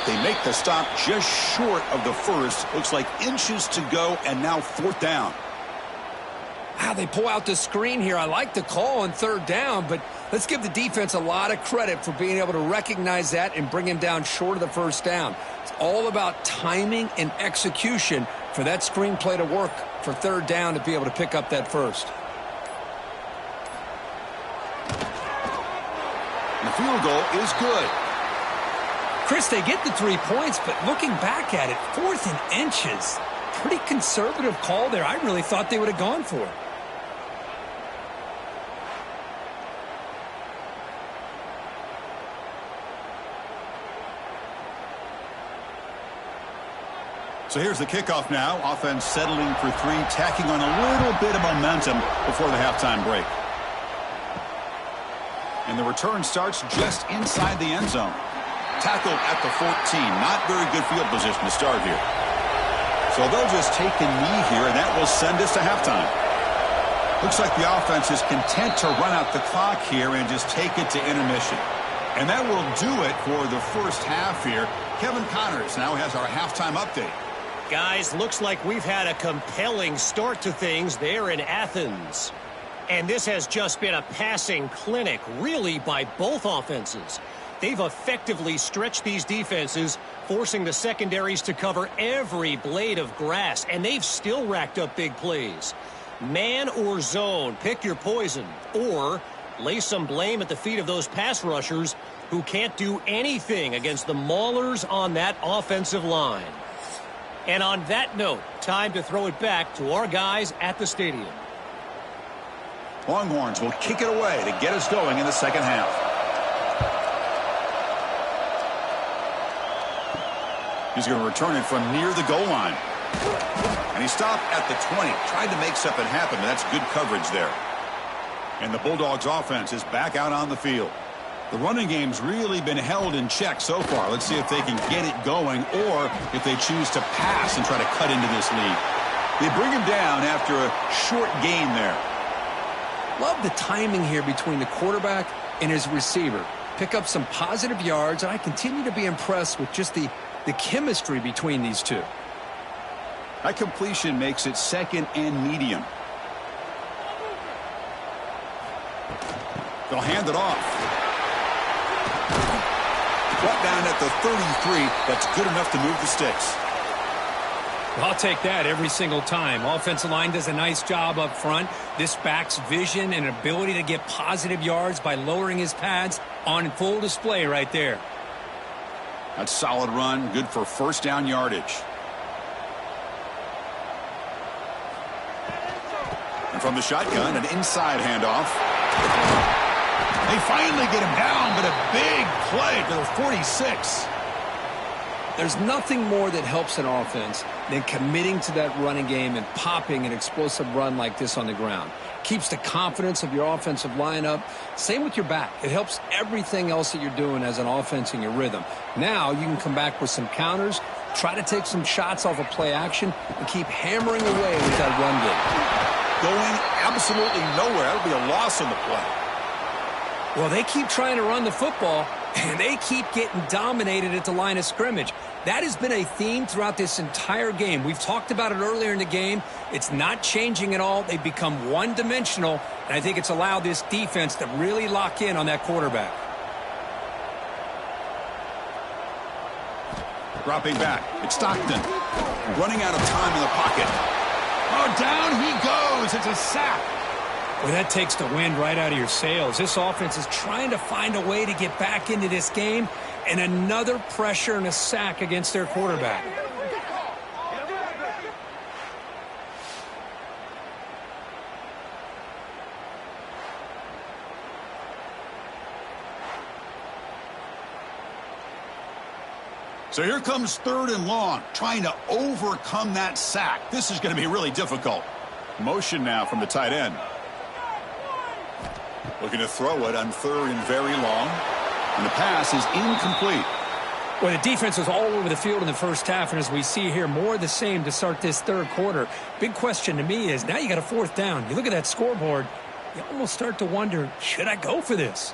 They make the stop just short of the first. Looks like inches to go, and now 4th down. Wow, they pull out the screen here. I like the call on 3rd down, but let's give the defense a lot of credit for being able to recognize that and bring him down short of the first down. It's all about timing and execution for that screen play to work for 3rd down to be able to pick up that first. field goal is good. Chris, they get the 3 points, but looking back at it, 4th and inches. Pretty conservative call there. I really thought they would have gone for it. So here's the kickoff now. Offense settling for 3, tacking on a little bit of momentum before the halftime break. And the return starts just inside the end zone. Tackled at the 14. Not very good field position to start here. So they'll just take a knee here, and that will send us to halftime. Looks like the offense is content to run out the clock here and just take it to intermission. And that will do it for the first half here. Kevin Connors now has our halftime update. Guys, looks like we've had a compelling start to things there in Athens. And this has just been a passing clinic, really, by both offenses. They've effectively stretched these defenses, forcing the secondaries to cover every blade of grass, and they've still racked up big plays. Man or zone, pick your poison, or lay some blame at the feet of those pass rushers who can't do anything against the maulers on that offensive line. And on that note, time to throw it back to our guys at the stadium. Longhorns will kick it away to get us going in the second half. He's going to return it from near the goal line. And he stopped at the 20. Tried to make something happen, but that's good coverage there. And the Bulldogs offense is back out on the field. The running game's really been held in check so far. Let's see if they can get it going or if they choose to pass and try to cut into this lead. They bring him down after a short gain there. Love the timing here between the quarterback and his receiver. Pick up some positive yards, and I continue to be impressed with just the chemistry between these two. That completion makes it second and medium. They'll hand it off. Brought down at the 33. That's good enough to move the sticks. I'll take that every single time. Offensive line does a nice job up front. This back's vision and ability to get positive yards by lowering his pads on full display right there. That's a solid run, good for first down yardage. And from the shotgun, an inside handoff. They finally get him down, but a big play to the 46. There's nothing more that helps an offense than committing to that running game and popping an explosive run like this on the ground. Keeps the confidence of your offensive lineup. Same with your back. It helps everything else that you're doing as an offense in your rhythm. Now you can come back with some counters, try to take some shots off of play action, and keep hammering away with that run game. Going absolutely nowhere. That'll be a loss on the play. Well, they keep trying to run the football, and they keep getting dominated at the line of scrimmage. That has been a theme throughout this entire game. We've talked about it earlier in the game. It's not changing at all. They've become one-dimensional, and I think it's allowed this defense to really lock in on that quarterback. Dropping back. It's Stockton. Running out of time in the pocket. Oh, down he goes. It's a sack. Well, that takes the wind right out of your sails. This offense is trying to find a way to get back into this game, and another pressure and a sack against their quarterback. So here comes 3rd and long, trying to overcome that sack. This is going to be really difficult. Motion now from the tight end. Looking to throw it on 3rd and very long. And the pass is incomplete. Well, the defense was all over the field in the first half, and as we see here, more of the same to start this third quarter. Big question to me is, now you got a 4th down. You look at that scoreboard, you almost start to wonder, should I go for this?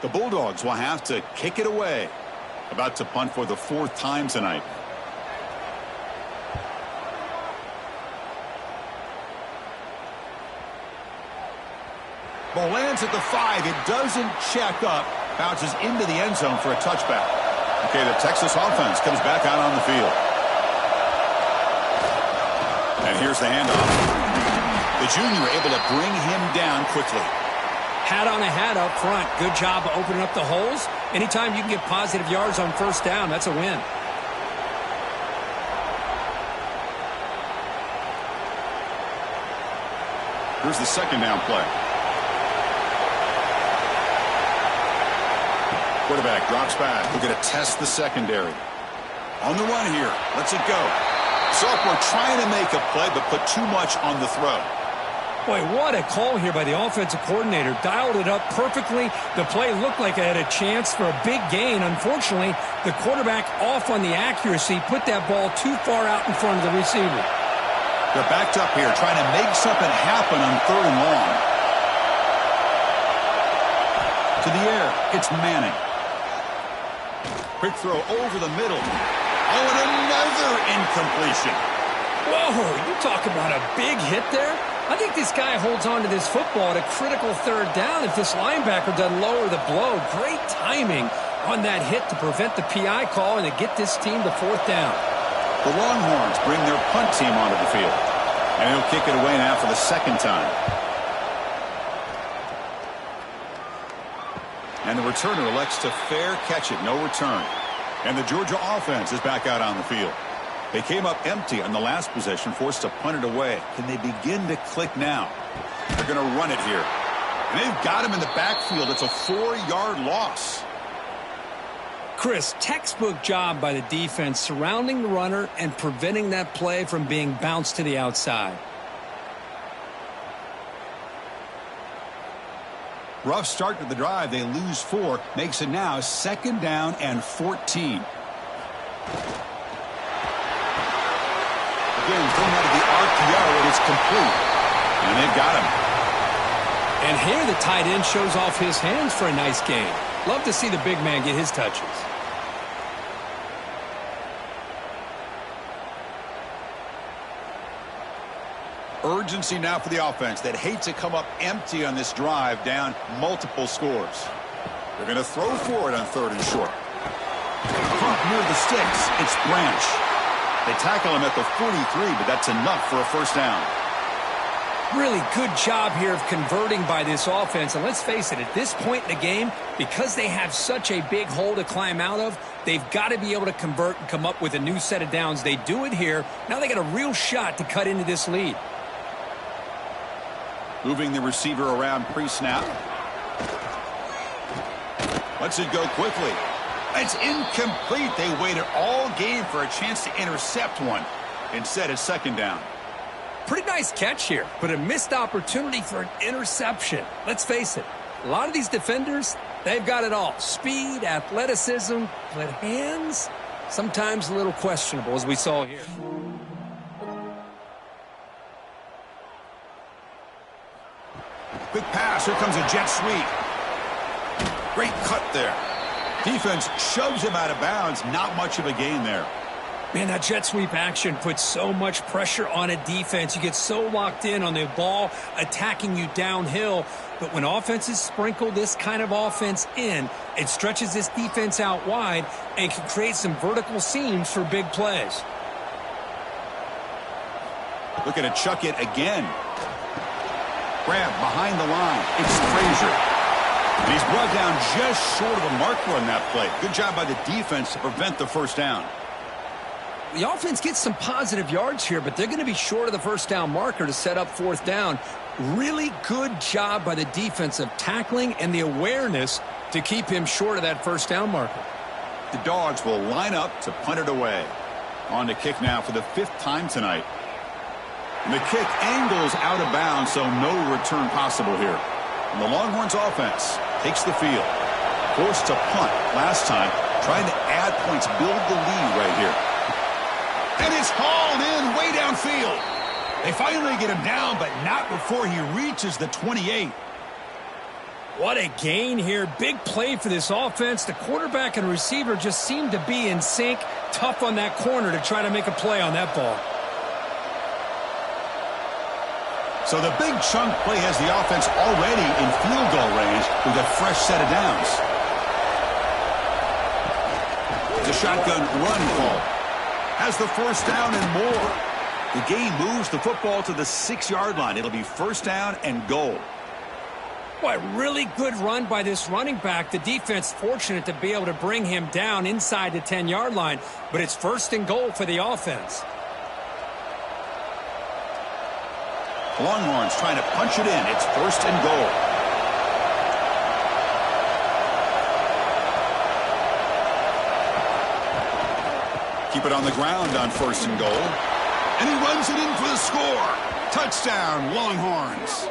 The Bulldogs will have to kick it away. About to punt for the 4th time tonight. Ball lands at the 5. It doesn't check up. Bounces into the end zone for a touchback. Okay, the Texas offense comes back out on the field. And here's the handoff. The junior able to bring him down quickly. Hat on a hat up front. Good job of opening up the holes. Anytime you can get positive yards on first down, that's a win. Here's the second down play. Quarterback drops back. We're going to test the secondary. On the run here. Lets it go. Sophomore trying to make a play, but put too much on the throw. Boy, what a call here by the offensive coordinator. Dialed it up perfectly. The play looked like it had a chance for a big gain. Unfortunately, the quarterback off on the accuracy, put that ball too far out in front of the receiver. They're backed up here, trying to make something happen on 3rd and long. To the air, it's Manning. Quick throw over the middle. Oh, and another incompletion. Whoa, you talk about a big hit there? I think this guy holds on to this football at a critical 3rd down if this linebacker doesn't lower the blow. Great timing on that hit to prevent the PI call and to get this team to 4th down. The Longhorns bring their punt team onto the field. And he'll kick it away now for the 2nd time. And the returner elects to fair catch it. No return. And the Georgia offense is back out on the field. They came up empty on the last possession, forced to punt it away. Can they begin to click now? They're going to run it here. And they've got him in the backfield. It's a 4-yard loss. Chris, textbook job by the defense surrounding the runner and preventing that play from being bounced to the outside. Rough start to the drive. They lose 4. Makes it now 2nd down and 14. Again, thrown out of the RPO, and it's complete. And they've got him. And here the tight end shows off his hands for a nice gain. Love to see the big man get his touches. Urgency now for the offense that hates to come up empty on this drive, down multiple scores. They're going to throw for it on 3rd and short. Pump near the sticks. It's Branch. They tackle him at the 43, but that's enough for a 1st down. Really good job here of converting by this offense. And let's face it, at this point in the game, because they have such a big hole to climb out of, they've got to be able to convert and come up with a new set of downs. They do it here. Now they got a real shot to cut into this lead. Moving the receiver around pre-snap. Lets it go quickly. It's incomplete. They waited all game for a chance to intercept one. Instead, it's 2nd down. Pretty nice catch here, but a missed opportunity for an interception. Let's face it, a lot of these defenders, they've got it all. Speed, athleticism, but hands, sometimes a little questionable, as we saw here. Quick pass. Here comes a jet sweep. Great cut there. Defense shoves him out of bounds. Not much of a gain there. Man, that jet sweep action puts so much pressure on a defense. You get so locked in on the ball attacking you downhill. But when offenses sprinkle this kind of offense in, it stretches this defense out wide and can create some vertical seams for big plays. Looking to chuck it again. Grab behind the line. It's Frazier. And he's brought down just short of a marker on that play. Good job by the defense to prevent the 1st down. The offense gets some positive yards here, but they're going to be short of the 1st down marker to set up 4th down. Really good job by the defense of tackling and the awareness to keep him short of that 1st down marker. The Dogs will line up to punt it away. On to kick now for the 5th time tonight. And the kick angles out of bounds, so no return possible here. And the Longhorns offense takes the field. Forced to punt last time, trying to add points, build the lead right here. And it's hauled in way downfield. They finally get him down, but not before he reaches the 28. What a gain here. Big play for this offense. The quarterback and receiver just seem to be in sync. Tough on that corner to try to make a play on that ball. So the big chunk play has the offense already in field goal range with a fresh set of downs. The shotgun run call has the 1st down and more. The game moves the football to the 6-yard line. It'll be 1st down and goal. Boy, really good run by this running back. The defense fortunate to be able to bring him down inside the 10-yard line, but it's 1st and goal for the offense. Longhorns trying to punch it in. It's 1st and goal. Keep it on the ground on 1st and goal. And he runs it in for the score. Touchdown, Longhorns.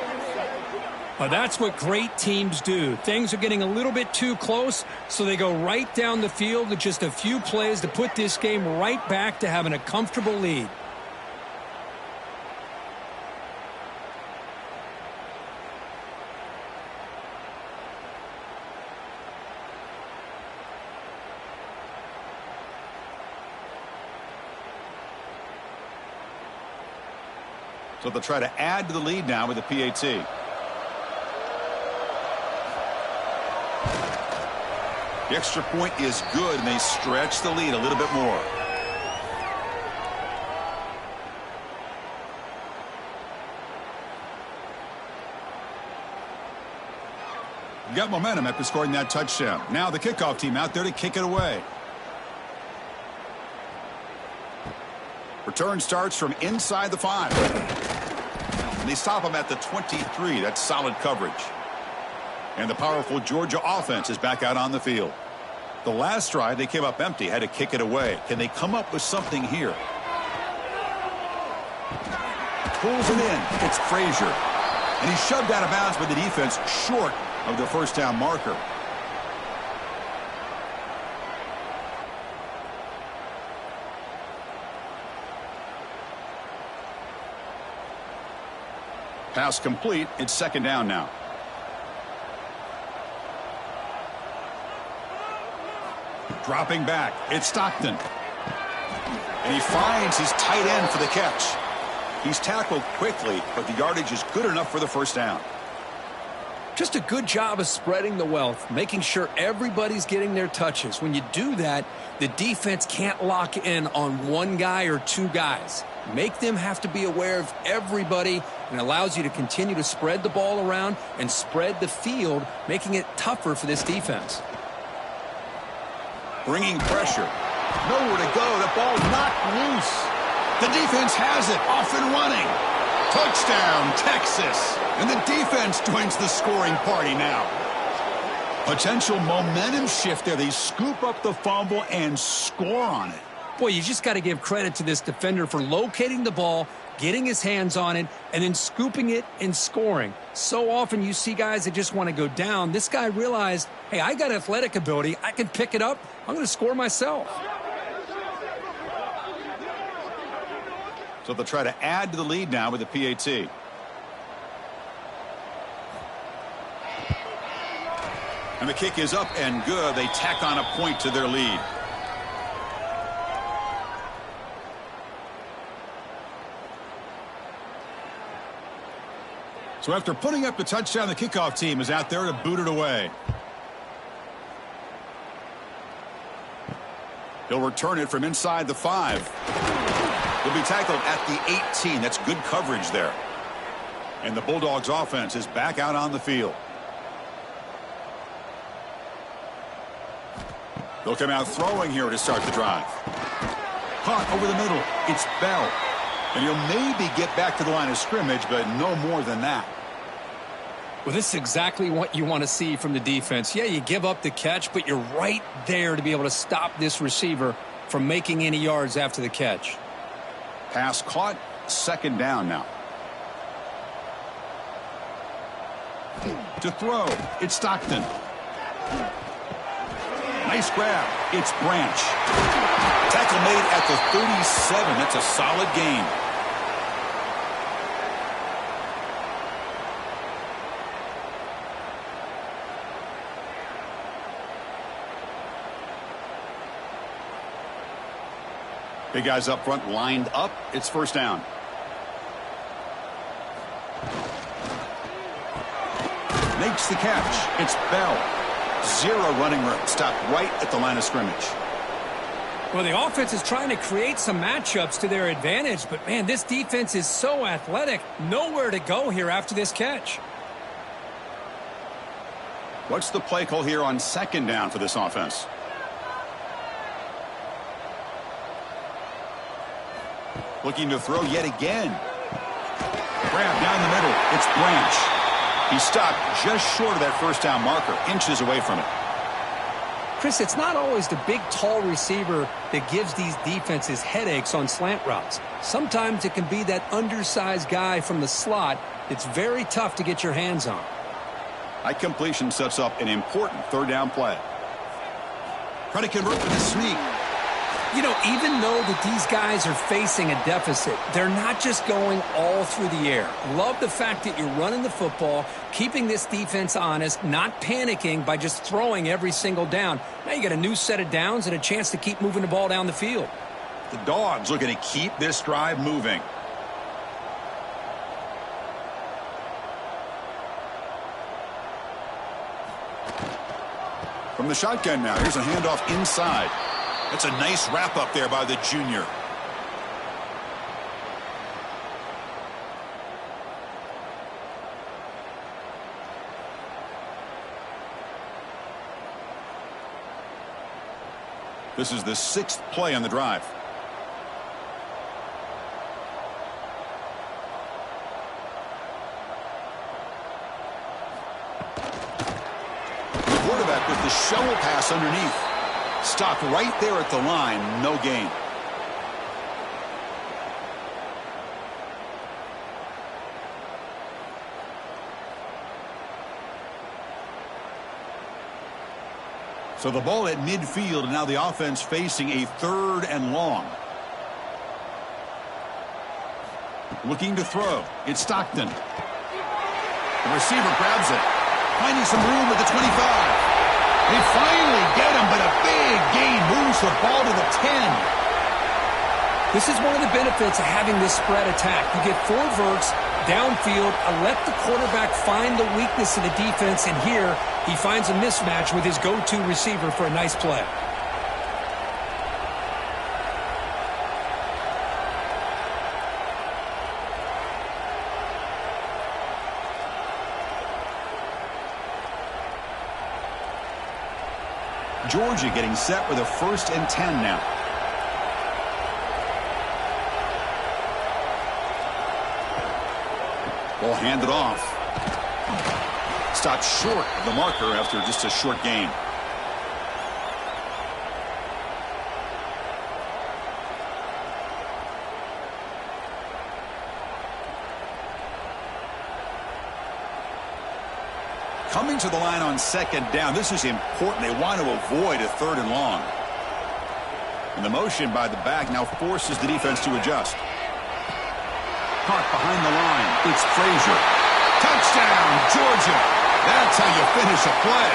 That's what great teams do. Things are getting a little bit too close, so they go right down the field with just a few plays to put this game right back to having a comfortable lead. So they'll try to add to the lead now with the PAT. The extra point is good, and they stretch the lead a little bit more. Got momentum after scoring that touchdown. Now the kickoff team out there to kick it away. Return starts from inside the 5. And they stop him at the 23. That's solid coverage. And the powerful Georgia offense is back out on the field. The last drive, they came up empty, had to kick it away. Can they come up with something here? Pulls it in. It's Frazier. And he's shoved out of bounds by the defense short of the 1st down marker. Pass complete. It's 2nd down now. Dropping back. It's Stockton. And he finds his tight end for the catch. He's tackled quickly, but the yardage is good enough for the 1st down. Just a good job of spreading the wealth, making sure everybody's getting their touches. When you do that, the defense can't lock in on one guy or two guys. Make them have to be aware of everybody, and allows you to continue to spread the ball around and spread the field, making it tougher for this defense. Bringing pressure. Nowhere to go. The ball knocked loose. The defense has it. Off and running. Touchdown, Texas. And the defense joins the scoring party now. Potential momentum shift there. They scoop up the fumble and score on it. Boy, you just got to give credit to this defender for locating the ball, getting his hands on it, and then scooping it and scoring. So often you see guys that just want to go down. This guy realized, hey, I got athletic ability. I can pick it up. I'm going to score myself. So they'll try to add to the lead now with the PAT. And the kick is up and good. They tack on a point to their lead. So after putting up the touchdown, the kickoff team is out there to boot it away. He'll return it from inside the 5. He'll be tackled at the 18. That's good coverage there. And the Bulldogs offense is back out on the field. They'll come out throwing here to start the drive. Caught over the middle. It's Bell. And he'll maybe get back to the line of scrimmage, but no more than that. Well, this is exactly what you want to see from the defense. Yeah, you give up the catch, but you're right there to be able to stop this receiver from making any yards after the catch. Pass caught, 2nd down now. To throw, it's Stockton. Nice grab. It's Branch. Tackle made at the 37. That's a solid gain. Big guys up front lined up. It's 1st down. Makes the catch. It's Bell. 0 running room. Stopped right at the line of scrimmage. Well, the offense is trying to create some matchups to their advantage, but, man, this defense is so athletic. Nowhere to go here after this catch. What's the play call here on second down for this offense? Looking to throw yet again. Grab down the middle. It's Branch. He stopped just short of that first down marker, inches away from it. Chris, it's not always the big, tall receiver that gives these defenses headaches on slant routes. Sometimes it can be that undersized guy from the slot that's very tough to get your hands on. That completion sets up an important third down play. Trying to convert with a sneak. You know, even though that these guys are facing a deficit, they're not just going all through the air. Love the fact that you're running the football, keeping this defense honest, not panicking by just throwing every single down. Now you got a new set of downs and a chance to keep moving the ball down the field. The Dogs looking to keep this drive moving. From the shotgun now, here's a handoff inside. That's a nice wrap up there by the junior. This is the 6th play on the drive. The quarterback with the shovel pass underneath. Stopped right there at the line, no gain. So the ball at midfield, and now the offense facing a 3rd and long. Looking to throw. It's Stockton. The receiver grabs it. Finding some room at the 25. They finally get him, but a big gain moves the ball to the 10. This is one of the benefits of having this spread attack. You get 4 verts downfield, let the quarterback find the weakness of the defense, and here he finds a mismatch with his go-to receiver for a nice play. Georgia getting set with a 1st and 10 now. Ball handed off. Stopped short of the marker after just a short gain. Coming to the line on second down. This is important. They want to avoid a 3rd and long. And the motion by the back now forces the defense to adjust. Caught behind the line. It's Frazier. Touchdown, Georgia. That's how you finish a play.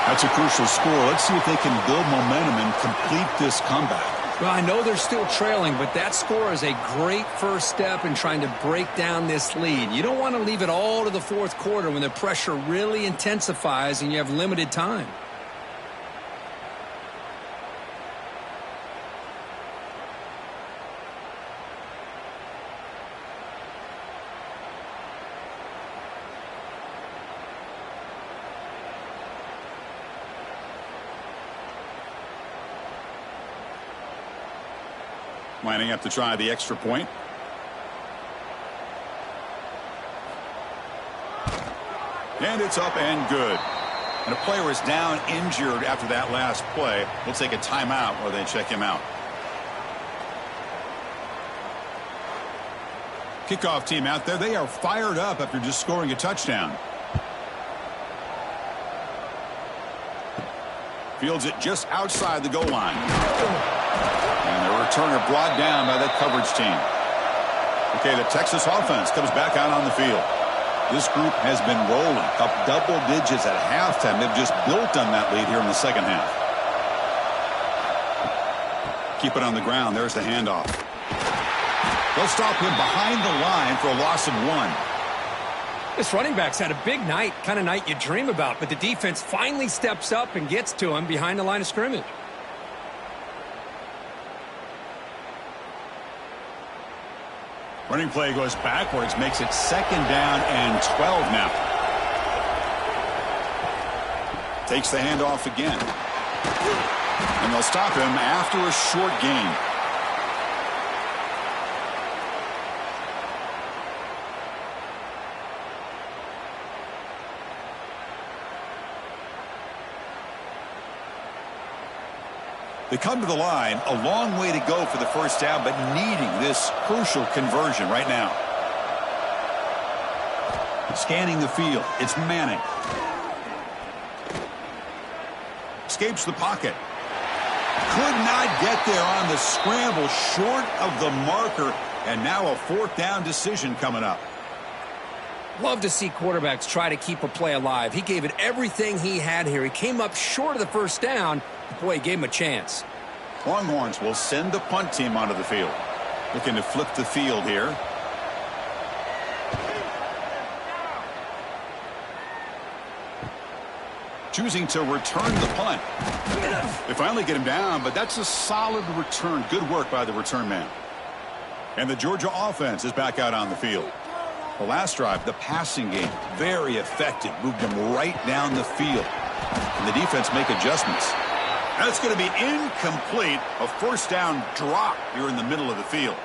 That's a crucial score. Let's see if they can build momentum and complete this comeback. Well, I know they're still trailing, but that score is a great first step in trying to break down this lead. You don't want to leave it all to the 4th quarter when the pressure really intensifies and you have limited time. Lining up to try the extra point. And it's up and good. And a player is down injured after that last play. We'll take a timeout while they check him out. Kickoff team out there. They are fired up after just scoring a touchdown. Fields it just outside the goal line. And the returner brought down by that coverage team. Okay, the Texas offense comes back out on the field. This group has been rolling up double digits at halftime. They've just built on that lead here in the second half. Keep it on the ground. There's the handoff. They'll stop him behind the line for a loss of 1. This running back's had a big night, kind of night you dream about, but the defense finally steps up and gets to him behind the line of scrimmage. Running play goes backwards, makes it 2nd down and 12 now. Takes the handoff again. And they'll stop him after a short gain. They come to the line, a long way to go for the first down, but needing this crucial conversion right now. Scanning the field, it's Manning. Escapes the pocket. Could not get there on the scramble, short of the marker, and now a fourth down decision coming up. Love to see quarterbacks try to keep a play alive. He gave it everything he had here. He came up short of the first down. Boy, he gave him a chance. Longhorns will send the punt team onto the field. Looking to flip the field here. Choosing to return the punt. They finally get him down, but that's a solid return. Good work by the return man. And the Georgia offense is back out on the field. The last drive, the passing game, very effective. Moved them right down the field. And the defense make adjustments. That's going to be incomplete. A first down drop here in the middle of the field.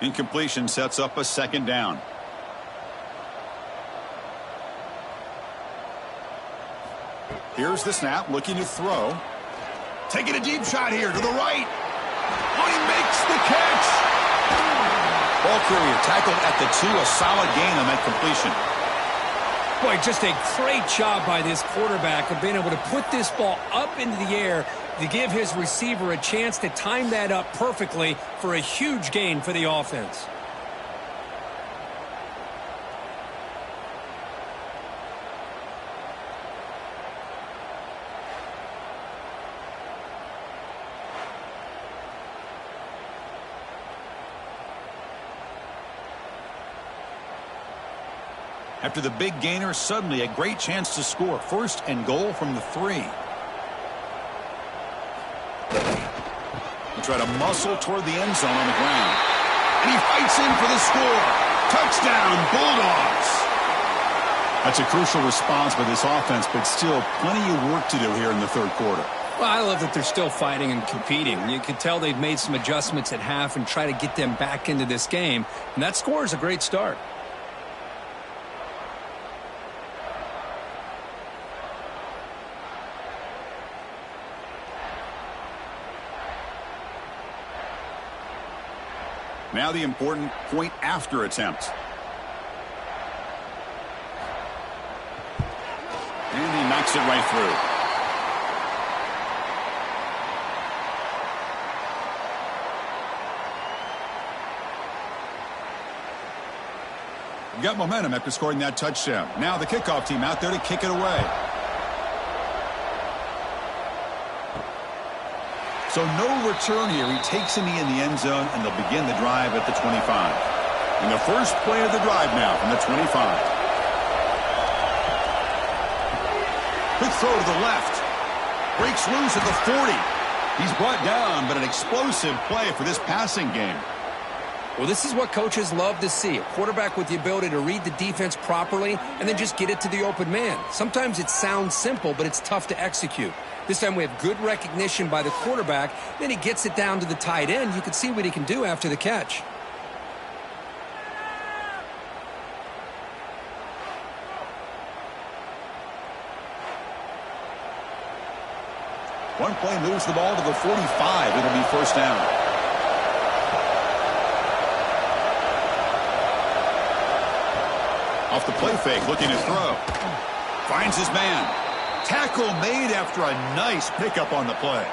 Incompletion sets up a second down. Here's the snap, looking to throw. Taking a deep shot here to the right. Oh, he makes the catch. Ball carrier tackled at the 2, a solid gain on that completion. Boy, just a great job by this quarterback of being able to put this ball up into the air to give his receiver a chance to time that up perfectly for a huge gain for the offense. After the big gainer, suddenly a great chance to score. First and goal from the 3. They try to muscle toward the end zone on the ground. And he fights in for the score. Touchdown, Bulldogs. That's a crucial response by this offense, but still plenty of work to do here in the third quarter. Well, I love that they're still fighting and competing. You can tell they've made some adjustments at half and try to get them back into this game. And that score is a great start. Now the important point after attempt. And he knocks it right through. Got momentum after scoring that touchdown. Now the kickoff team out there to kick it away. So no return here. He takes a knee in the end zone, and they'll begin the drive at the 25. And the first play of the drive now from the 25. Quick throw to the left. Breaks loose at the 40. He's brought down, but an explosive play for this passing game. Well, this is what coaches love to see. A quarterback with the ability to read the defense properly and then just get it to the open man. Sometimes it sounds simple, but it's tough to execute. This time we have good recognition by the quarterback. Then he gets it down to the tight end. You can see what he can do after the catch. One play moves the ball to the 45. It'll be first down. Off the play fake, looking to throw. Finds his man. Tackle made after a nice pickup on the play.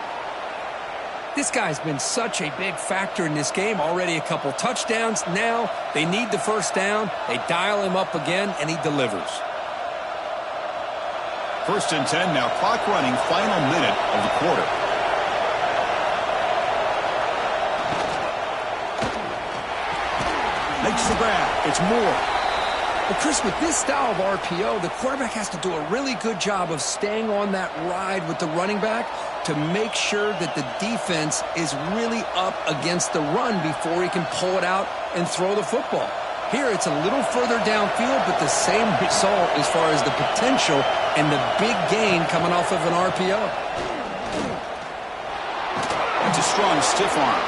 This guy's been such a big factor in this game. Already a couple touchdowns. Now they need the first down. They dial him up again, and he delivers. First and 10 now. Clock running. Final minute of the quarter. Makes the grab. It's Moore. Well, Chris, with this style of RPO, the quarterback has to do a really good job of staying on that ride with the running back. to make sure that the defense is really up against the run before he can pull it out and throw the football. Here, it's a little further downfield, but the same result as far as the potential and the big gain coming off of an RPO. That's a strong stiff arm.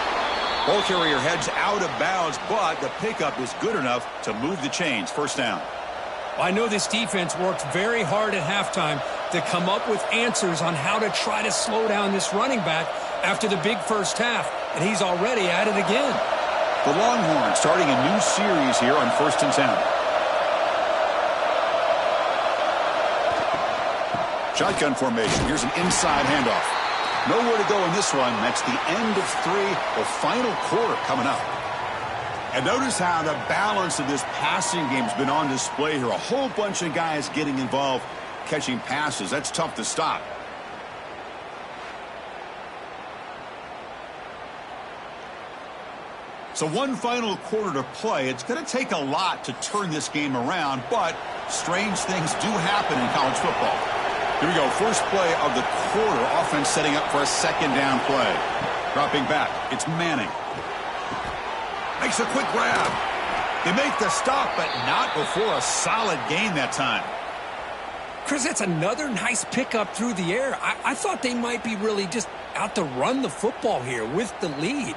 Ball carrier heads out of bounds, but the pickup is good enough to move the chains. First down. I know this defense worked very hard at halftime to come up with answers on how to try to slow down this running back after the big first half, and he's already at it again. The Longhorns starting a new series here on 1st and 10. Shotgun formation. Here's an inside handoff. Nowhere to go in this one. That's the end of 3, the final quarter coming up. And notice how the balance of this passing game has been on display here. A whole bunch of guys getting involved catching passes. That's tough to stop. So one final quarter to play. It's going to take a lot to turn this game around, but strange things do happen in college football. Here we go. First play of the quarter. Offense setting up for a second down play. Dropping back. It's Manning. Makes a quick grab. They make the stop, but not before a solid gain that time. Chris, that's another nice pickup through the air. I thought they might be really just out to run the football here with the lead.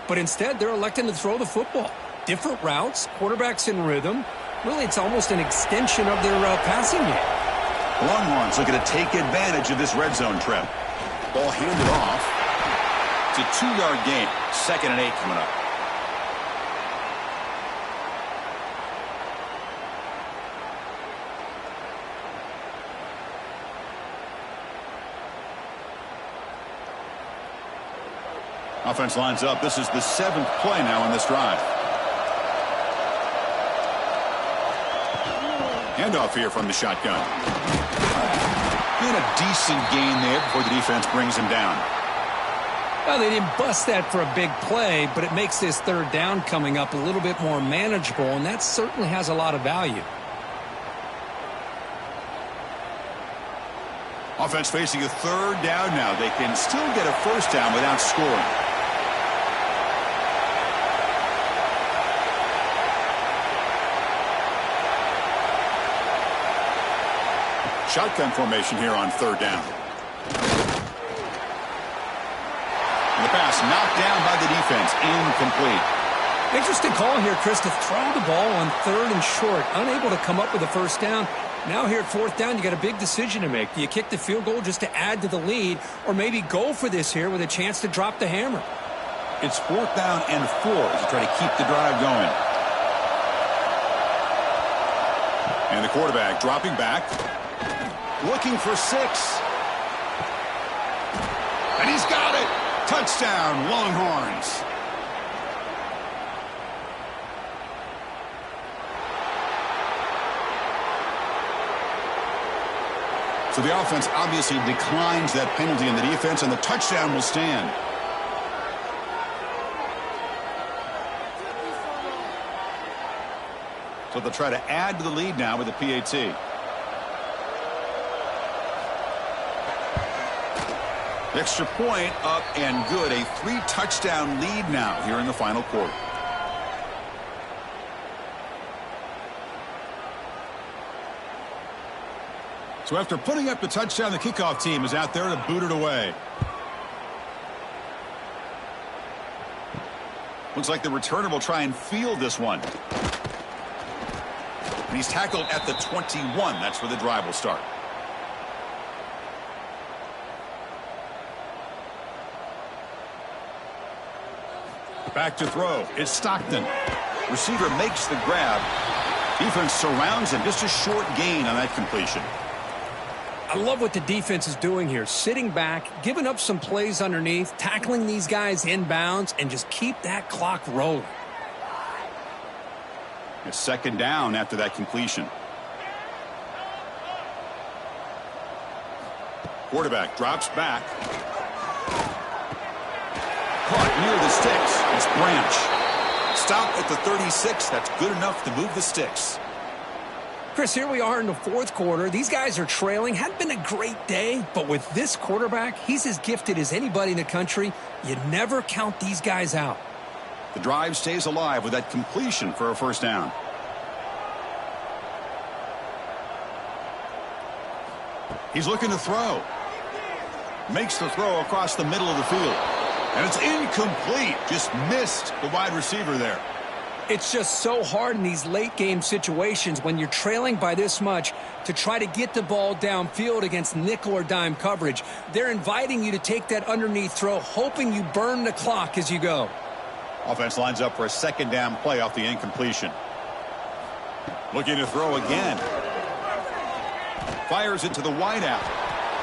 But instead, they're electing to throw the football. Different routes, quarterbacks in rhythm. Really, it's almost an extension of their passing game. Longhorns looking to take advantage of this red zone trip. Ball handed off. It's a 2-yard gain. 2nd and 8 coming up. Offense lines up. This is the 7th play now in this drive. Handoff here from the shotgun. And a decent gain there before the defense brings him down. Well, they didn't bust that for a big play, but it makes this 3rd down coming up a little bit more manageable, and that certainly has a lot of value. Offense facing a 3rd down now. They can still get a 1st down without scoring. Shotgun formation here on 3rd down. And the pass knocked down by the defense. Incomplete. Interesting call here, Chris, to throw the ball on 3rd and short. Unable to come up with a 1st down. Now here at 4th down, you got a big decision to make. Do you kick the field goal just to add to the lead, or maybe go for this here with a chance to drop the hammer? It's 4th down and 4 as you try to keep the drive going. And the quarterback dropping back. Looking for 6. And he's got it. Touchdown, Longhorns. So the offense obviously declines that penalty in the defense, and the touchdown will stand. So they'll try to add to the lead now with a PAT. Extra point up and good. A 3-touchdown lead now here in the final quarter. So after putting up the touchdown, the kickoff team is out there to boot it away. Looks like the returner will try and field this one. And he's tackled at the 21. That's where the drive will start. Back to throw. It's Stockton. Receiver makes the grab. Defense surrounds him. Just a short gain on that completion. I love what the defense is doing here. Sitting back, giving up some plays underneath, tackling these guys inbounds, and just keep that clock rolling. It's 2nd down after that completion. Quarterback drops back. Caught near the sticks. It's Branch. Stop at the 36. That's good enough to move the sticks. Chris, here we are in the fourth quarter. These guys are trailing. Hadn't been a great day, but with this quarterback, he's as gifted as anybody in the country. You never count these guys out. The drive stays alive with that completion for a first down. He's looking to throw. Makes the throw across the middle of the field. And it's incomplete. Just missed the wide receiver there. It's just so hard in these late game situations when you're trailing by this much to try to get the ball downfield against nickel or dime coverage. They're inviting you to take that underneath throw, hoping you burn the clock as you go. Offense lines up for a second down play off the incompletion. Looking to throw again. Fires it to the wideout.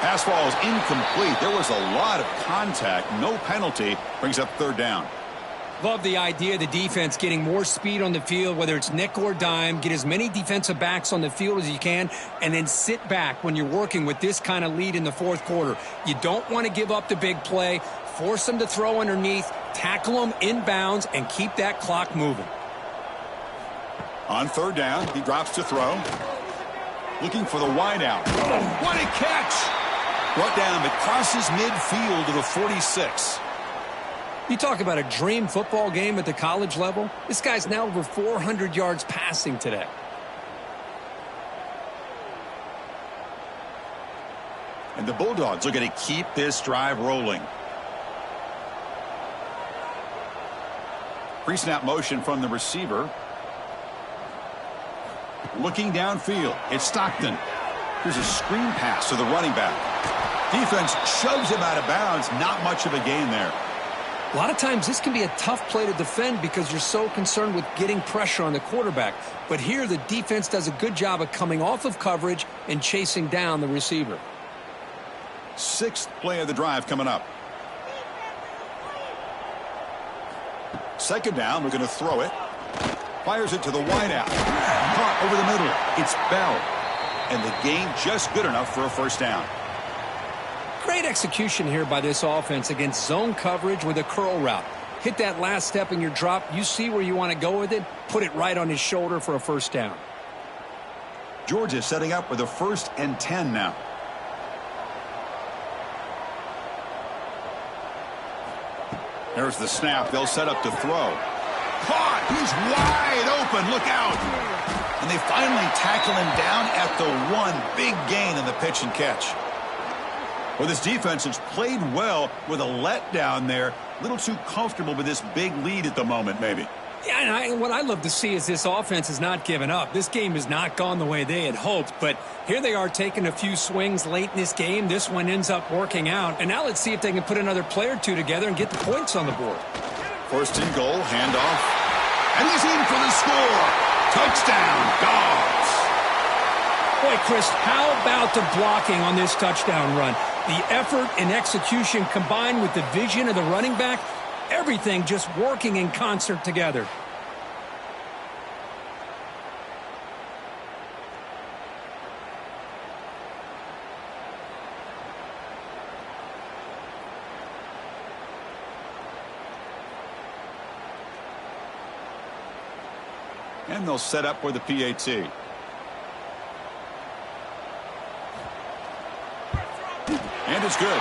Pass ball is incomplete. There was a lot of contact. No penalty. Brings up third down. Love the idea of the defense getting more speed on the field, whether it's nickel or dime. Get as many defensive backs on the field as you can, and then sit back when you're working with this kind of lead in the fourth quarter. You don't want to give up the big play. Force them to throw underneath, tackle them inbounds, and keep that clock moving. On third down, he drops to throw. Looking for the wideout. What a catch! Brought down, but crosses midfield to the 46. You talk about a dream football game at the college level. This guy's now over 400 yards passing today. And the Bulldogs are going to keep this drive rolling. Pre-snap motion from the receiver. Looking downfield. It's Stockton. Here's a screen pass to the running back. Defense shoves him out of bounds. Not much of a gain there. A lot of times this can be a tough play to defend because you're so concerned with getting pressure on the quarterback. But here the defense does a good job of coming off of coverage and chasing down the receiver. Sixth play of the drive coming up. Second down, we're going to throw it. Fires it to the wideout. Caught over the middle. It's Bell. And the gain just good enough for a first down. Great execution here by this offense against zone coverage with a curl route. Hit that last step in your drop. You see where you want to go with it. Put it right on his shoulder for a first down. Georgia setting up with a 1st and 10 now. There's the snap. They'll set up to throw. Caught. He's wide open. Look out. And they finally tackle him down at the 1. Big gain in the pitch and catch. Well, this defense has played well with a letdown there. A little too comfortable with this big lead at the moment, maybe. Yeah, and what I love to see is this offense has not given up. This game has not gone the way they had hoped, but here they are taking a few swings late in this game. This one ends up working out, and now let's see if they can put another play or two together and get the points on the board. 1st and goal, handoff. And he's in for the score. Touchdown, Dogs. Boy, Chris, how about the blocking on this touchdown run? The effort and execution combined with the vision of the running back, everything just working in concert together. And they'll set up for the PAT. And it's good.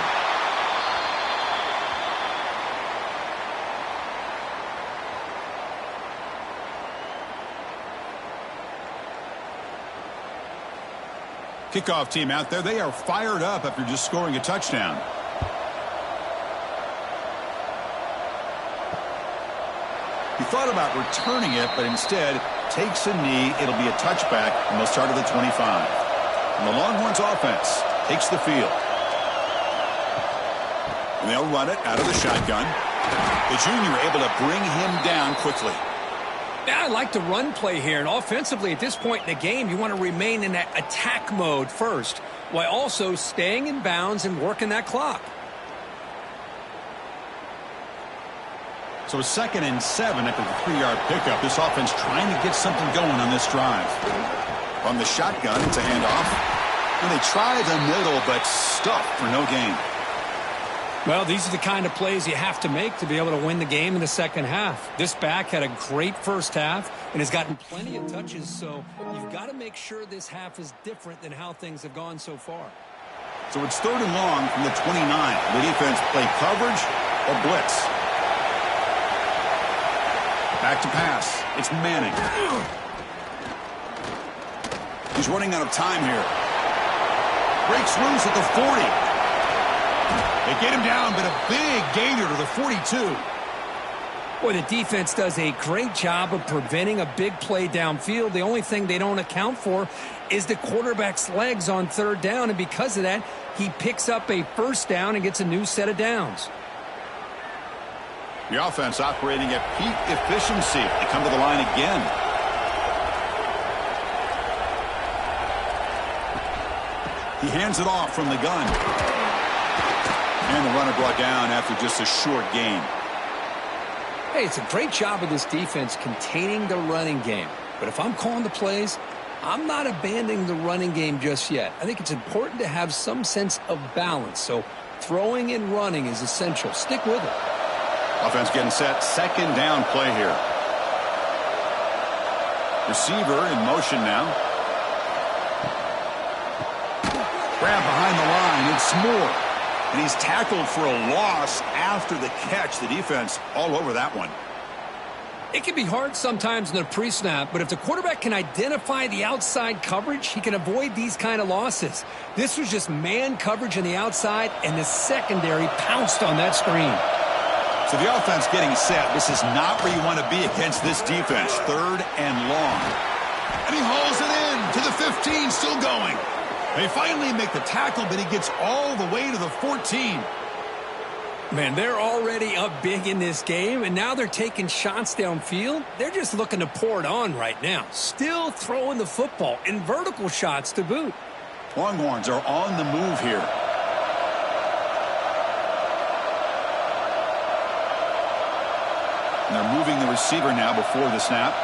Kickoff team out there. They are fired up after just scoring a touchdown. He thought about returning it, but instead takes a knee. It'll be a touchback, and they'll start at the 25. And the Longhorns offense takes the field. And they'll run it out of the shotgun. The junior able to bring him down quickly. Yeah, I like the run play here. And offensively, at this point in the game, you want to remain in that attack mode first, while also staying in bounds and working that clock. So 2nd and 7 after the 3-yard pickup. This offense trying to get something going on this drive. From the shotgun, it's a handoff. And they try the middle, but stuffed for no gain. Well, these are the kind of plays you have to make to be able to win the game in the second half. This back had a great first half and has gotten plenty of touches, so you've got to make sure this half is different than how things have gone so far. So it's 3rd and long from the 29. The defense play coverage or blitz. Back to pass. It's Manning. He's running out of time here. Breaks loose at the 40. They get him down, but a big gainer to the 42. Boy, the defense does a great job of preventing a big play downfield. The only thing they don't account for is the quarterback's legs on 3rd down, and because of that, he picks up a first down and gets a new set of downs. The offense operating at peak efficiency. They come to the line again. He hands it off from the gun. And the runner brought down after just a short gain. Hey, it's a great job of this defense containing the running game. But if I'm calling the plays, I'm not abandoning the running game just yet. I think it's important to have some sense of balance. So throwing and running is essential. Stick with it. Offense getting set. 2nd down play here. Receiver in motion now. Grab behind the line. It's Moore. And he's tackled for a loss after the catch. The defense all over that one. It can be hard sometimes in the pre-snap, but if the quarterback can identify the outside coverage, he can avoid these kind of losses. This was just man coverage on the outside, and the secondary pounced on that screen. So the offense getting set. This is not where you want to be against this defense. 3rd and long. And he hauls it in to the 15, still going. They finally make the tackle, but he gets all the way to the 14. Man, they're already up big in this game, and now they're taking shots downfield. They're just looking to pour it on right now. Still throwing the football, and vertical shots to boot. Longhorns are on the move here. And they're moving the receiver now before the snap.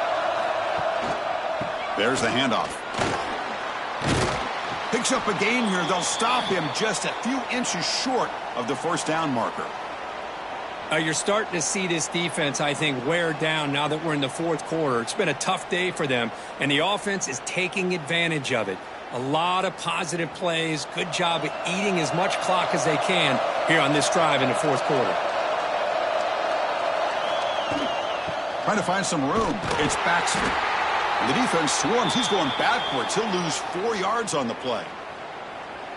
There's the handoff. Picks up a gain here. They'll stop him just a few inches short of the 1st down marker. You're starting to see this defense, I think, wear down now that we're in the 4th quarter. It's been a tough day for them, and the offense is taking advantage of it. A lot of positive plays. Good job of eating as much clock as they can here on this drive in the 4th quarter. Trying to find some room. It's Baxter. And the defense swarms. He's going backwards. He'll lose 4 yards on the play.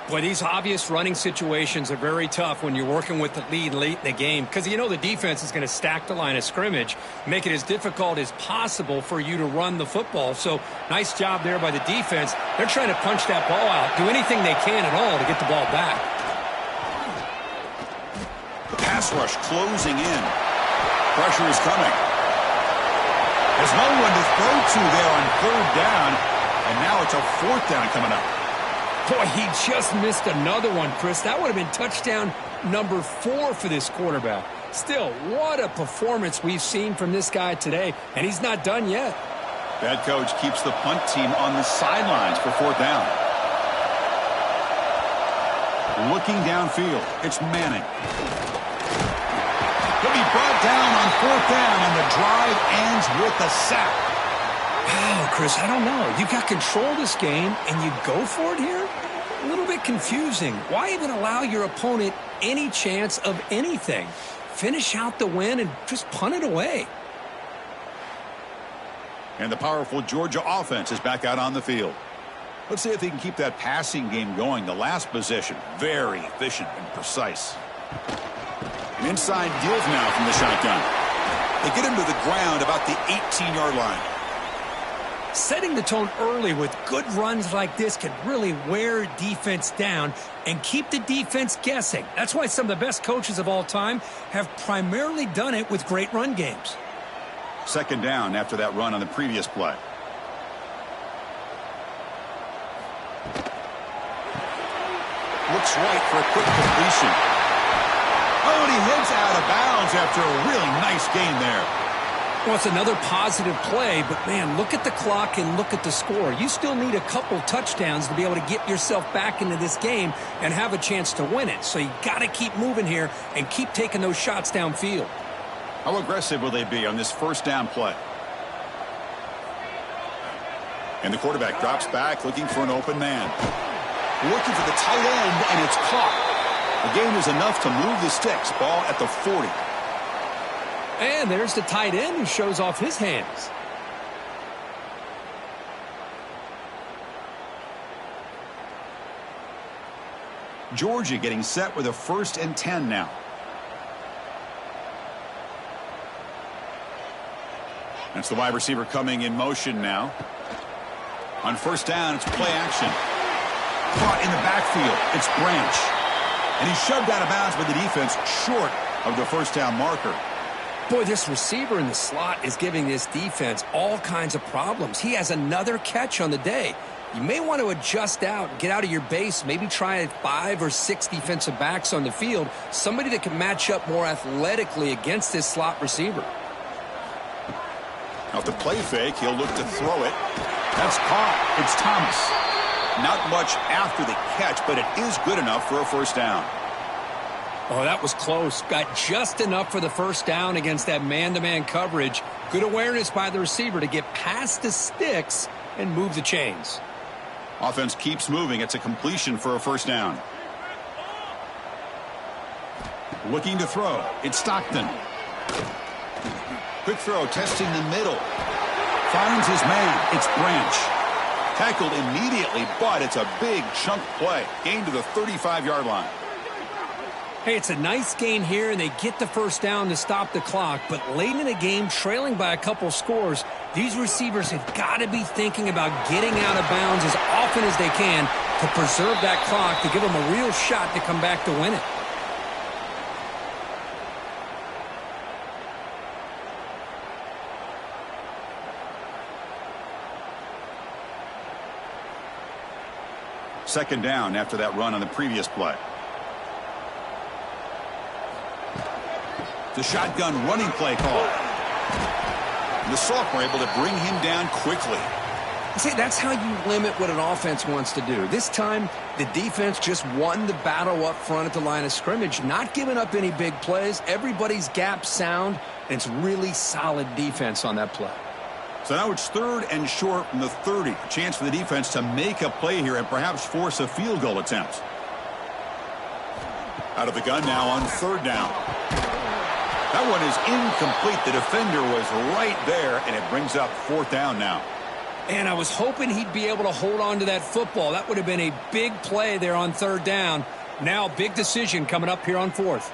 Boy, these obvious running situations are very tough when you're working with the lead late in the game because you know the defense is going to stack the line of scrimmage, make it as difficult as possible for you to run the football. So nice job there by the defense. They're trying to punch that ball out, do anything they can at all to get the ball back. The pass rush closing in. Pressure is coming. There's no one to throw to there on 3rd down, and now it's a 4th down coming up. Boy, he just missed another one, Chris. That would have been touchdown number 4 for this quarterback. Still, what a performance we've seen from this guy today, and he's not done yet. Head coach keeps the punt team on the sidelines for 4th down. Looking downfield, it's Manning. He'll be brought down on 4th down, and the drive ends with a sack. Wow, Chris, I don't know. You got control of this game, and you go for it here? A little bit confusing. Why even allow your opponent any chance of anything? Finish out the win and just punt it away. And the powerful Georgia offense is back out on the field. Let's see if they can keep that passing game going. The last possession, very efficient and precise. An inside deals now from the shotgun. They get him to the ground about the 18-yard line. Setting the tone early with good runs like this can really wear defense down and keep the defense guessing. That's why some of the best coaches of all time have primarily done it with great run games. 2nd down after that run on the previous play. Looks right for a quick completion. Oh, and he heads out of bounds after a really nice gain there. Well, it's another positive play, but, man, look at the clock and look at the score. You still need a couple touchdowns to be able to get yourself back into this game and have a chance to win it. So you got to keep moving here and keep taking those shots downfield. How aggressive will they be on this first down play? And the quarterback drops back looking for an open man. Looking for the tight end, and it's caught. The gain is enough to move the sticks. Ball at the 40. And there's the tight end who shows off his hands. Georgia getting set with a 1st and 10 now. That's the wide receiver coming in motion now. On 1st down, it's play action. Caught in the backfield. It's Branch. And he's shoved out of bounds by the defense short of the 1st down marker. Boy, this receiver in the slot is giving this defense all kinds of problems. He has another catch on the day. You may want to adjust out, get out of your base, maybe try 5 or 6 defensive backs on the field, somebody that can match up more athletically against this slot receiver. Off the play fake, he'll look to throw it. That's caught. It's Thomas. Not much after the catch, but it is good enough for a 1st down. Oh, that was close. Got just enough for the 1st down against that man-to-man coverage. Good awareness by the receiver to get past the sticks and move the chains. Offense keeps moving. It's a completion for a 1st down. Looking to throw. It's Stockton. Quick throw, testing the middle. Finds his man. It's Branch. Tackled immediately, but it's a big chunk play. Gain to the 35-yard line. Hey, it's a nice gain here, and they get the 1st down to stop the clock. But late in the game, trailing by a couple scores, these receivers have got to be thinking about getting out of bounds as often as they can to preserve that clock, to give them a real shot to come back to win it. Second down after that run on the previous play. The shotgun running play call. The sophomore able to bring him down quickly. See, that's how you limit what an offense wants to do. This time, the defense just won the battle up front at the line of scrimmage, not giving up any big plays. Everybody's gap sound, and it's really solid defense on that play. So now it's 3rd and short from the 30. A chance for the defense to make a play here and perhaps force a field goal attempt. Out of the gun now on 3rd down. That one is incomplete. The defender was right there, and it brings up 4th down now. And I was hoping he'd be able to hold on to that football. That would have been a big play there on 3rd down. Now, big decision coming up here on 4th.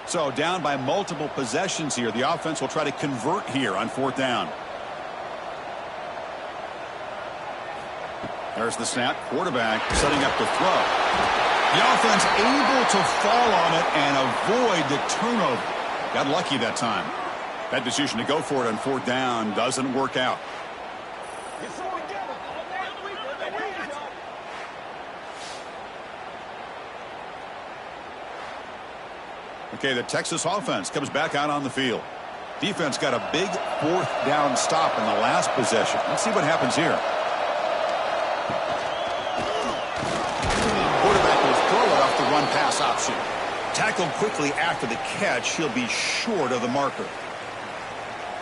So down by multiple possessions here. The offense will try to convert here on 4th down. There's the snap. Quarterback setting up to throw. The offense able to fall on it and avoid the turnover. Got lucky that time. That decision to go for it on 4th down doesn't work out. Okay, the Texas offense comes back out on the field. Defense got a big 4th down stop in the last possession. Let's see what happens here. Quarterback will throw it off the run-pass option. Tackled quickly after the catch. He'll be short of the marker.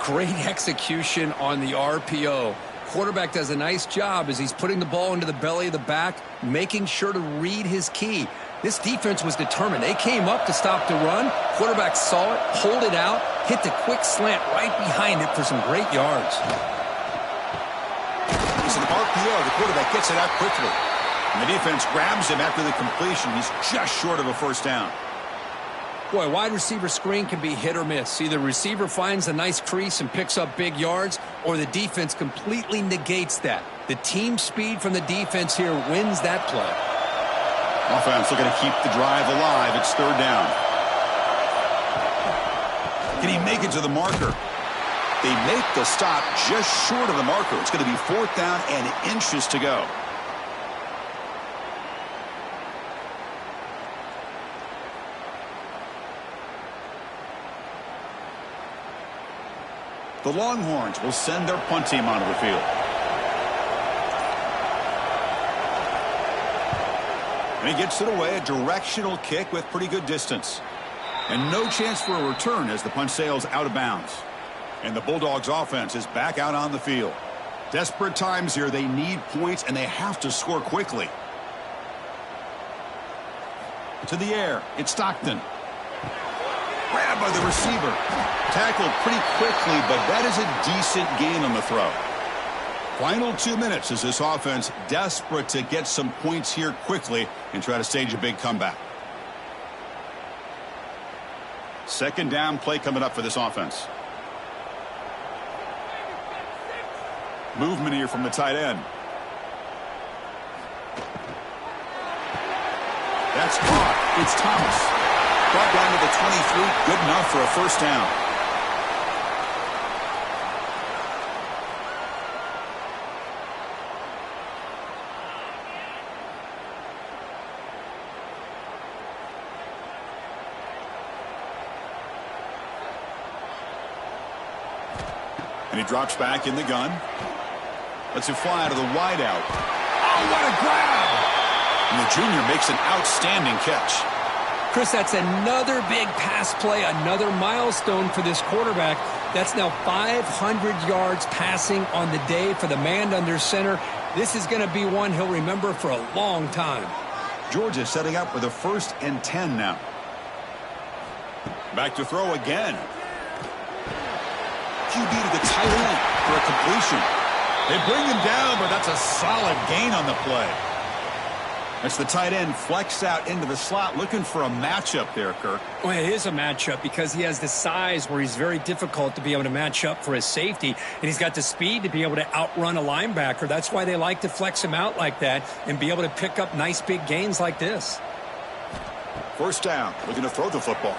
Great execution on the RPO. Quarterback does a nice job as he's putting the ball into the belly of the back, making sure to read his key. This defense was determined. They came up to stop the run. Quarterback saw it, pulled it out, hit the quick slant right behind it for some great yards. It's an RPO. The quarterback gets it out quickly. And the defense grabs him after the completion. He's just short of a 1st down. Boy, wide receiver screen can be hit or miss. Either receiver finds a nice crease and picks up big yards, or the defense completely negates that. The team speed from the defense here wins that play. Offense looking to keep the drive alive. It's 3rd down. Can he make it to the marker? They make the stop just short of the marker. It's going to be 4th down and inches to go. The Longhorns will send their punt team onto the field. And he gets it away, a directional kick with pretty good distance. And no chance for a return as the punt sails out of bounds. And the Bulldogs offense is back out on the field. Desperate times here. They need points, and they have to score quickly. To the air. It's Stockton. Grabbed by the receiver. Tackled pretty quickly, but that is a decent gain on the throw. Final 2 minutes as this offense desperate to get some points here quickly and try to stage a big comeback. Second down play coming up for this offense. Movement here from the tight end. That's caught. It's Thomas. Brought down to the 23. Good enough for a first down. And he drops back in the gun. Lets it fly out of the wideout. Oh, what a grab! And the junior makes an outstanding catch. Chris, that's another big pass play, another milestone for this quarterback. That's now 500 yards passing on the day for the man under center. This is going to be one he'll remember for a long time. Georgia setting up with a 1st and 10 now. Back to throw again. QB to the tight end for a completion. They bring him down, but that's a solid gain on the play. That's the tight end flexed out into the slot, looking for a matchup there, Kirk. Well, it is a matchup because he has the size where he's very difficult to be able to match up for his safety, and he's got the speed to be able to outrun a linebacker. That's why they like to flex him out like that and be able to pick up nice big gains like this. First down, looking to throw the football.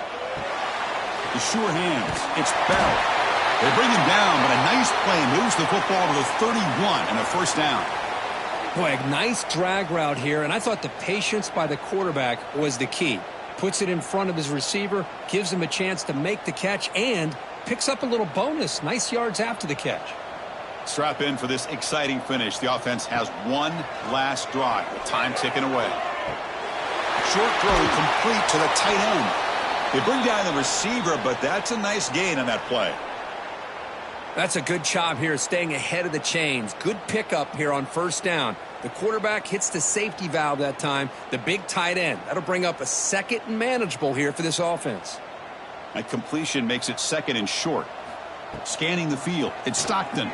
The sure hands. It's Bell. They bring him down, but a nice play moves the football to the 31 and a first down. Boy, a nice drag route here, and I thought the patience by the quarterback was the key. Puts it in front of his receiver, gives him a chance to make the catch, and picks up a little bonus. Nice yards after the catch. Strap in for this exciting finish. The offense has one last drive with time ticking away. Short throw complete to the tight end. They bring down the receiver, but that's a nice gain on that play. That's a good job here, staying ahead of the chains. Good pickup here on first down. The quarterback hits the safety valve that time, the big tight end. That'll bring up a 2nd and manageable here for this offense. That completion makes it 2nd and short. Scanning the field, it's Stockton.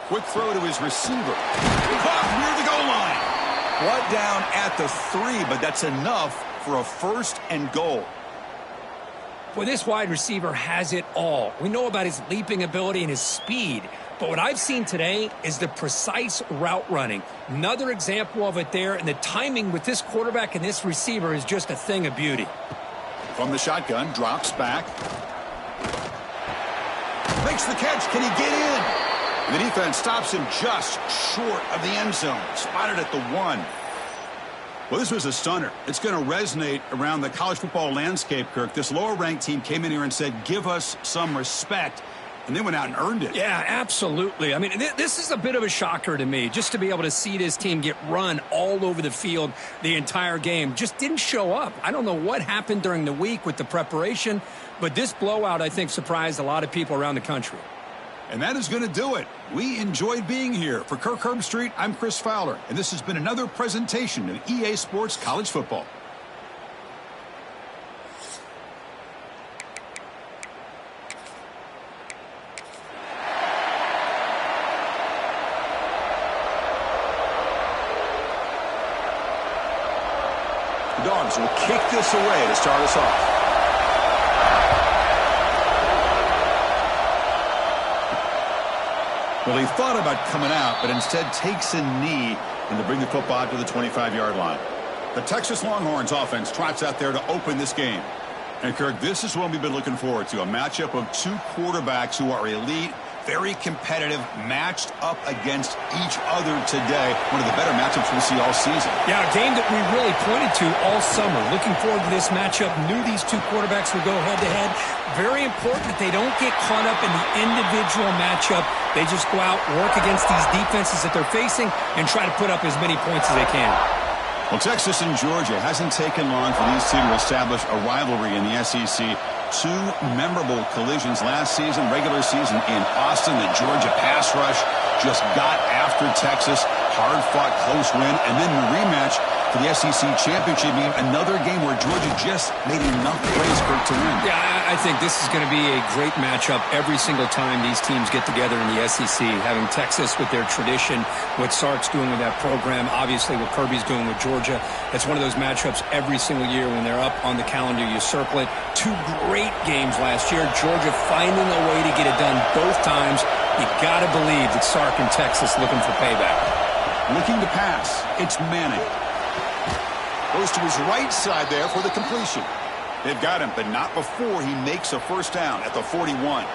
Quick throw to his receiver. Caught near the goal line. Brought down at the 3, but that's enough for a 1st and goal. Well, this wide receiver has it all. We know about his leaping ability and his speed, but what I've seen today is the precise route running. Another example of it there, and the timing with this quarterback and this receiver is just a thing of beauty. From the shotgun, drops back. Makes the catch. Can he get in? And the defense stops him just short of the end zone. Spotted at the 1. Well, this was a stunner. It's going to resonate around the college football landscape, Kirk. This lower-ranked team came in here and said, give us some respect, and they went out and earned it. Yeah, absolutely. I mean, this is a bit of a shocker to me, just to be able to see this team get run all over the field the entire game. Just didn't show up. I don't know what happened during the week with the preparation, but this blowout, I think, surprised a lot of people around the country. And that is going to do it. We enjoyed being here. For Kirk Herbstreit, I'm Chris Fowler, and this has been another presentation of EA Sports College Football. The Dogs will kick this away to start us off. Well, he thought about coming out, but instead takes a knee and to bring the football out to the 25-yard line. The Texas Longhorns offense trots out there to open this game. And, Kirk, this is what we've been looking forward to, a matchup of 2 quarterbacks who are elite, Very competitive, matched up against each other today. One of the better matchups we'll see all season. Yeah, a game that we really pointed to all summer. Looking forward to this matchup. Knew these two quarterbacks would go head-to-head. Very important that they don't get caught up in the individual matchup. They just go out, work against these defenses that they're facing, and try to put up as many points as they can. Well, Texas and Georgia hasn't taken long for these two to establish a rivalry in the SEC. Two memorable collisions last season, regular season in Austin. The Georgia pass rush just got after Texas. Hard-fought, close win. And then the rematch for the SEC championship game. Another game where Georgia just made enough plays to win. Yeah, I think this is going to be a great matchup every single time these teams get together in the SEC. Having Texas with their tradition, what Sark's doing with that program, obviously what Kirby's doing with Georgia. It's one of those matchups every single year when they're up on the calendar. You circle it. Two great games last year. Georgia finding a way to get it done both times. You got to believe that Sark and Texas looking for payback. Looking to pass. It's Manning. Goes to his right side there for the completion. They've got him, but not before he makes a first down at the 41.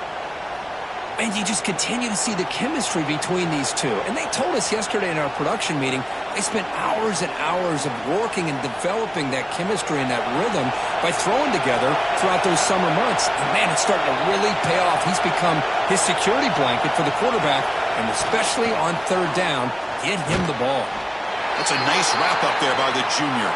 And you just continue to see the chemistry between these two. And they told us yesterday in our production meeting, they spent hours and hours of working and developing that chemistry and that rhythm by throwing together throughout those summer months. And man, it's starting to really pay off. He's become his security blanket for the quarterback, and especially on third down, get him the ball. That's a nice wrap-up there by the junior.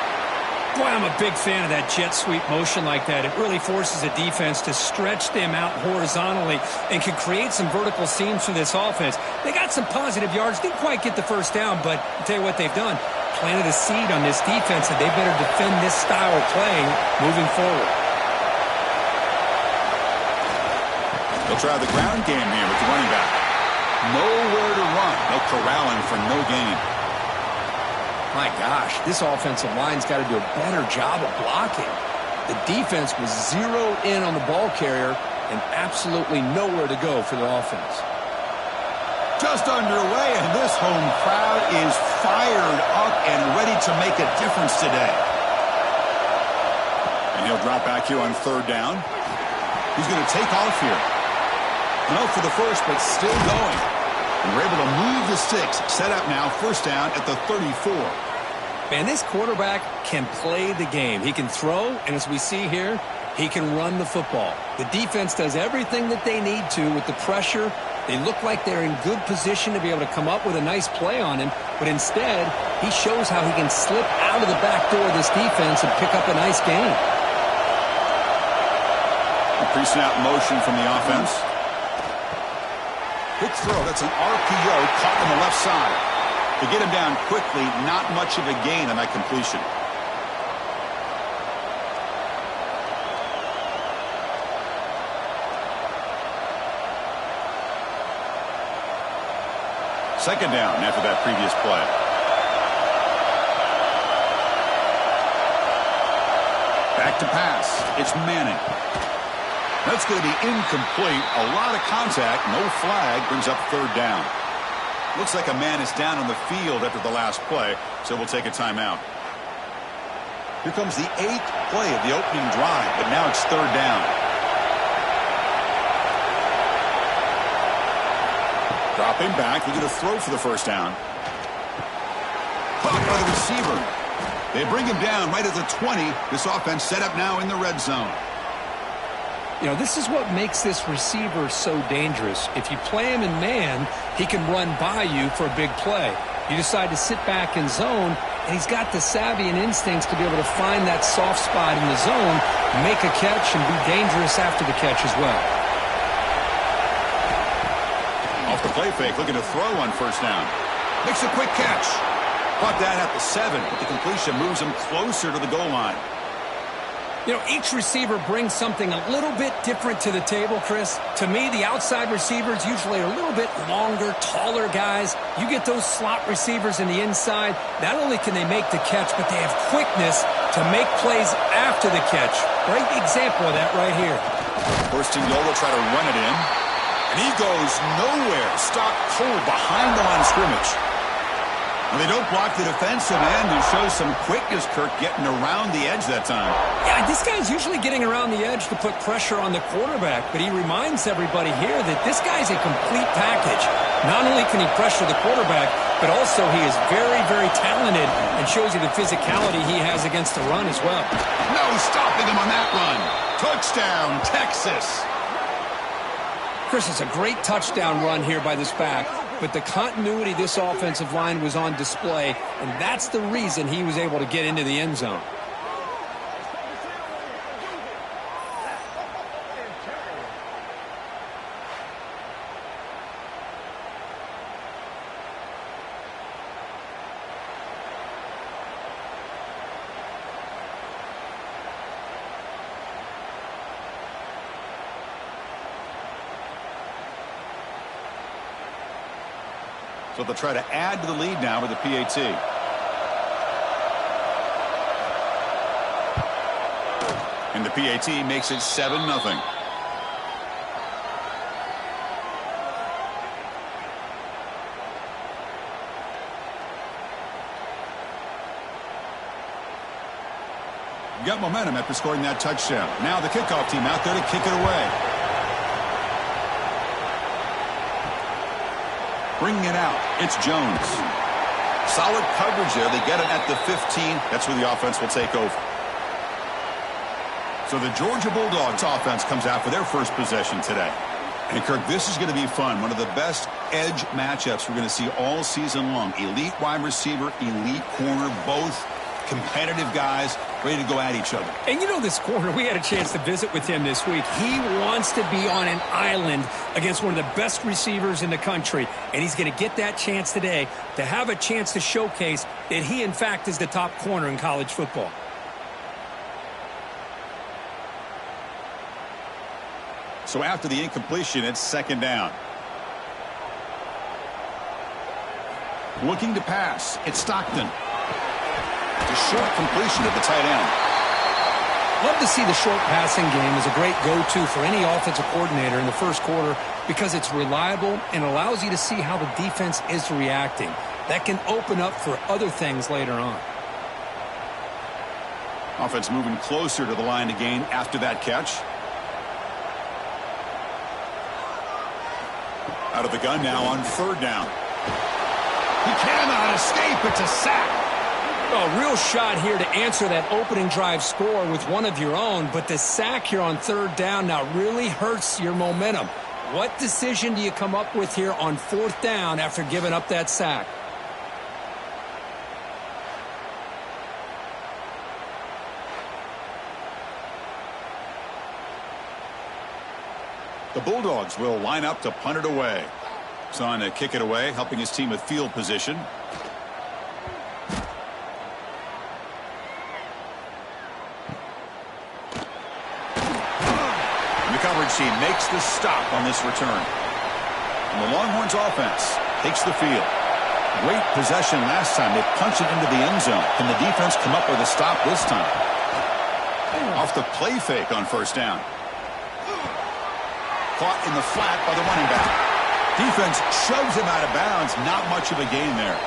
Boy, I'm a big fan of that jet sweep motion like that. It really forces a defense to stretch them out horizontally and can create some vertical seams for this offense. They got some positive yards. Didn't quite get the first down, but I'll tell you what they've done. Planted a seed on this defense that they better defend this style of playing moving forward. They'll try the ground game here with the running back. Nowhere to run. No corralling for no gain. My gosh, this offensive line's got to do a better job of blocking. The defense was zeroed in on the ball carrier and absolutely nowhere to go for the offense. Just underway, and this home crowd is fired up and ready to make a difference today. And he'll drop back here on third down. He's going to take off here. No for the first, but still going. And we're able to move the sticks. Set up now, first down at the 34. Man, this quarterback can play the game. He can throw, and as we see here, he can run the football. The defense does everything that they need to with the pressure. They look like they're in good position to be able to come up with a nice play on him, but instead, he shows how he can slip out of the back door of this defense and pick up a nice gain. A pre-snap motion from the offense. Quick throw. That's an RPO caught on the left side. To get him down quickly, not much of a gain on that completion. Second down after that previous play. Back to pass. It's Manning. That's going to be incomplete. A lot of contact. No flag. Brings up third down. Looks like a man is down on the field after the last play, so we'll take a timeout. Here comes the 8th play of the opening drive, but now it's third down. Dropping back, looking to throw for the first down. Caught by the receiver. They bring him down right at the 20. This offense set up now in the red zone. You know, this is what makes this receiver so dangerous. If you play him in man, he can run by you for a big play. You decide to sit back in zone, and he's got the savvy and instincts to be able to find that soft spot in the zone, make a catch, and be dangerous after the catch as well. Off the play fake, looking to throw on first down. Makes a quick catch. Caught that at the 7, but the completion moves him closer to the goal line. You know, each receiver brings something a little bit different to the table, Chris. To me, the outside receivers usually are a little bit longer, taller guys. You get those slot receivers in the inside, not only can they make the catch, but they have quickness to make plays after the catch. Great example of that right here. First and goal, will try to run it in. And he goes nowhere. Stopped cold behind the line of scrimmage. Well, they don't block the defensive end and show some quickness, Kirk, getting around the edge that time. Yeah, this guy's usually getting around the edge to put pressure on the quarterback, but he reminds everybody here that this guy's a complete package. Not only can he pressure the quarterback, but also he is very, very talented and shows you the physicality he has against the run as well. No stopping him on that run. Touchdown, Texas. Chris, it's a great touchdown run here by this back, but the continuity of this offensive line was on display, and that's the reason he was able to get into the end zone. So they'll try to add to the lead now with the PAT. And the PAT makes it 7-0. Got momentum after scoring that touchdown. Now the kickoff team out there to kick it away. Bringing it out, it's Jones. Solid coverage there. They get it at the 15. That's where the offense will take over. So the Georgia Bulldogs offense comes out for their first possession today. And, Kirk, this is going to be fun. One of the best edge matchups we're going to see all season long. Elite wide receiver, elite corner, both competitive guys ready to go at each other. And you know this corner, we had a chance to visit with him this week. He wants to be on an island against one of the best receivers in the country. And he's going to get that chance today to have a chance to showcase that he, in fact, is the top corner in college football. So after the incompletion, it's second down. Looking to pass, it's Stockton. A short completion at the tight end. Love to see the short passing game as a great go-to for any offensive coordinator in the first quarter because it's reliable and allows you to see how the defense is reacting. That can open up for other things later on. Offense moving closer to the line to gain after that catch. Out of the gun now on third down. He cannot escape. It's a sack. A real shot here to answer that opening drive score with one of your own, but the sack here on third down now really hurts your momentum. What decision do you come up with here on fourth down after giving up that sack? The Bulldogs will line up to punt it away. It's on to kick it away, helping his team with field position. Coverage team makes the stop on this return. And the Longhorns offense takes the field. Great possession last time. They punch it into the end zone. Can the defense come up with a stop this time? Off the play fake on first down. Caught in the flat by the running back. Defense shoves him out of bounds. Not much of a gain there.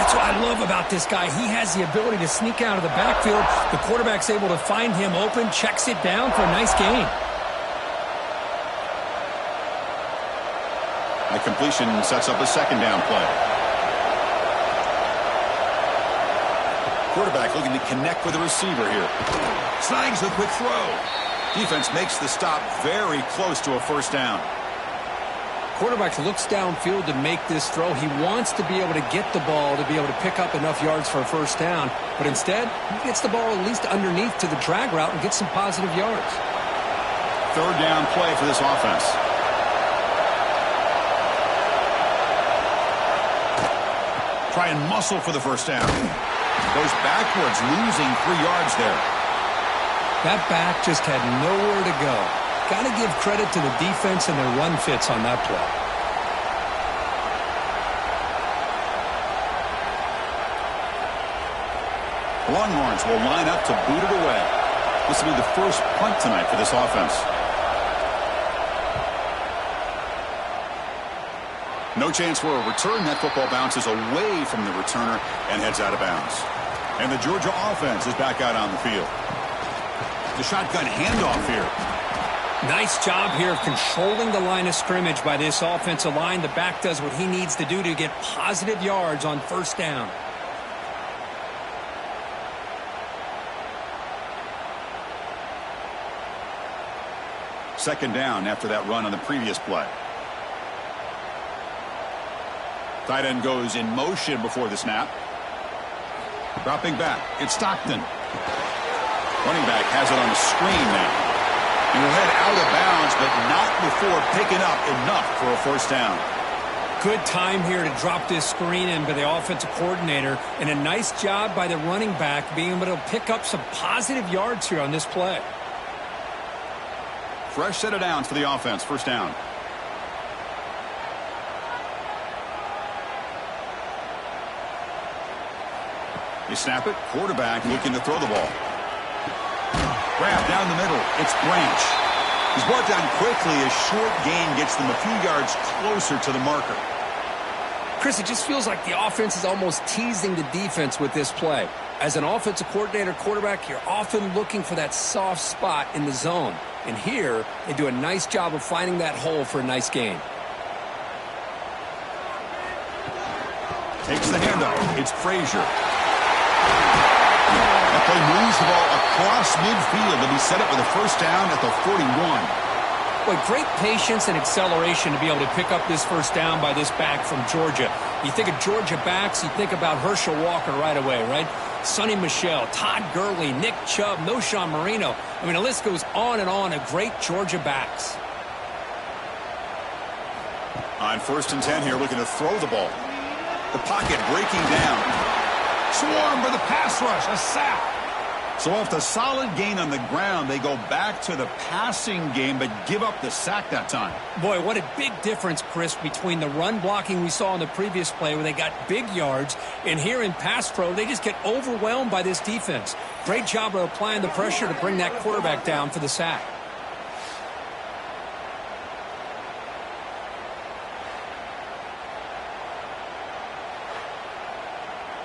That's what I love about this guy. He has the ability to sneak out of the backfield. The quarterback's able to find him open, checks it down for a nice gain. That completion sets up a second down play. Quarterback looking to connect with the receiver here. Snags the quick throw. Defense makes the stop very close to a first down. Quarterback looks downfield to make this throw. He wants to be able to get the ball to be able to pick up enough yards for a first down. But instead, he gets the ball at least underneath to the drag route and gets some positive yards. Third down play for this offense. Try and muscle for the first down. Goes backwards, losing 3 yards there. That back just had nowhere to go. Got to give credit to the defense and their run fits on that play. Longhorns will line up to boot it away. This will be the first punt tonight for this offense. No chance for a return. That football bounces away from the returner and heads out of bounds. And the Georgia offense is back out on the field. The shotgun handoff here. Nice job here of controlling the line of scrimmage by this offensive line. The back does what he needs to do to get positive yards on first down. Second down after that run on the previous play. Tight end goes in motion before the snap. Dropping back. It's Stockton. Running back has it on the screen now. He will head out of bounds, but not before picking up enough for a first down. Good time here to drop this screen in by the offensive coordinator, and a nice job by the running back being able to pick up some positive yards here on this play. Fresh set of downs for the offense. First down. You snap it. Quarterback looking to throw the ball. Grab down the middle. It's Branch. He's brought down quickly. A short gain gets them a few yards closer to the marker. Chris, it just feels like the offense is almost teasing the defense with this play. As an offensive coordinator, quarterback, you're often looking for that soft spot in the zone. And here, they do a nice job of finding that hole for a nice gain. Takes the handoff. It's Frazier. That play moves the ball across midfield to be set up with a first down at the 41. Boy, great patience and acceleration to be able to pick up this first down by this back from Georgia. You think of Georgia backs, you think about Herschel Walker right away, right? Sonny Michel, Todd Gurley, Nick Chubb, Noshawn Marino. I mean, the list goes on and on of great Georgia backs. On 1st and 10 here, looking to throw the ball. The pocket breaking down. Swarm for the pass rush, a sack. So after a solid gain on the ground, they go back to the passing game, but give up the sack that time. Boy, what a big difference, Chris, between the run blocking we saw in the previous play where they got big yards, and here in pass pro, they just get overwhelmed by this defense. Great job of applying the pressure to bring that quarterback down for the sack.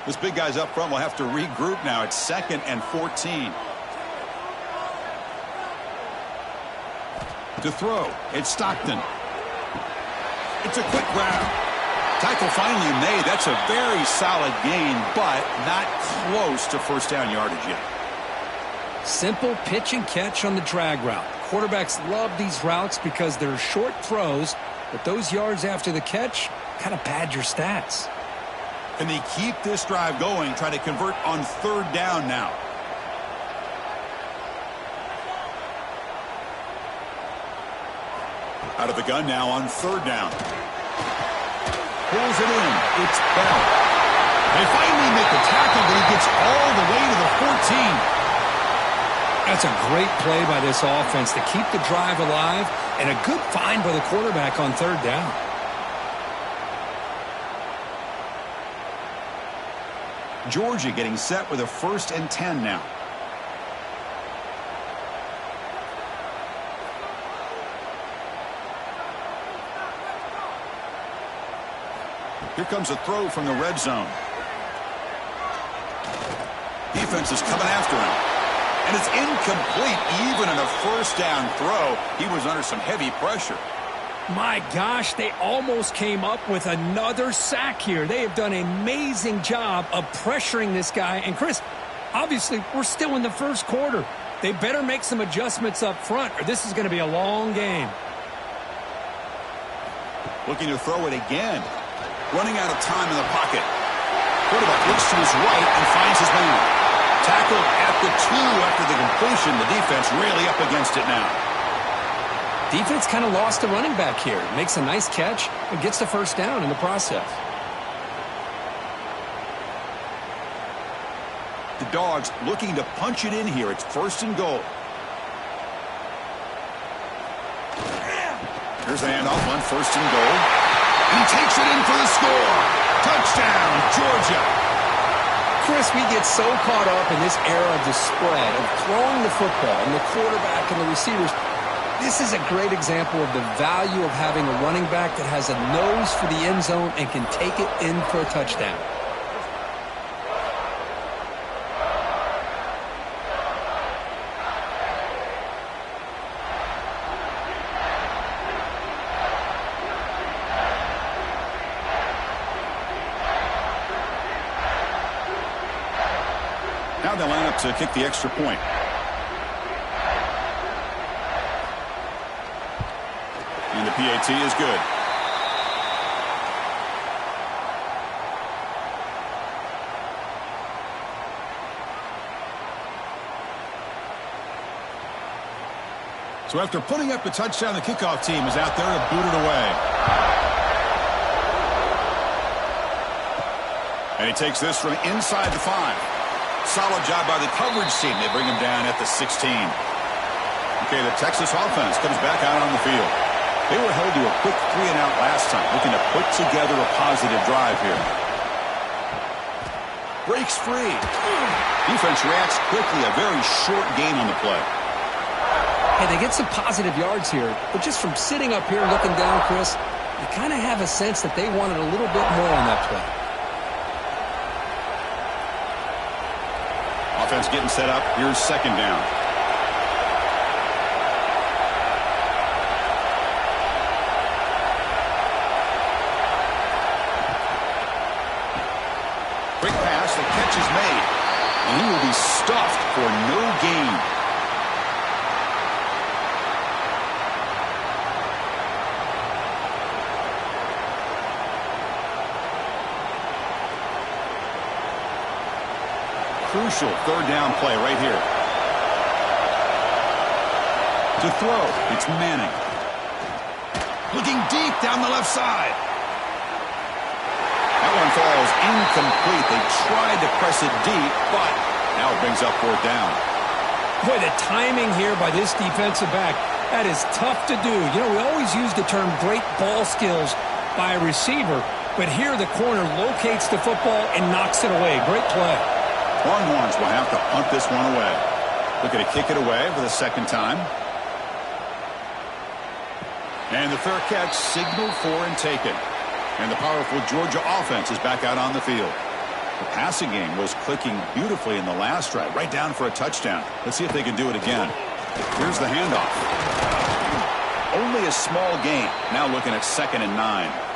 This big guy's up front will have to regroup now. It's 2nd and 14. To throw, it's Stockton. It's a quick grab. Tackle finally made. That's a very solid gain, but not close to first down yardage yet. Simple pitch and catch on the drag route. Quarterbacks love these routes because they're short throws, but those yards after the catch kind of pad your stats. Can they keep this drive going, try to convert on 3rd down now? Out of the gun now on 3rd down. Pulls it in. It's Bell. They finally make the tackle, but he gets all the way to the 14. That's a great play by this offense to keep the drive alive, and a good find by the quarterback on 3rd down. Georgia getting set with a 1st and 10 now. Here comes a throw from the red zone. Defense is coming after him. And it's incomplete. Even in a first down throw, he was under some heavy pressure. My gosh, they almost came up with another sack here. They have done an amazing job of pressuring this guy. And, Chris, obviously, we're still in the first quarter. They better make some adjustments up front, or this is going to be a long game. Looking to throw it again. Running out of time in the pocket. Quarterback looks to his right and finds his man. Tackled at the 2 after the completion. The defense really up against it now. Defense kind of lost the running back here. Makes a nice catch and gets the first down in the process. The Dogs looking to punch it in here. It's 1st and goal. Here's the handoff on 1st and goal. He takes it in for the score. Touchdown, Georgia. Chris, we get so caught up in this era of the spread, of throwing the football, and the quarterback and the receivers. This is a great example of the value of having a running back that has a nose for the end zone and can take it in for a touchdown. Now they line up to kick the extra point. And the PAT is good. So after putting up a touchdown, the kickoff team is out there to boot it away. And he takes this from inside the 5. Solid job by the coverage team. They bring him down at the 16. Okay, the Texas offense comes back out on the field. They were held to a quick 3-and-out last time, looking to put together a positive drive here. Breaks free. Defense reacts quickly. A very short gain on the play. Hey, they get some positive yards here, but just from sitting up here looking down, Chris, you kind of have a sense that they wanted a little bit more on that play. Offense getting set up. Here's second down. Quick pass. The catch is made. And he will be stuffed for no gain. Crucial third down play right here. To throw, it's Manning. Looking deep down the left side. That one falls incomplete. They tried to press it deep, but now it brings up fourth down. Boy, the timing here by this defensive back, that is tough to do. You know, we always use the term great ball skills by a receiver, but here the corner locates the football and knocks it away. Great play. Longhorns will have to punt this one away. Looking to kick it away for the second time. And the fair catch signaled for and taken. And the powerful Georgia offense is back out on the field. The passing game was clicking beautifully in the last drive, right down for a touchdown. Let's see if they can do it again. Here's the handoff. Only a small gain. Now looking at 2nd and 9.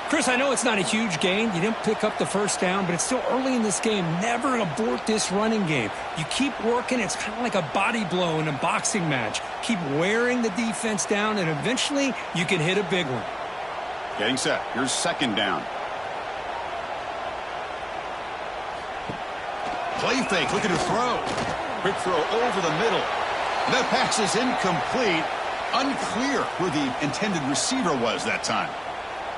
Chris, I know it's not a huge gain. You didn't pick up the first down, but it's still early in this game. Never abort this running game. You keep working. It's kind of like a body blow in a boxing match. Keep wearing the defense down, and eventually you can hit a big one. Getting set. Here's second down. Play fake. Looking to throw. Quick throw over the middle. That pass is incomplete. Unclear where the intended receiver was that time.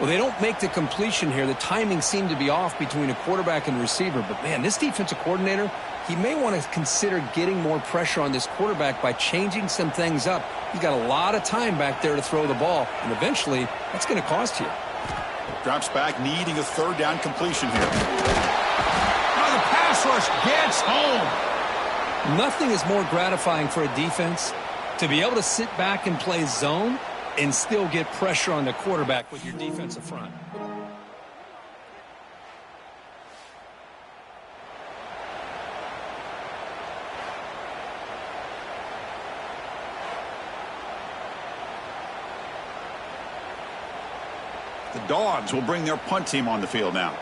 Well, they don't make the completion here. The timing seemed to be off between a quarterback and receiver. But, man, this defensive coordinator, he may want to consider getting more pressure on this quarterback by changing some things up. He's got a lot of time back there to throw the ball, and eventually that's going to cost you. Drops back, needing a third down completion here. Now the pass rush gets home. Nothing is more gratifying for a defense to be able to sit back and play zone and still get pressure on the quarterback with your defensive front. The Dogs will bring their punt team on the field now.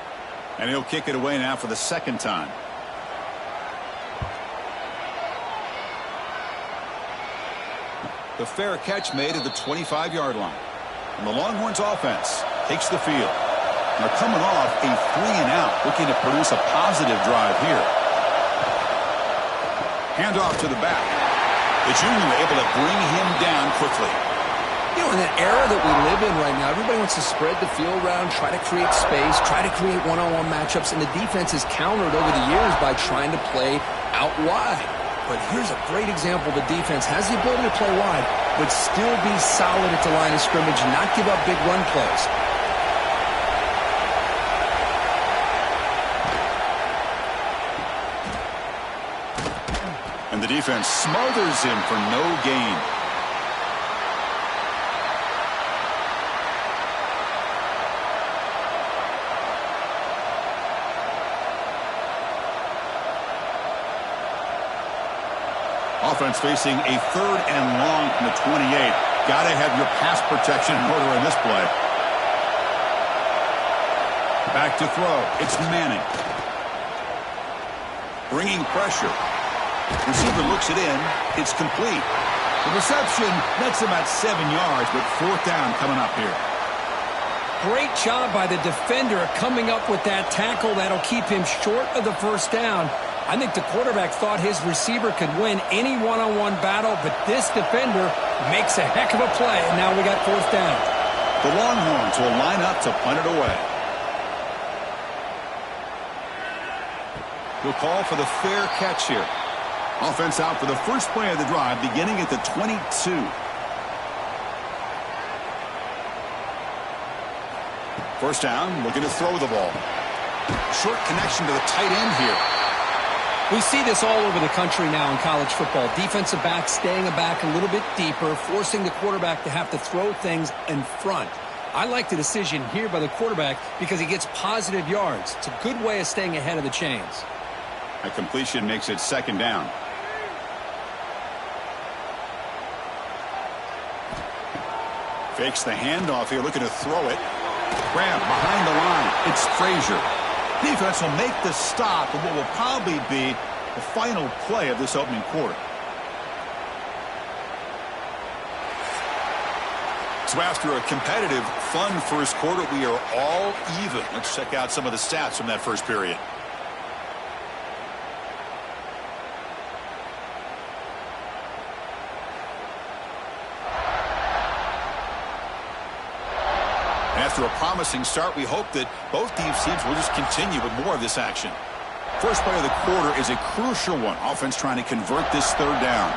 And he'll kick it away now for the second time. The fair catch made at the 25-yard line. And the Longhorns offense takes the field. They're coming off a 3-and-out, looking to produce a positive drive here. Handoff to the back. The junior able to bring him down quickly. You know, in that era that we live in right now, everybody wants to spread the field around, try to create space, try to create one-on-one matchups, and the defense is countered over the years by trying to play out wide. But here's a great example. The defense has the ability to play wide, but still be solid at the line of scrimmage and not give up big run plays. And the defense smothers him for no gain. Offense facing a 3rd and long from the 28. Got to have your pass protection in order in this play. Back to throw. It's Manning. Bringing pressure. Receiver looks it in. It's complete. The reception nets him at 7 yards, but 4th down coming up here. Great job by the defender coming up with that tackle that'll keep him short of the 1st down. I think the quarterback thought his receiver could win any one-on-one battle, but this defender makes a heck of a play, and now we got 4th down. The Longhorns will line up to punt it away. He'll call for the fair catch here. Offense out for the first play of the drive, beginning at the 22. First down, looking to throw the ball. Short connection to the tight end here. We see this all over the country now in college football. Defensive backs staying back a little bit deeper, forcing the quarterback to have to throw things in front. I like the decision here by the quarterback because he gets positive yards. It's a good way of staying ahead of the chains. A completion makes it 2nd down. Fakes the handoff here, looking to throw it. Grab behind the line. It's Frazier. Defense will make the stop of what will probably be the final play of this opening quarter. So after a competitive, fun first quarter, we are all even. Let's check out some of the stats from that first period. After a promising start, we hope that both teams will just continue with more of this action. First play of the quarter is a crucial one. Offense trying to convert this 3rd down.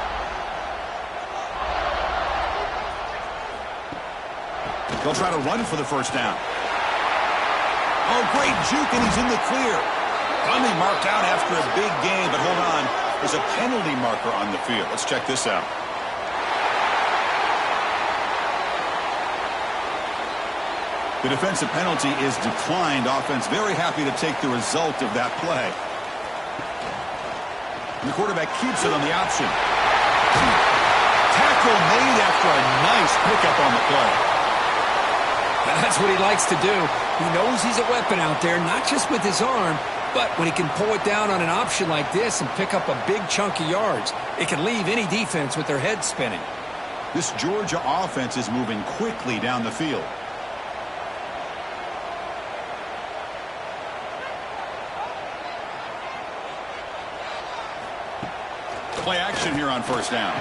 They'll try to run for the 1st down. Oh, great juke, and he's in the clear. Finally marked out after a big gain, but hold on. There's a penalty marker on the field. Let's check this out. The defensive penalty is declined. Offense very happy to take the result of that play. And the quarterback keeps it on the option. Tackle made after a nice pickup on the play. That's what he likes to do. He knows he's a weapon out there, not just with his arm, but when he can pull it down on an option like this and pick up a big chunk of yards, it can leave any defense with their head spinning. This Georgia offense is moving quickly down the field. Play action here on 1st down.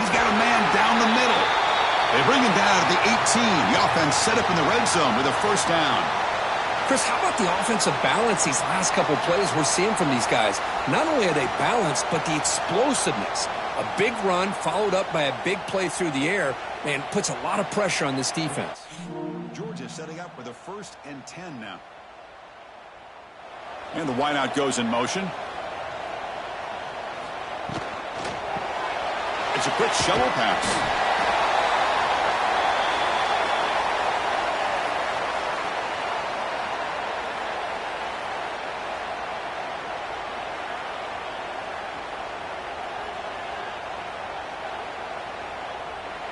He's got a man down the middle. They bring him down at the 18. The offense set up in the red zone with a 1st down. Chris, how about the offensive balance these last couple plays we're seeing from these guys? Not only are they balanced, but the explosiveness. A big run followed up by a big play through the air, and puts a lot of pressure on this defense. Georgia setting up with a 1st and 10 now. And the wideout goes in motion. It's a quick shovel pass.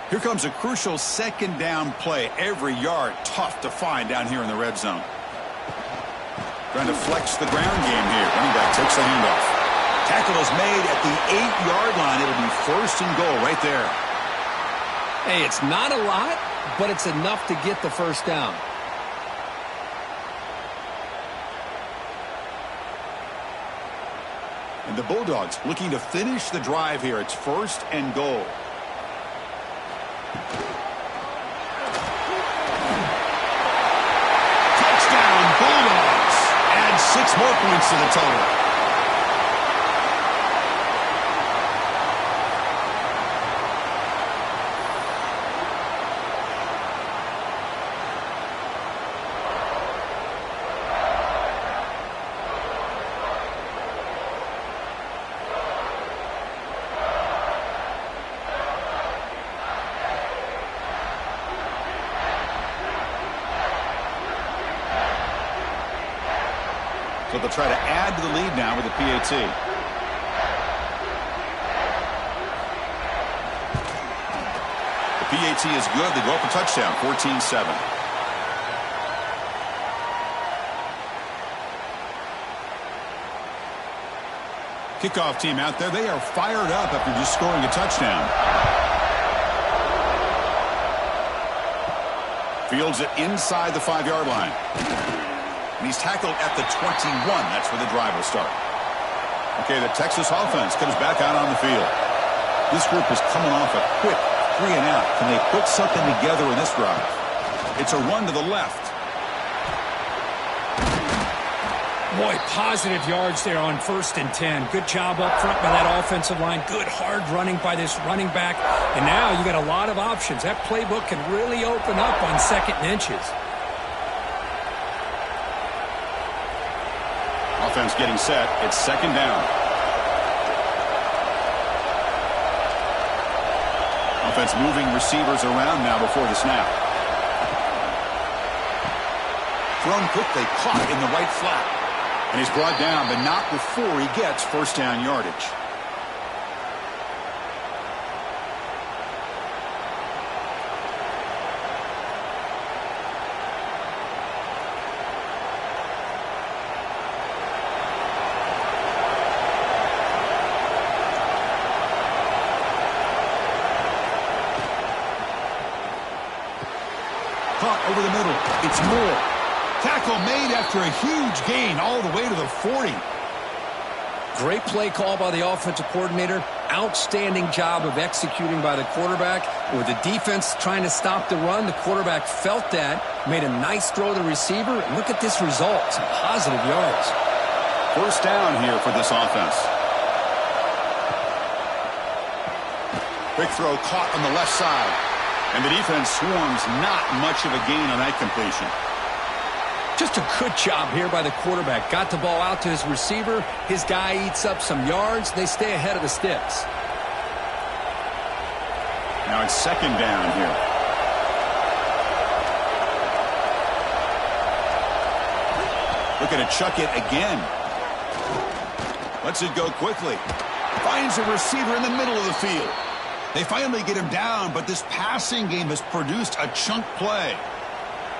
Here comes a crucial 2nd down play. Every yard tough to find down here in the red zone. Trying to flex the ground game here. Running back takes the handoff. Tackle is made at the 8-yard line. It'll be 1st and goal right there. Hey, it's not a lot, but it's enough to get the 1st down. And the Bulldogs looking to finish the drive here. It's 1st and goal. Touchdown, Bulldogs. Add 6 more points to the total. So they'll try to add to the lead now with a PAT. PAT is good. They go up a touchdown, 14-7. Kickoff team out there. They are fired up after just scoring a touchdown. Fields it inside the 5-yard line. And he's tackled at the 21. That's where the drive will start. Okay, the Texas offense comes back out on the field. This group is coming off a quick 3-and-out. Can they put something together in this drive? It's a run to the left. Boy, positive yards there on 1st and 10. Good job up front by that offensive line. Good hard running by this running back. And now you got a lot of options. That playbook can really open up on 2nd and inches. Offense getting set. It's 2nd down. Offense moving receivers around now before the snap. Thrown quickly, caught in the right flat. And he's brought down, but not before he gets 1st down yardage. Caught over the middle. It's Moore. Tackle made after a huge gain all the way to the 40. Great play call by the offensive coordinator. Outstanding job of executing by the quarterback. With the defense trying to stop the run, the quarterback felt that, made a nice throw to the receiver. And look at this result. Some positive yards. 1st down here for this offense. Quick throw caught on the left side. And the defense swarms, not much of a gain on that completion. Just a good job here by the quarterback. Got the ball out to his receiver. His guy eats up some yards. They stay ahead of the sticks. Now it's 2nd down here. Looking to chuck it again. Lets it go quickly. Finds a receiver in the middle of the field. They finally get him down, but this passing game has produced a chunk play.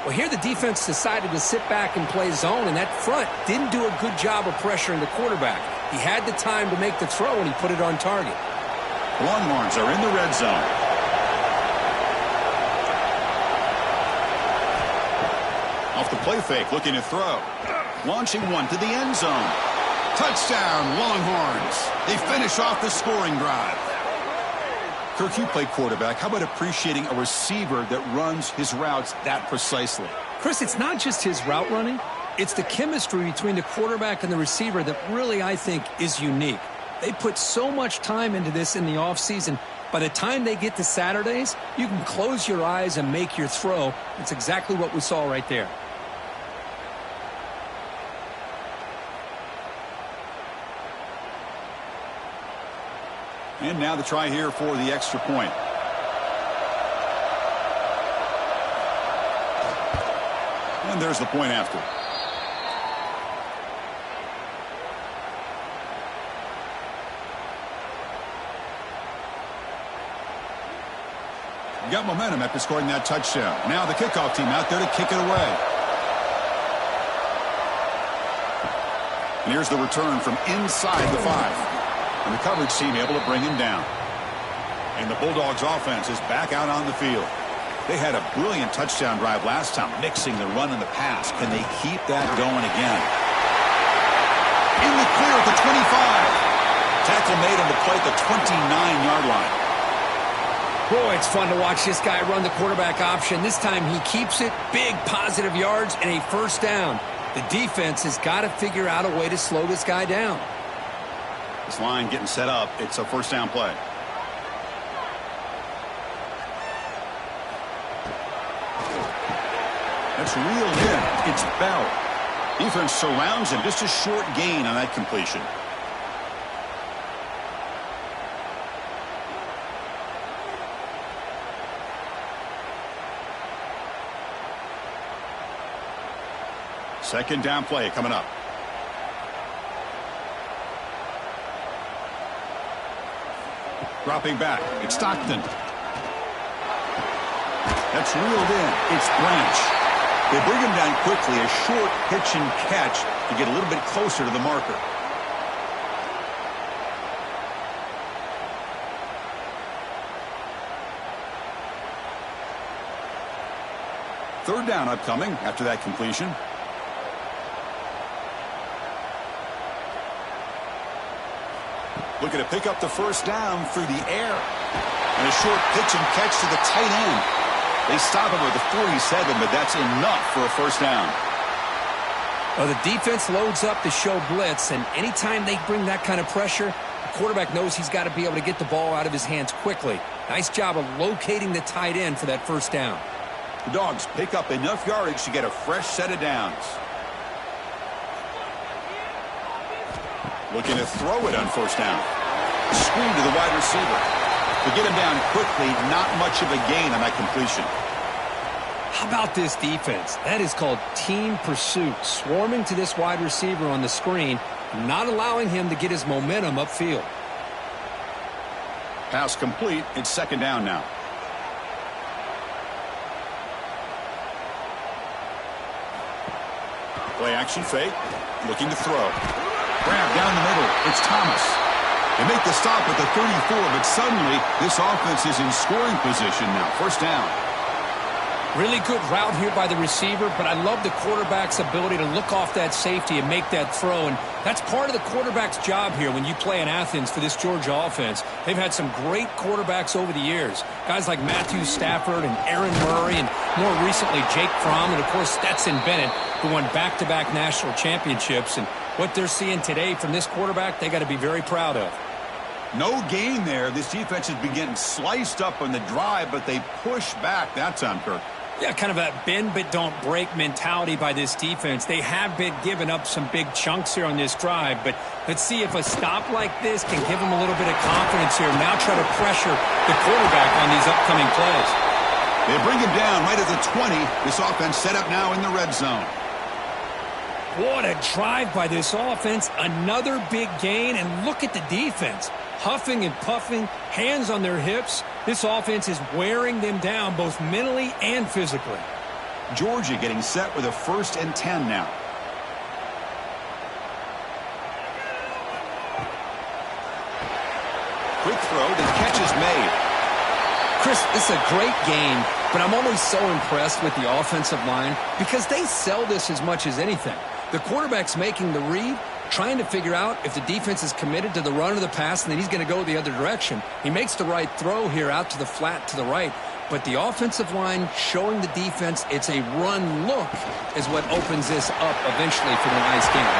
Well, here the defense decided to sit back and play zone, and that front didn't do a good job of pressuring the quarterback. He had the time to make the throw, and he put it on target. Longhorns are in the red zone. Off the play fake, looking to throw. Launching one to the end zone. Touchdown, Longhorns. They finish off the scoring drive. Kirk, you play quarterback. How about appreciating a receiver that runs his routes that precisely? Chris, it's not just his route running. It's the chemistry between the quarterback and the receiver that really, I think, is unique. They put so much time into this in the offseason. By the time they get to Saturdays, you can close your eyes and make your throw. It's exactly what we saw right there. And now the try here for the extra point. And there's the point after. Got momentum after scoring that touchdown. Now the kickoff team out there to kick it away. And here's the return from inside the 5. And the coverage team able to bring him down. And the Bulldogs offense is back out on the field. They had a brilliant touchdown drive last time, mixing the run and the pass. Can they keep that going again? In the clear at the 25. Tackle made on the play at the 29-yard line. Boy, it's fun to watch this guy run the quarterback option. This time he keeps it. Big positive yards and a 1st down. The defense has got to figure out a way to slow this guy down. This line getting set up. It's a 1st down play. That's reeled in. It's Bell. Defense surrounds him. Just a short gain on that completion. Second down play coming up. Dropping back. It's Stockton. That's reeled in. It's Branch. They bring him down quickly, a short pitch and catch to get a little bit closer to the marker. Third down upcoming after that completion. Looking to pick up the first down through the air. And a short pitch and catch to the tight end. They stop him at the 47, but that's enough for a first down. Well, the defense loads up to show blitz, and anytime they bring that kind of pressure, the quarterback knows he's got to be able to get the ball out of his hands quickly. Nice job of locating the tight end for that first down. The Dogs pick up enough yardage to get a fresh set of downs. Looking to throw it on first down. Screen to the wide receiver. To get him down quickly, not much of a gain on that completion. How about this defense? That is called team pursuit. Swarming to this wide receiver on the screen, not allowing him to get his momentum upfield. Pass complete. It's second down now. Play action fake. Looking to throw. Grab down the middle. It's Thomas. They make the stop at the 34, but suddenly this offense is in scoring position now. First down. Really good route here by the receiver, but I love the quarterback's ability to look off that safety and make that throw. And that's part of the quarterback's job here when you play in Athens for this Georgia offense. They've had some great quarterbacks over the years. Guys like Matthew Stafford and Aaron Murray, and more recently Jake Fromm, and of course Stetson Bennett, who won back-to-back national championships. And what they're seeing today from this quarterback, they got to be very proud of. No gain there. This defense has been getting sliced up on the drive, but they push back that time, Kirk. Yeah, kind of a bend but don't break mentality by this defense. They have been giving up some big chunks here on this drive, but let's see if a stop like this can give them a little bit of confidence here. Now try to pressure the quarterback on these upcoming plays. They bring him down right at the 20. This offense set up now in the red zone. What a drive by this offense. Another big gain, and look at the defense. Huffing and puffing, hands on their hips. This offense is wearing them down both mentally and physically. Georgia getting set with a 1st and 10 now. Quick throw, the catch is made. Chris, this is a great game, but I'm always so impressed with the offensive line because they sell this as much as anything. The quarterback's making the read, trying to figure out if the defense is committed to the run or the pass, and then he's going to go the other direction. He makes the right throw here out to the flat to the right, but the offensive line showing the defense it's a run look is what opens this up eventually for the nice game.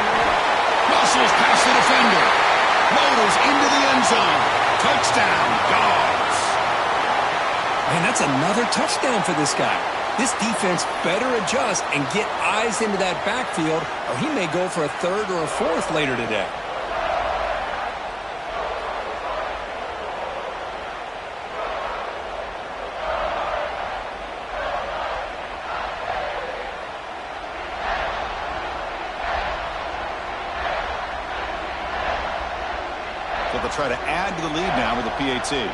Muscles past the defender. Motors into the end zone. Touchdown, Dogs. Man, that's another touchdown for this guy. This defense better adjust and get eyes into that backfield, or he may go for a 3rd or a 4th later today. So they'll try to add to the lead now with a PAT.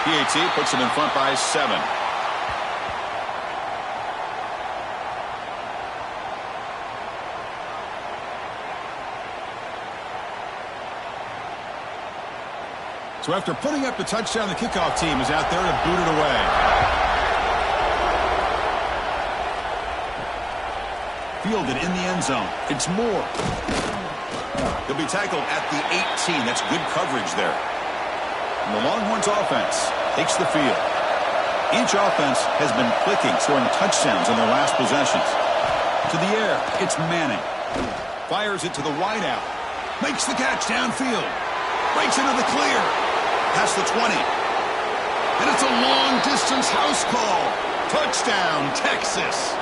PAT puts them in front by 7. So after putting up the touchdown, the kickoff team is out there to boot it away. Fielded in the end zone. It's Moore. He'll be tackled at the 18. That's good coverage there. And the Longhorns offense takes the field. Each offense has been clicking, scoring touchdowns on their last possessions. To the air, it's Manning. Fires it to the wide out. Makes the catch downfield. Breaks into the clear. Past the 20. And it's a long-distance house call. Touchdown, Texas.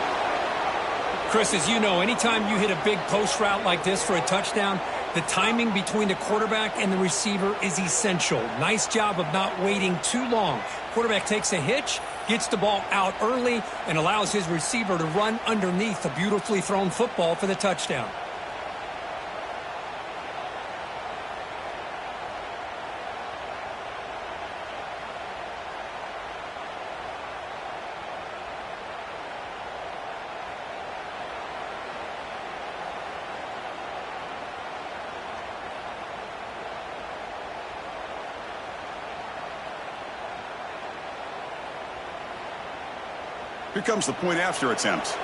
Chris, as you know, anytime you hit a big post route like this for a touchdown, the timing between the quarterback and the receiver is essential. Nice job of not waiting too long. Quarterback takes a hitch, gets the ball out early, and allows his receiver to run underneath a beautifully thrown football for the touchdown. Here comes the point after attempt.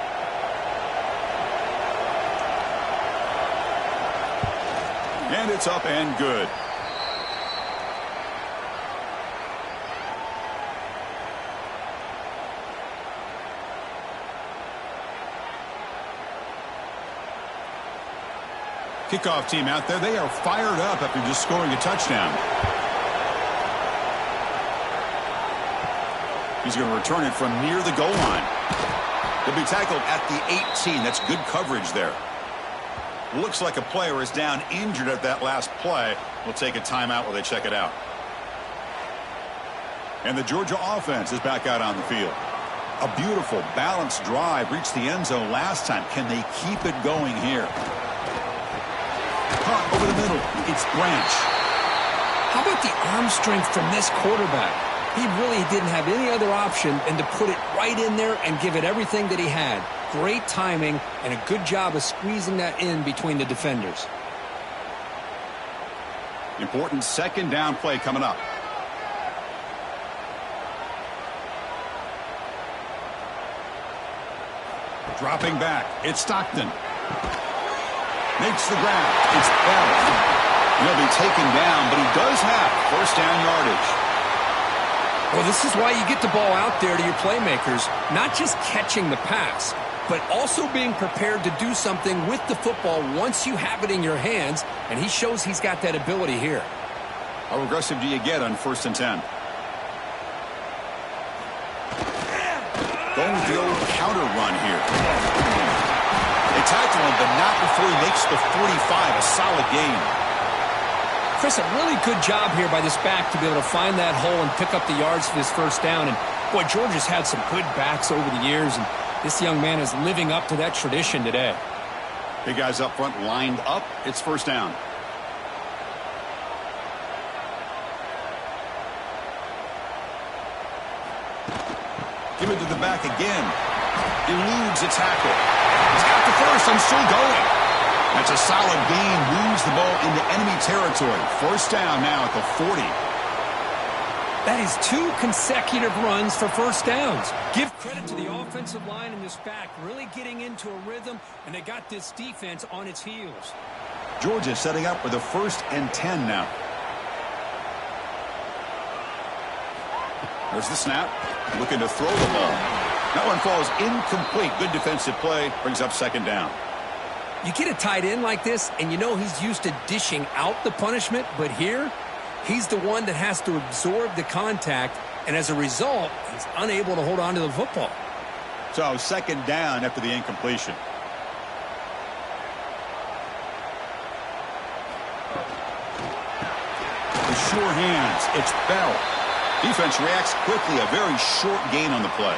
And it's up and good. Kickoff team out there. They are fired up after just scoring a touchdown. He's going to return it from near the goal line. He'll be tackled at the 18. That's good coverage there. Looks like a player is down injured at that last play. We'll take a timeout while they check it out. And the Georgia offense is back out on the field. A beautiful, balanced drive reached the end zone last time. Can they keep it going here? Caught over the middle. It's Branch. How about the arm strength from this quarterback? He really didn't have any other option than to put it right in there and give it everything that he had. Great timing and a good job of squeezing that in between the defenders. Important second down play coming up. Dropping back. It's Stockton. Makes the grab. It's Bell. He'll be taken down, but he does have first down yardage. Well, this is why you get the ball out there to your playmakers, not just catching the pass, but also being prepared to do something with the football once you have it in your hands, and he shows he's got that ability here. How aggressive do you get on 1st and 10? Going with the old counter run here. They tackle him, but not before he makes the 45, a solid gain. Chris, a really good job here by this back to be able to find that hole and pick up the yards for this first down. And, boy, Georgia's had some good backs over the years, and this young man is living up to that tradition today. Big guys up front lined up. It's first down. Give it to the back again. Eludes a tackle. He's got the first. I'm still going. That's a solid gain. Moves the ball into enemy territory. First down now at the 40. That is 2 consecutive runs for first downs. Give credit to the offensive line and this back really getting into a rhythm, and they got this defense on its heels. Georgia setting up with a 1st and 10 now. There's the snap. Looking to throw the ball. That one falls incomplete. Good defensive play. Brings up second down. You get a tight end like this, and you know he's used to dishing out the punishment, but here, he's the one that has to absorb the contact, and as a result, he's unable to hold on to the football. So second down after the incompletion. The sure hands. It's Bell. Defense reacts quickly. A very short gain on the play.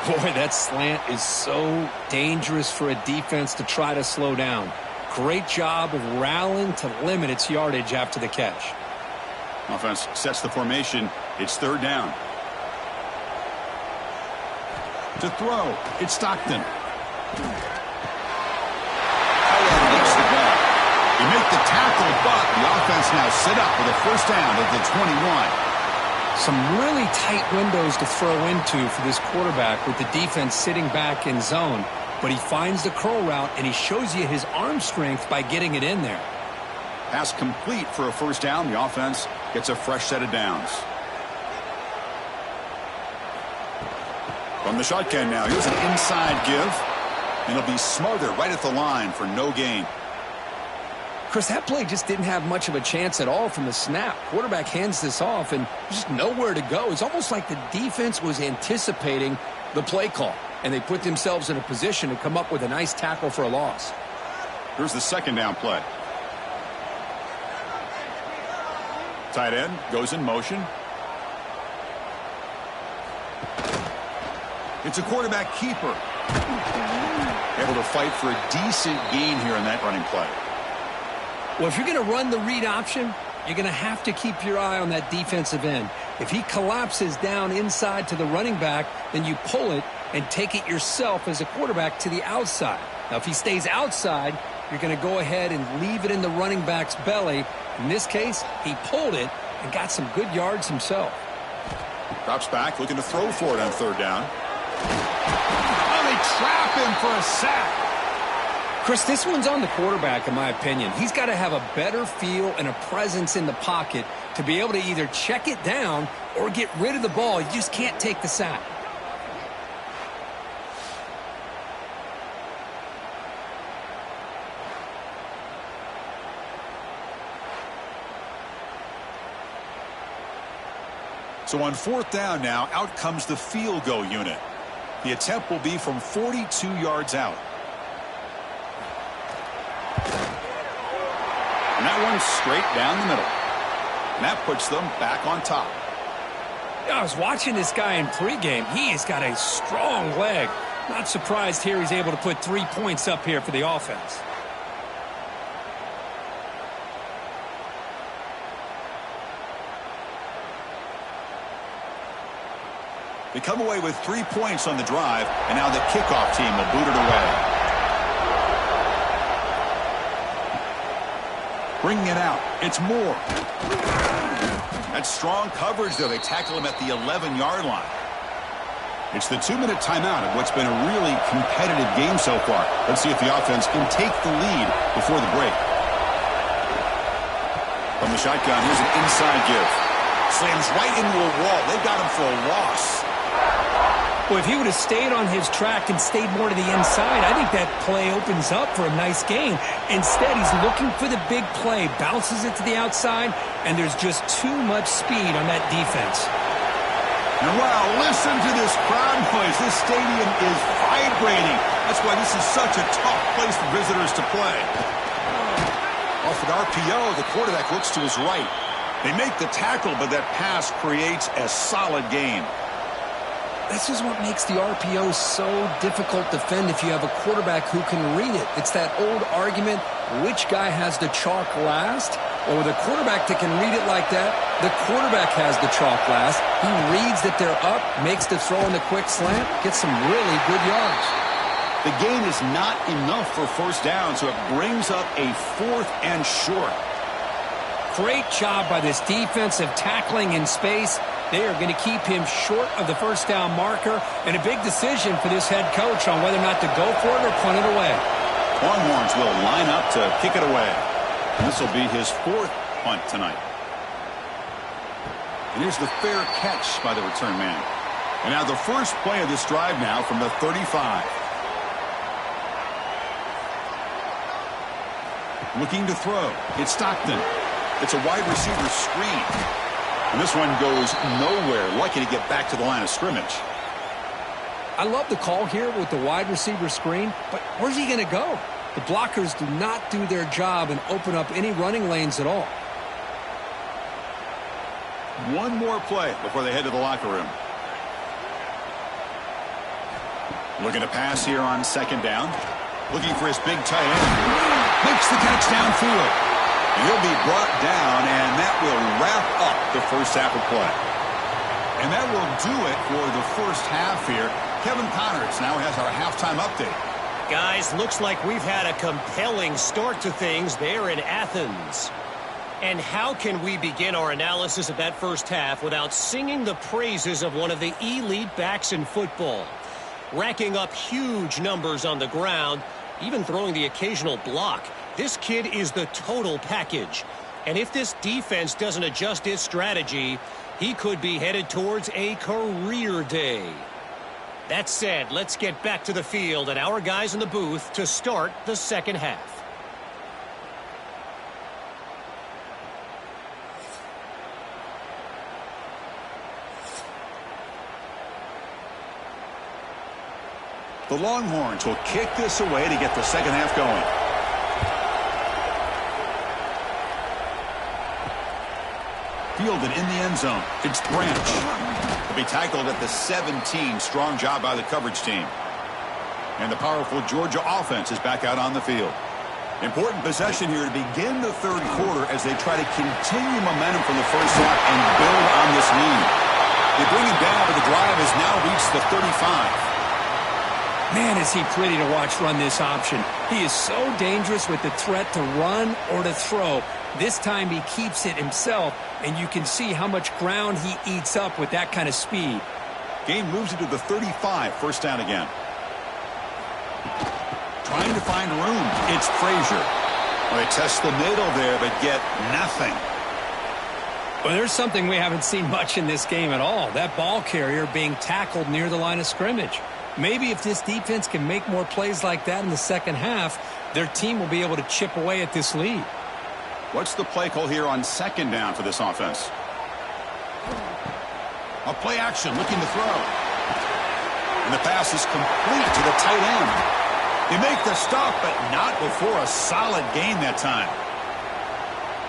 Boy, that slant is so dangerous for a defense to try to slow down. Great job of rallying to limit its yardage after the catch. Offense sets the formation. It's third down. To throw, it's Stockton. Howard makes the grab. You make the tackle, but the offense now set up with a first down at the 21. Some really tight windows to throw into for this quarterback with the defense sitting back in zone. But he finds the curl route, and he shows you his arm strength by getting it in there. Pass complete for a first down. The offense gets a fresh set of downs. From the shotgun now, here's an inside give. And he'll be smarter right at the line for no gain. Chris, that play just didn't have much of a chance at all from the snap. Quarterback hands this off, and just nowhere to go. It's almost like the defense was anticipating the play call, and they put themselves in a position to come up with a nice tackle for a loss. Here's the second down play. Tight end goes in motion. It's a quarterback keeper. Able to fight for a decent gain here in that running play. Well, if you're going to run the read option, you're going to have to keep your eye on that defensive end. If he collapses down inside to the running back, then you pull it and take it yourself as a quarterback to the outside. Now, if he stays outside, you're going to go ahead and leave it in the running back's belly. In this case, he pulled it and got some good yards himself. Drops back, looking to throw for it on third down. Oh, they trap him for a sack. Chris, this one's on the quarterback, in my opinion. He's got to have a better feel and a presence in the pocket to be able to either check it down or get rid of the ball. You just can't take the sack. So on fourth down now, out comes the field goal unit. The attempt will be from 42 yards out. And that one's straight down the middle. And that puts them back on top. I was watching this guy in pregame. He has got a strong leg. Not surprised here he's able to put 3 points up here for the offense. They come away with 3 points on the drive, and now the kickoff team will boot it away. Bringing it out. It's Moore. That's strong coverage, though. They tackle him at the 11-yard line. It's the 2-minute timeout of what's been a really competitive game so far. Let's see if the offense can take the lead before the break. From the shotgun, here's an inside give. Slams right into a wall. They've got him for a loss. Well, if he would have stayed on his track and stayed more to the inside, I think that play opens up for a nice gain. Instead, he's looking for the big play, bounces it to the outside, and there's just too much speed on that defense. And wow, listen to this crowd noise. This stadium is vibrating. That's why this is such a tough place for visitors to play. Off an RPO, the quarterback looks to his right. They make the tackle, but that pass creates a solid gain. This is what makes the RPO so difficult to defend if you have a quarterback who can read it. It's that old argument, which guy has the chalk last? Well, with a quarterback that can read it like that, the quarterback has the chalk last. He reads that they're up, makes the throw in the quick slant, gets some really good yards. The gain is not enough for first down, so it brings up a 4th and short. Great job by this defensive tackling in space. They are going to keep him short of the first down marker, and a big decision for this head coach on whether or not to go for it or punt it away. Longhorns will line up to kick it away. And this will be his 4th punt tonight. And here's the fair catch by the return man. And now the first play of this drive now from the 35. Looking to throw. It's Stockton. It's a wide receiver screen. And this one goes nowhere. Lucky to get back to the line of scrimmage. I love the call here with the wide receiver screen, but where's he going to go? The blockers do not do their job and open up any running lanes at all. One more play before they head to the locker room. Looking to pass here on second down. Looking for his big tight end. Makes the catch downfield. He'll be brought down, and that will wrap up the first half of play. And that will do it for the first half here. Kevin Connerts now has our halftime update. Guys, looks like we've had a compelling start to things there in Athens. And how can we begin our analysis of that first half without singing the praises of one of the elite backs in football? Racking up huge numbers on the ground, even throwing the occasional block. This kid is the total package. And if this defense doesn't adjust its strategy, he could be headed towards a career day. That said, let's get back to the field and our guys in the booth to start the second half. The Longhorns will kick this away to get the second half going. Fielded in the end zone. It's Branch. He'll be tackled at the 17. Strong job by the coverage team. And the powerful Georgia offense is back out on the field. Important possession here to begin the third quarter as they try to continue momentum from the first half and build on this lead. They bring it down, but the drive has now reached the 35. Man, is he pretty to watch run this option. He is so dangerous with the threat to run or to throw. This time he keeps it himself, and you can see how much ground he eats up with that kind of speed. Gain moves it to the 35. First down again. Trying to find room. It's Frazier. Well, they test the middle there, but get nothing. Well, there's something we haven't seen much in this game at all. That ball carrier being tackled near the line of scrimmage. Maybe if this defense can make more plays like that in the second half, their team will be able to chip away at this lead. What's the play call here on second down for this offense? A play action, looking to throw. And the pass is complete to the tight end. They make the stop, but not before a solid gain that time.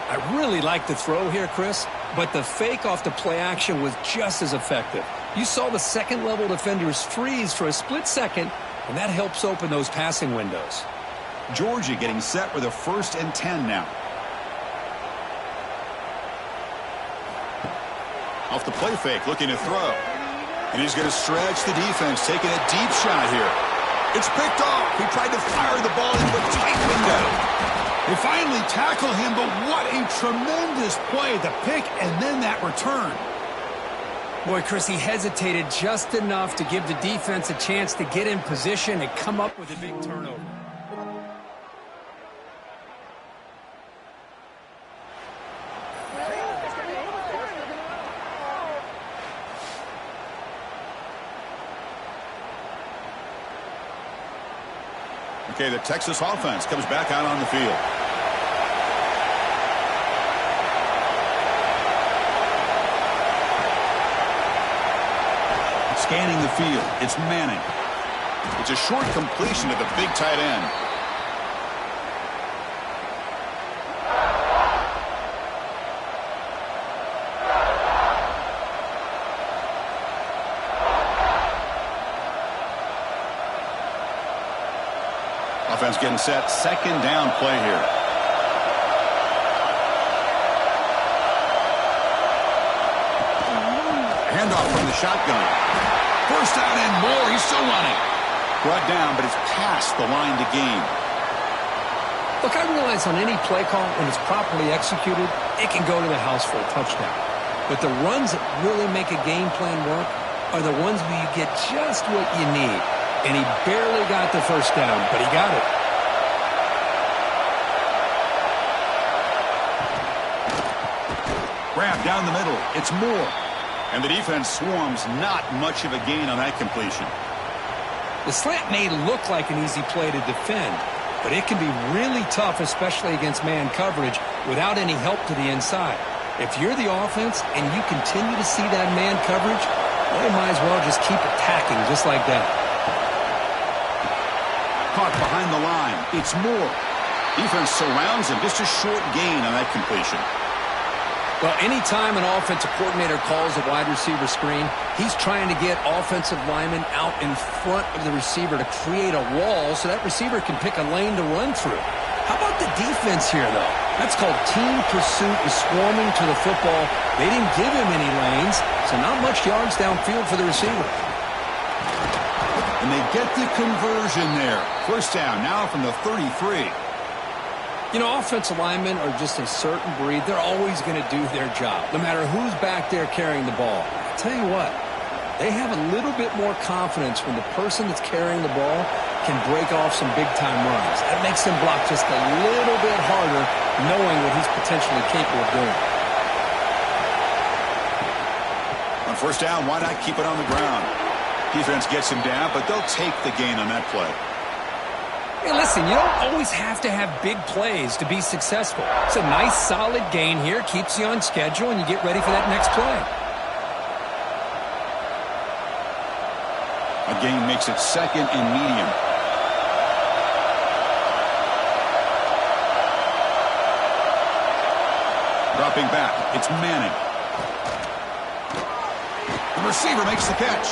I really like the throw here, Chris, but the fake off the play action was just as effective. You saw the second-level defenders freeze for a split second, and that helps open those passing windows. Georgia getting set with a 1st and 10 now. Off the play fake, looking to throw. And he's going to stretch the defense, taking a deep shot here. It's picked off. He tried to fire the ball into a tight window. They finally tackle him, but what a tremendous play. The pick and then that return. Boy, Chris, he hesitated just enough to give the defense a chance to get in position and come up with a big turnover. Okay, the Texas offense comes back out on the field. Scanning the field, it's Manning. It's a short completion to the big tight end. Offense getting set. Second down play here. Handoff from the shotgun. First down and more. He's still running. Brought down, but it's past the line to gain. Look, I realize on any play call, when it's properly executed, it can go to the house for a touchdown. But the runs that really make a game plan work are the ones where you get just what you need. And he barely got the first down, but he got it. Grab down the middle. It's Moore. And the defense swarms. Not much of a gain on that completion. The slant may look like an easy play to defend, but it can be really tough, especially against man coverage, without any help to the inside. If you're the offense and you continue to see that man coverage, well, you might as well just keep attacking just like that. Caught behind the line. It's Moore. Defense surrounds him. Just a short gain on that completion. Well, anytime an offensive coordinator calls a wide receiver screen, he's trying to get offensive linemen out in front of the receiver to create a wall so that receiver can pick a lane to run through. How about the defense here, though? That's called team pursuit and swarming to the football. They didn't give him any lanes, so not much yards downfield for the receiver. And they get the conversion there. First down now from the 33. You know, offensive linemen are just a certain breed. They're always going to do their job, no matter who's back there carrying the ball. I'll tell you what, they have a little bit more confidence when the person that's carrying the ball can break off some big-time runs. That makes them block just a little bit harder, knowing what he's potentially capable of doing. On first down, why not keep it on the ground? Defense gets him down, but they'll take the gain on that play. Hey, listen, you don't always have to have big plays to be successful. It's a nice, solid gain here. Keeps you on schedule, and you get ready for that next play. A gain makes it second and medium. Dropping back, it's Manning. The receiver makes the catch.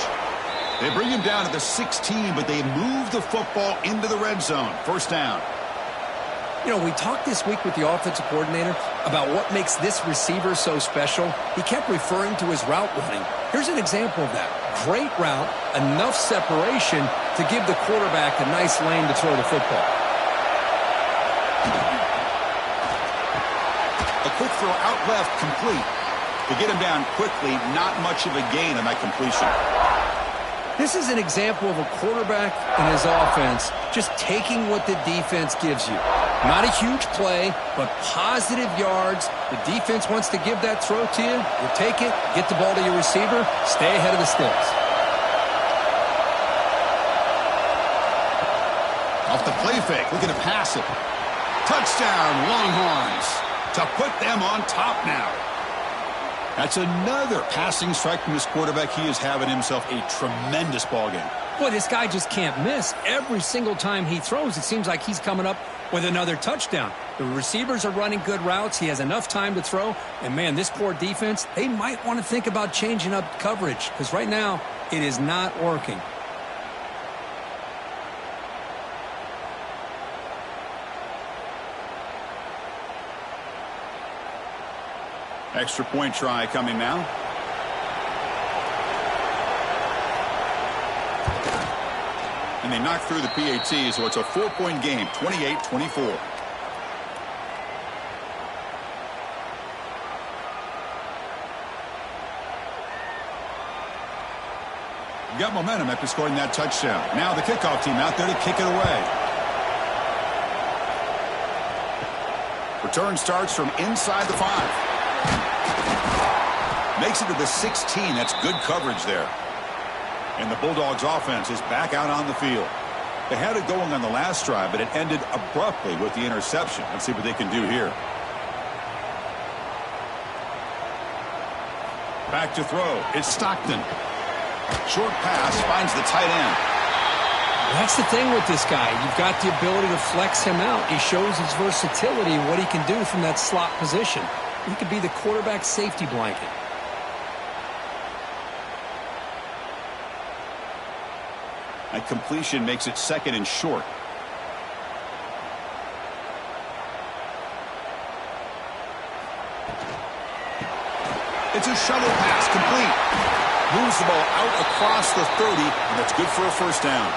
They bring him down to the 16, but they move the football into the red zone. First down. You know, we talked this week with the offensive coordinator about what makes this receiver so special. He kept referring to his route running. Here's an example of that. Great route, enough separation to give the quarterback a nice lane to throw the football. A quick throw out left, complete. To get him down quickly, not much of a gain on that completion. This is an example of a quarterback and his offense just taking what the defense gives you. Not a huge play, but positive yards. The defense wants to give that throw to you. You take it, get the ball to your receiver, stay ahead of the sticks. Off the play fake, looking to pass it. Touchdown, Longhorns, to put them on top now. That's another passing strike from this quarterback. He is having himself a tremendous ball game. Boy, this guy just can't miss. Every single time he throws, it seems like he's coming up with another touchdown. The receivers are running good routes. He has enough time to throw. And, man, this poor defense, they might want to think about changing up coverage because right now it is not working. Extra point try coming now. And they knock through the PAT, so it's a 4-point game, 28-24. Got momentum after scoring that touchdown. Now the kickoff team out there to kick it away. Return starts from inside the 5. Makes it to the 16. That's good coverage there. And the Bulldogs offense is back out on the field. They had it going on the last drive, but it ended abruptly with the interception. Let's see what they can do here. Back to throw. It's Stockton. Short pass finds the tight end. That's the thing with this guy. You've got the ability to flex him out. He shows his versatility and what he can do from that slot position. He could be the quarterback safety blanket. That completion makes it second and short. It's a shovel pass complete. Moves the ball out across the 30, and that's good for a first down.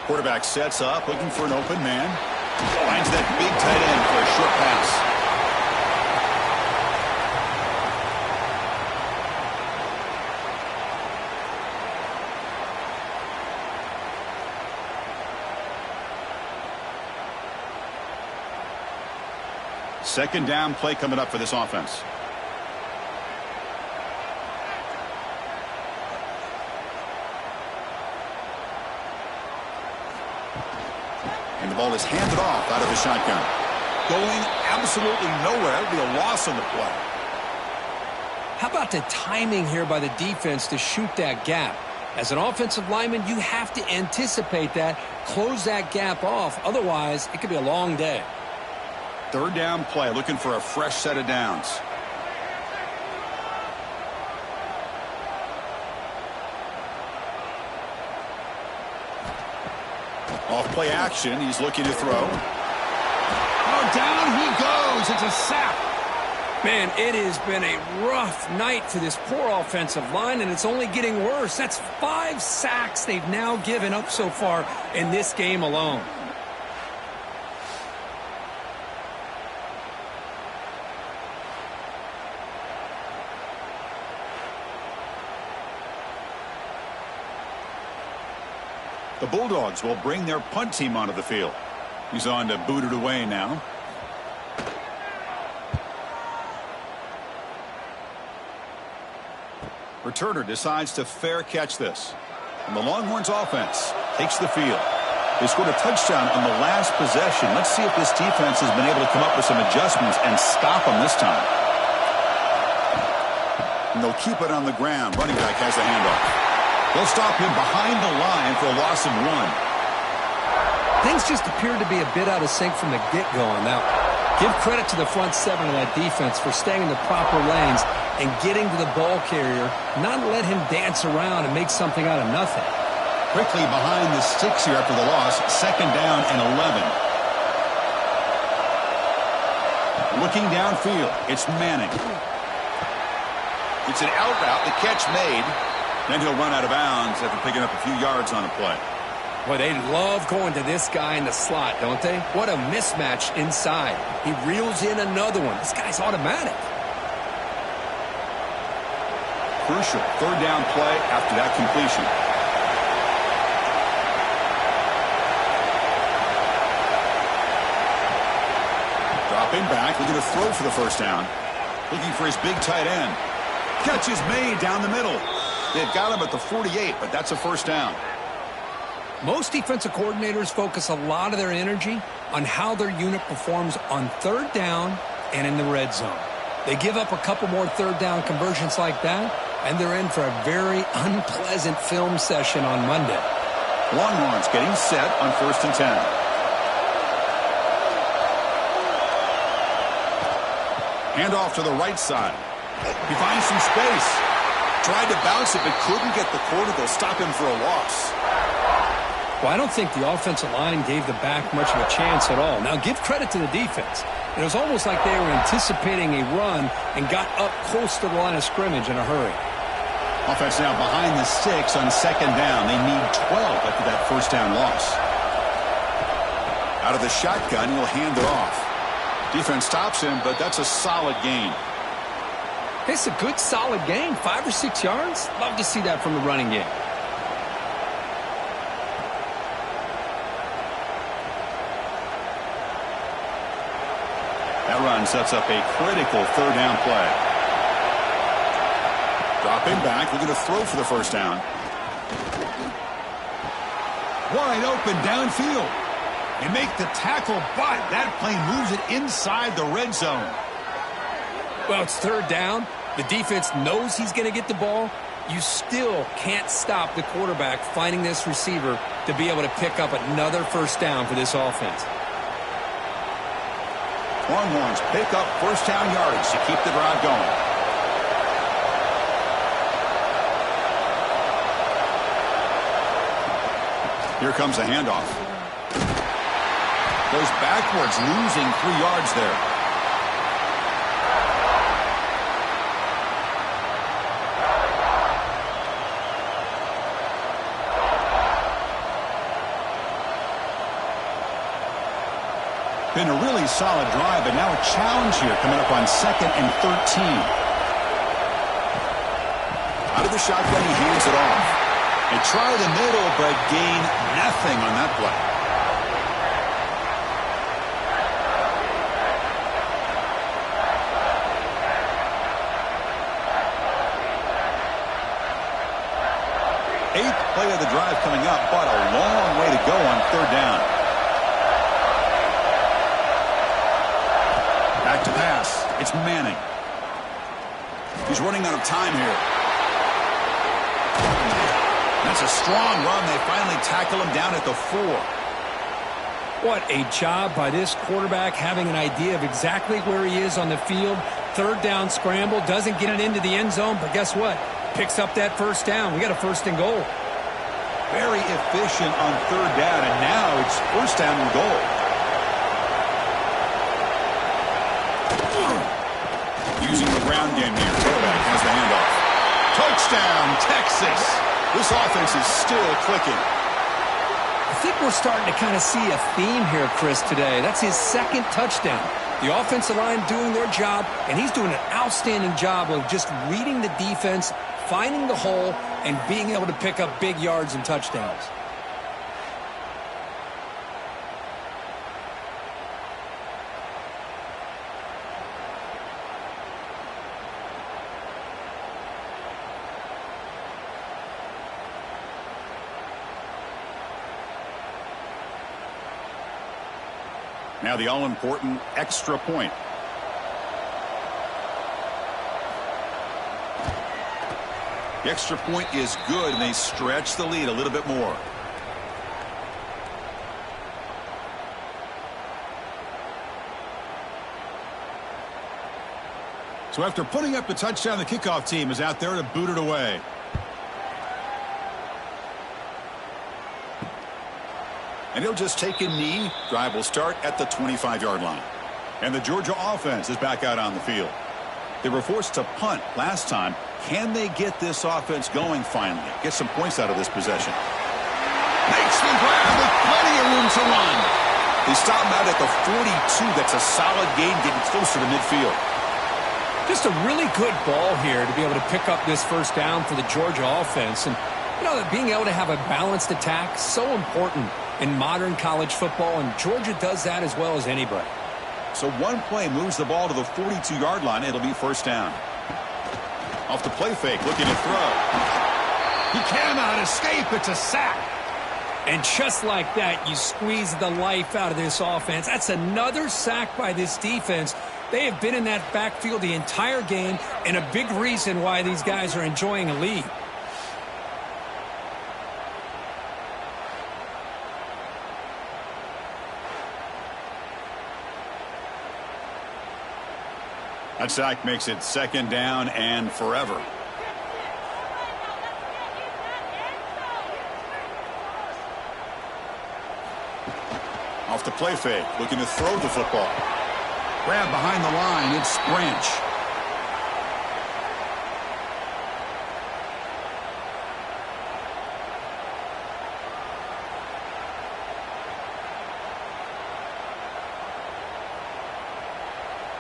Quarterback sets up, looking for an open man. Finds that big tight end for a short pass. Second down play coming up for this offense. And the ball is handed off out of the shotgun. Going absolutely nowhere. That would be a loss on the play. How about the timing here by the defense to shoot that gap? As an offensive lineman, you have to anticipate that, close that gap off. Otherwise, it could be a long day. Third down play, looking for a fresh set of downs. Off play action, he's looking to throw. Oh, down he goes. It's a sack. Man, it has been a rough night for this poor offensive line, and it's only getting worse. That's 5 sacks they've now given up so far in this game alone. The Bulldogs will bring their punt team onto the field. He's on to boot it away now. Returner decides to fair catch this. And the Longhorns offense takes the field. They scored a touchdown on the last possession. Let's see if this defense has been able to come up with some adjustments and stop them this time. And they'll keep it on the ground. Running back has the handoff. They'll stop him behind the line for a loss of 1. Things just appeared to be a bit out of sync from the get-go on that one. Give credit to the front 7 of that defense for staying in the proper lanes and getting to the ball carrier, not let him dance around and make something out of nothing. Quickly behind the sticks here after the loss, second down and 11. Looking downfield, it's Manning. It's an out route, the catch made. Then he'll run out of bounds after picking up a few yards on the play. Boy, they love going to this guy in the slot, don't they? What a mismatch inside. He reels in another one. This guy's automatic. Crucial third down play after that completion. Dropping back, looking to throw for the first down. Looking for his big tight end. Catch is made down the middle. They've got him at the 48, but that's a first down. Most defensive coordinators focus a lot of their energy on how their unit performs on third down and in the red zone. They give up a couple more third down conversions like that, and they're in for a very unpleasant film session on Monday. Longhorns getting set on 1st and 10. Hand off to the right side. He finds some space. Tried to bounce it, but couldn't get the quarter. They'll stop him for a loss. Well, I don't think the offensive line gave the back much of a chance at all. Now, give credit to the defense. It was almost like they were anticipating a run and got up close to the line of scrimmage in a hurry. Offense now behind the sticks on 2nd down. They need 12 after that first down loss. Out of the shotgun, he'll hand it off. Defense stops him, but that's a solid gain. It's a good, solid gain. 5 or 6 yards. Love to see that from the running game. That run sets up a critical third down play. Dropping back, looking to throw for the first down. Wide open downfield. They make the tackle, but that play moves it inside the red zone. Well, it's third down. The defense knows he's going to get the ball. You still can't stop the quarterback finding this receiver to be able to pick up another first down for this offense. Longhorns pick up first down yards to keep the drive going. Here comes a handoff. Goes backwards, losing 3 yards there. Been a really solid drive, but now a challenge here coming up on 2nd and 13. Out of the shotgun, he hands it off. They try the middle, but gain nothing on that play. Eighth play of the drive coming up, but a long way to go on third down. Back to pass. It's Manning. He's running out of time here. That's a strong run. They finally tackle him down at the 4. What a job by this quarterback having an idea of exactly where he is on the field. Third down scramble. Doesn't get it into the end zone, but guess what? Picks up that first down. We got a 1st and goal. Very efficient on third down, and now it's 1st down and goal. Using the ground game here. Quarterback has the handoff. Touchdown, Texas. This offense is still clicking. I think we're starting to kind of see a theme here, Chris, today. That's his 2nd touchdown. The offensive line doing their job, and he's doing an outstanding job of just reading the defense, finding the hole, and being able to pick up big yards and touchdowns. Now the all-important extra point. The extra point is good, and they stretch the lead a little bit more. So after putting up the touchdown, the kickoff team is out there to boot it away. And he'll just take a knee. Drive will start at the 25-yard line. And the Georgia offense is back out on the field. They were forced to punt last time Can they get this offense going finally? Get some points out of this possession. Makes the grab with plenty of room to run. They stop him out at the 42. That's a solid gain, getting closer to midfield. Just a really good ball here to be able to pick up this first down for the Georgia offense. And, you know, being able to have a balanced attack, so important in modern college football, and Georgia does that as well as anybody. So one play moves the ball to the 42-yard line. It'll be first down. Off the play fake, looking to throw. He cannot escape. It's a sack. And just like that, you squeeze the life out of this offense. That's another sack by this defense. They have been in that backfield the entire game, and a big reason why these guys are enjoying a lead. That sack makes it second down and forever. Off the play fake, looking to throw the football. Grab behind the line, it's Branch.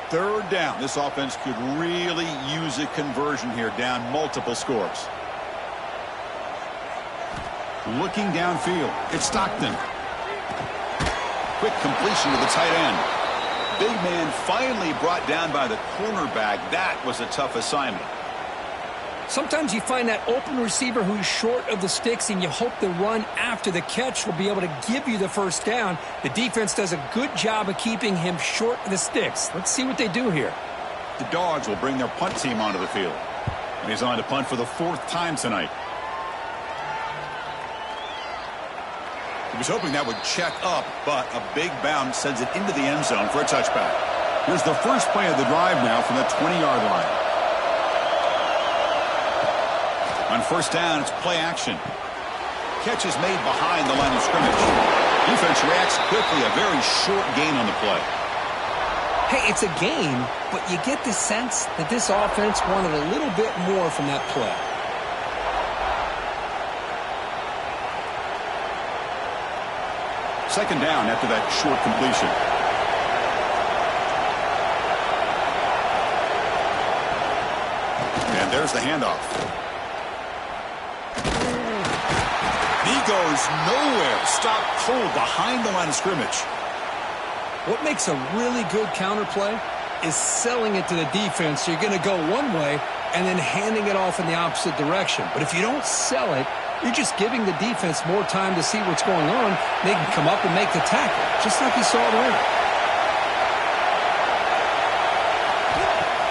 Third down. This offense could really use a conversion here, down multiple scores. Looking downfield, it's Stockton. Quick completion to the tight end. Big man finally brought down by the cornerback. That was a tough assignment. Sometimes you find that open receiver who's short of the sticks, and you hope the run after the catch will be able to give you the first down. The defense does a good job of keeping him short of the sticks. Let's see what they do here. The Dogs will bring their punt team onto the field. And he's on to punt for the 4th time tonight. He was hoping that would check up, but a big bounce sends it into the end zone for a touchback. Here's the first play of the drive now from the 20-yard line. On first down, it's play action. Catch is made behind the line of scrimmage. Defense reacts quickly, a very short gain on the play. Hey, it's a gain, but you get the sense that this offense wanted a little bit more from that play. Second down after that short completion. And there's the handoff. He goes nowhere. Stop cold behind the line of scrimmage. What makes a really good counterplay is selling it to the defense. So you're going to go one way and then handing it off in the opposite direction. But if you don't sell it, you're just giving the defense more time to see what's going on. They can come up and make the tackle, just like you saw there.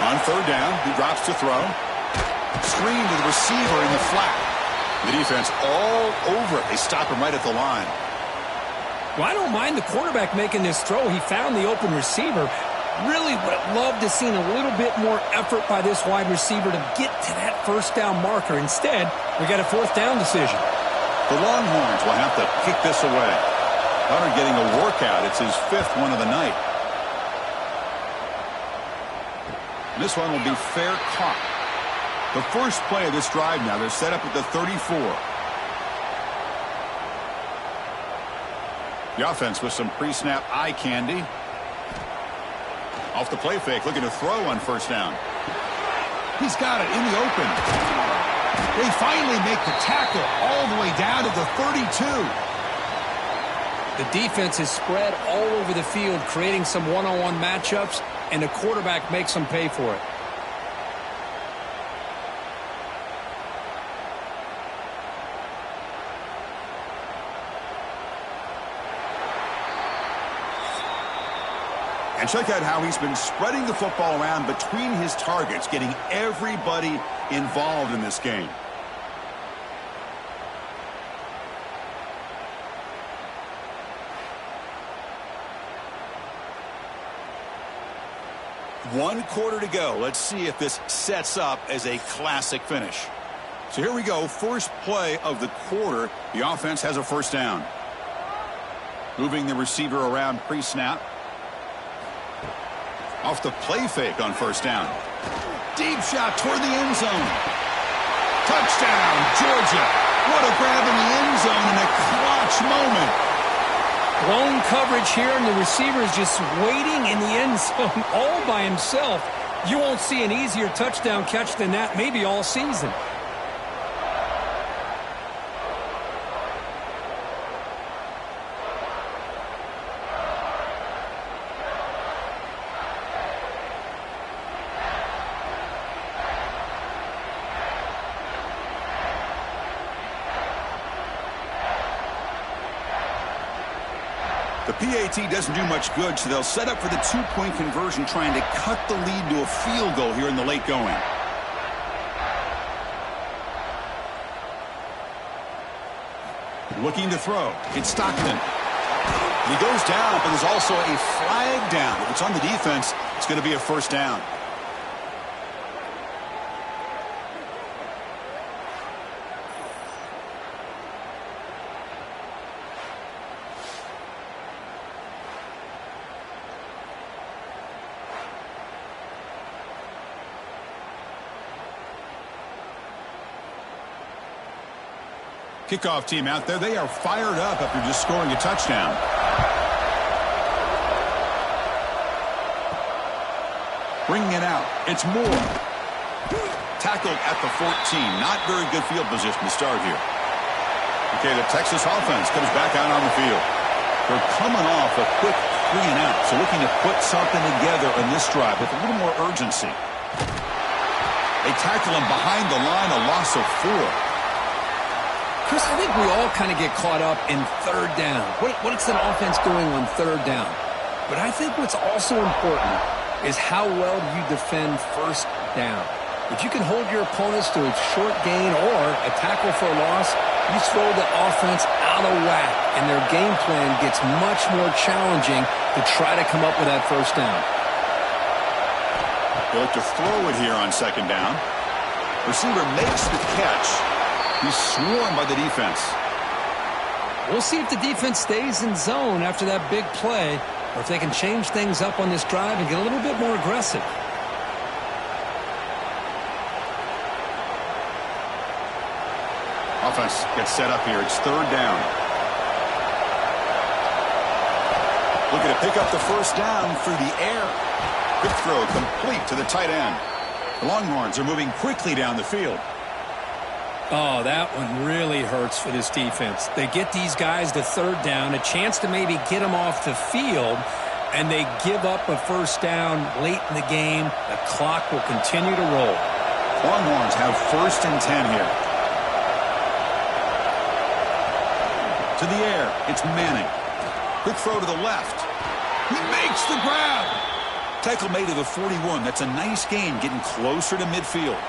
On third down, he drops to throw. Screen to the receiver in the flat. The defense all over it. They stop him right at the line. Well, I don't mind the quarterback making this throw. He found the open receiver. Really would have loved to seen a little bit more effort by this wide receiver to get to that first down marker. Instead, we got a 4th down decision. The Longhorns will have to kick this away. Hunter getting a workout. It's his 5th one of the night. And this one will be fair caught. The first play of this drive now, they're set up at the 34. The offense with some pre-snap eye candy. Off the play fake, looking to throw on first down. He's got it in the open. They finally make the tackle all the way down to the 32. The defense is spread all over the field, creating some one-on-one matchups, and the quarterback makes them pay for it. And check out how he's been spreading the football around between his targets, getting everybody involved in this game. One quarter to go. Let's see if this sets up as a classic finish. So here we go. First play of the quarter. The offense has a first down. Moving the receiver around pre-snap. Off the play fake on first down. Deep shot toward the end zone. Touchdown, Georgia. What a grab in the end zone in a clutch moment. Blown coverage here, and the receiver is just waiting in the end zone all by himself. You won't see an easier touchdown catch than that maybe all season. The PAT doesn't do much good, so they'll set up for the two-point conversion, trying to cut the lead to a field goal here in the late going. Looking to throw. It's Stockton. He goes down, but there's also a flag down. If it's on the defense, it's going to be a first down. Kickoff team out there. They are fired up after just scoring a touchdown. Bringing it out. It's Moore. Tackled at the 14. Not very good field position to start here. Okay, the Texas offense comes back out on the field. They're coming off a quick 3 and out, so looking to put something together in this drive with a little more urgency. They tackle him behind the line, a loss of 4. Chris, I think we all kind of get caught up in third down. What's an offense doing on third down? But I think what's also important is how well do you defend first down. If you can hold your opponents to a short gain or a tackle for a loss, you throw the offense out of whack, and their game plan gets much more challenging to try to come up with that first down. They look to throw it here on second down. Receiver makes the catch. He's swarmed by the defense. We'll see if the defense stays in zone after that big play, or if they can change things up on this drive and get a little bit more aggressive. Offense gets set up here. It's third down. Looking to pick up the first down through the air. Quick throw complete to the tight end. The Longhorns are moving quickly down the field. Oh, that one really hurts for this defense. They get these guys to third down, a chance to maybe get them off the field, and they give up a first down late in the game. The clock will continue to roll. Longhorns have first and 10 here. To the air, it's Manning. Quick throw to the left. He makes the grab. Tackle made to the 41. That's a nice gain, getting closer to midfield.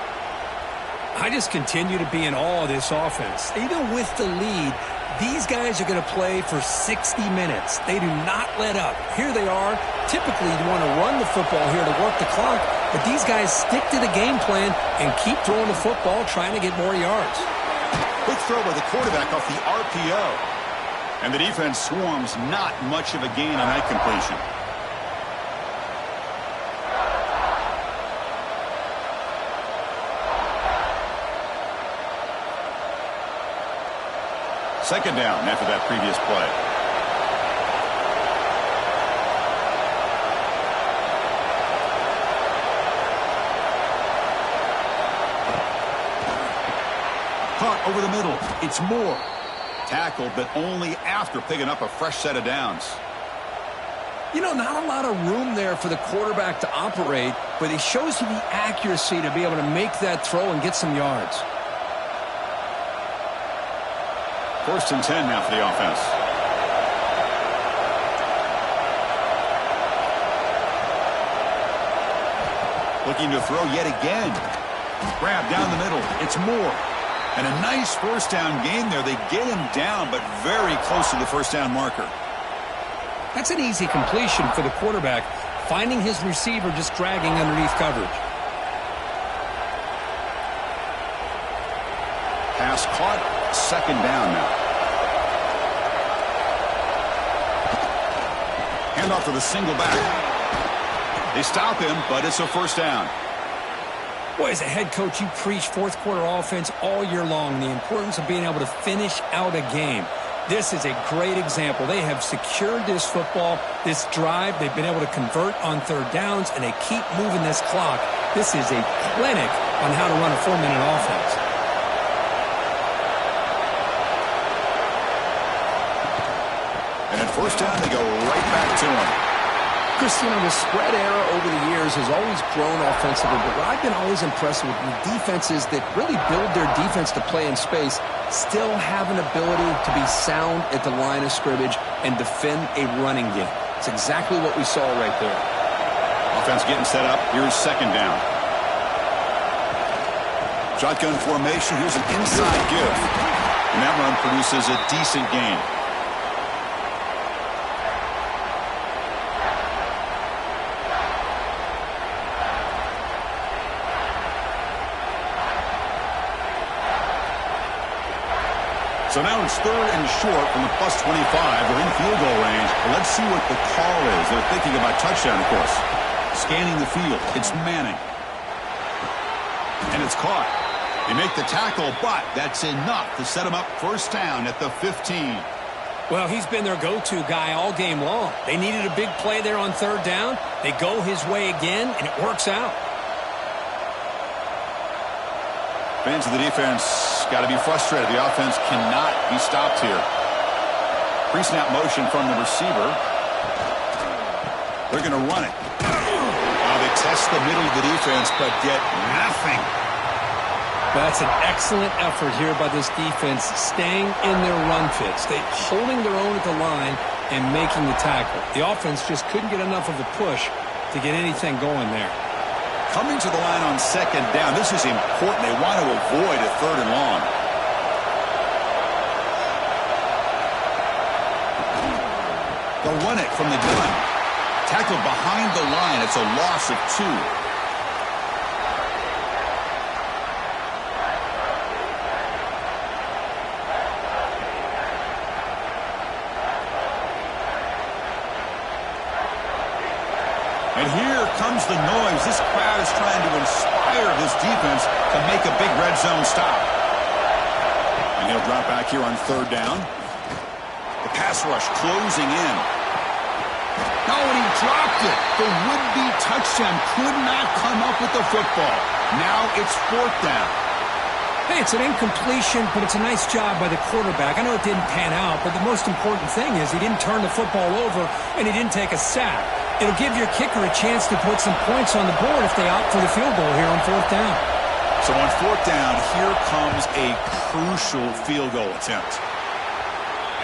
I just continue to be in awe of this offense. Even with the lead, these guys are going to play for 60 minutes. They do not let up. Here they are. Typically, you want to run the football here to work the clock, but these guys stick to the game plan and keep throwing the football, trying to get more yards. Quick throw by the quarterback off the RPO. And the defense swarms, not much of a gain on that completion. Second down after that previous play. Caught over the middle. It's Moore. Tackled, but only after picking up a fresh set of downs. You know, not a lot of room there for the quarterback to operate, but he shows you the accuracy to be able to make that throw and get some yards. First and 10 now for the offense. Looking to throw yet again. Grab down the middle. It's Moore. And a nice first down gain there. They get him down, but very close to the first down marker. That's an easy completion for the quarterback, finding his receiver just dragging underneath coverage. Pass caught. Second down now. Hand off to the single back. They stop him, but it's a first down. Boy, as a head coach, you preach fourth quarter offense all year long, the importance of being able to finish out a game. This is a great example. They have secured this football, this drive. They've been able to convert on third downs, and they keep moving this clock. This is a clinic on how to run a 4-minute offense. And at first down, they go right back to him. Chris, the spread era over the years has always grown offensively, but what I've been always impressed with defenses that really build their defense to play in space still have an ability to be sound at the line of scrimmage and defend a running game. It's exactly what we saw right there. Offense getting set up. Here's second down. Shotgun formation. Here's an inside give. And that run produces a decent gain. So now it's third and short from the +25. They're in field goal range. But let's see what the call is. They're thinking about touchdown, of course. Scanning the field. It's Manning. And it's caught. They make the tackle, but that's enough to set him up first down at the 15. Well, he's been their go-to guy all game long. They needed a big play there on third down. They go his way again, and it works out. Fans of the defense got to be frustrated. The offense cannot be stopped here. Pre-snap motion from the receiver. They're going to run it. Now they test the middle of the defense, but get nothing. That's an excellent effort here by this defense, staying in their run fits. They holding their own at the line and making the tackle. The offense just couldn't get enough of a push to get anything going there. Coming to the line on second down, this is important. They want to avoid a third and long. They'll run it from the gun. Tackled behind the line. It's a loss of 2. And here comes the noise. This crowd is trying to inspire this defense to make a big red zone stop. And he'll drop back here on third down. The pass rush closing in. No, and he dropped it. The would-be touchdown could not come up with the football. Now it's fourth down. Hey, it's an incompletion, but it's a nice job by the quarterback. I know it didn't pan out, but the most important thing is he didn't turn the football over and he didn't take a sack. It'll give your kicker a chance to put some points on the board if they opt for the field goal here on fourth down. So on fourth down, here comes a crucial field goal attempt.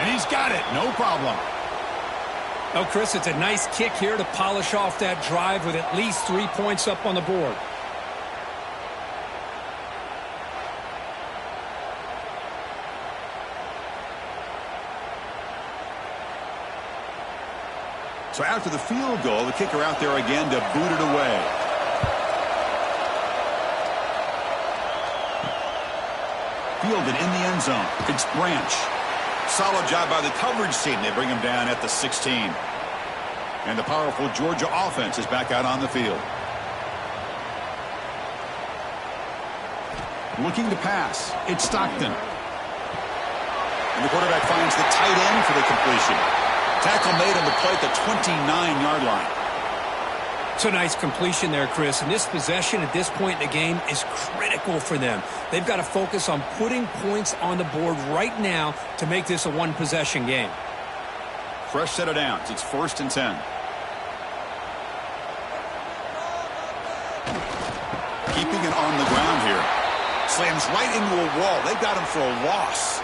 And he's got it. No problem. Oh, Chris, it's a nice kick here to polish off that drive with at least 3 points up on the board. So after the field goal, the kicker out there again to boot it away. Fielded in the end zone. It's Branch. Solid job by the coverage team. They bring him down at the 16. And the powerful Georgia offense is back out on the field. Looking to pass. It's Stockton. And the quarterback finds the tight end for the completion. Tackle made on the play at the 29-yard line. It's a nice completion there, Chris. And this possession at this point in the game is critical for them. They've got to focus on putting points on the board right now to make this a one-possession game. Fresh set of downs. It's 1st and 10. Keeping it on the ground here. Slams right into a wall. They got him for a loss.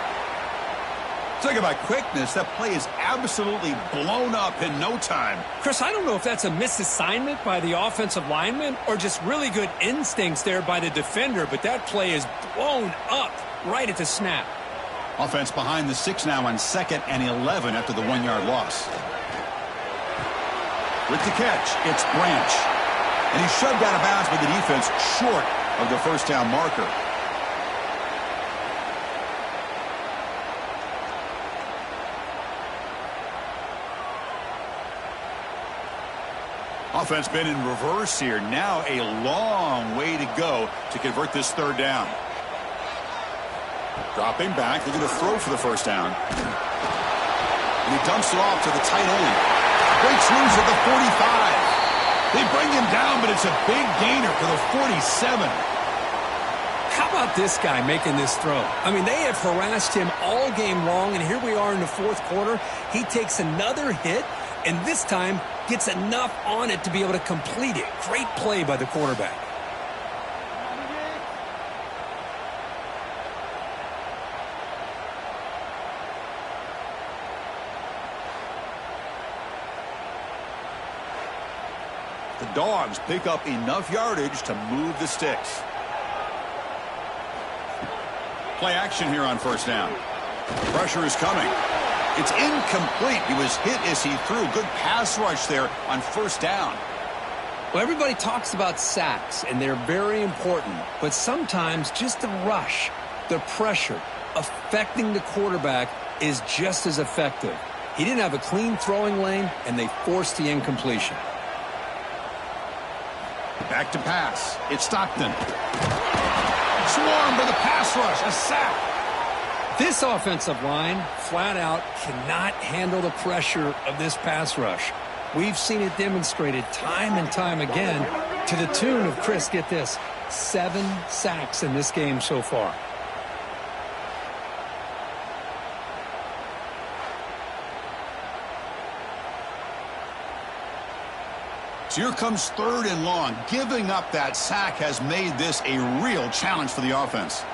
Talk about quickness. That play is absolutely blown up in no time. Chris, I don't know if that's a misassignment by the offensive lineman or just really good instincts there by the defender, but that play is blown up right at the snap. Offense behind the 6 now on 2nd and 11 after the 1-yard loss. With the catch, it's Branch. And he's shoved out of bounds by the defense short of the first down marker. Offense been in reverse here. Now a long way to go to convert this third down. Dropping back, looking to throw for the first down. And he dumps it off to the tight end. Breaks loose at the 45. They bring him down, but it's a big gainer for the 47. How about this guy making this throw? I mean, they have harassed him all game long, and here we are in the fourth quarter. He takes another hit, and this time gets enough on it to be able to complete it. Great play by the quarterback. The Dogs pick up enough yardage to move the sticks. Play action here on first down. Pressure is coming. It's incomplete. He was hit as he threw. Good pass rush there on first down. Well, everybody talks about sacks, and they're very important. But sometimes just the rush, the pressure, affecting the quarterback is just as effective. He didn't have a clean throwing lane, and they forced the incompletion. Back to pass. It's Stockton. Swarmed by the pass rush. A sack. This offensive line, flat out, cannot handle the pressure of this pass rush. We've seen it demonstrated time and time again to the tune of, Chris, get this, 7 sacks in this game so far. So here comes third and long. Giving up that sack has made this a real challenge for the offense.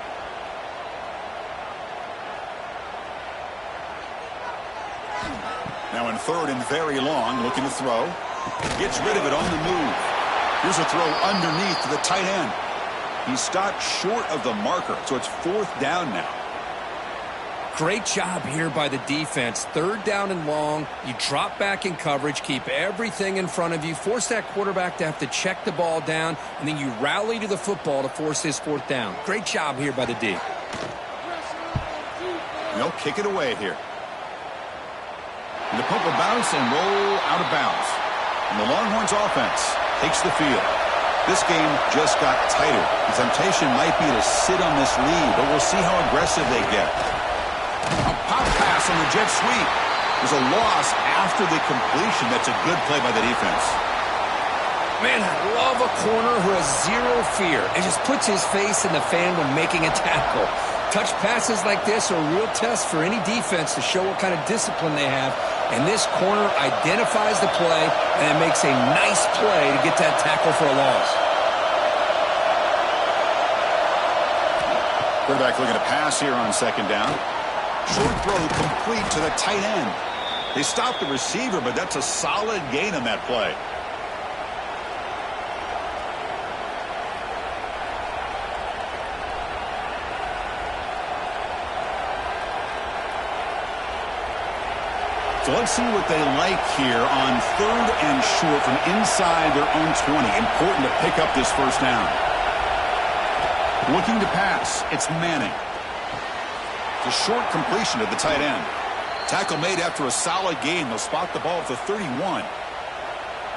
Now in third and very long, looking to throw. Gets rid of it on the move. Here's a throw underneath to the tight end. He stopped short of the marker, so it's fourth down now. Great job here by the defense. Third down and long. You drop back in coverage, keep everything in front of you, force that quarterback to have to check the ball down, and then you rally to the football to force this fourth down. Great job here by the D. They'll kick it away here. And the punt will bounce and roll out of bounds. And the Longhorns offense takes the field. This game just got tighter. The temptation might be to sit on this lead, but we'll see how aggressive they get. A pop pass on the jet sweep. There's a loss after the completion. That's a good play by the defense. Man, I love a corner who has zero fear and just puts his face in the fan when making a tackle. Touch passes like this are a real test for any defense to show what kind of discipline they have. And this corner identifies the play and it makes a nice play to get that tackle for a loss. Quarterback looking to pass here on second down. Short throw complete to the tight end. They stopped the receiver, but that's a solid gain on that play. So let's see what they like here on third and short from inside their own 20. Important to pick up this first down. Looking to pass. It's Manning. It's a short completion to the tight end. Tackle made after a solid gain. They'll spot the ball at the 31.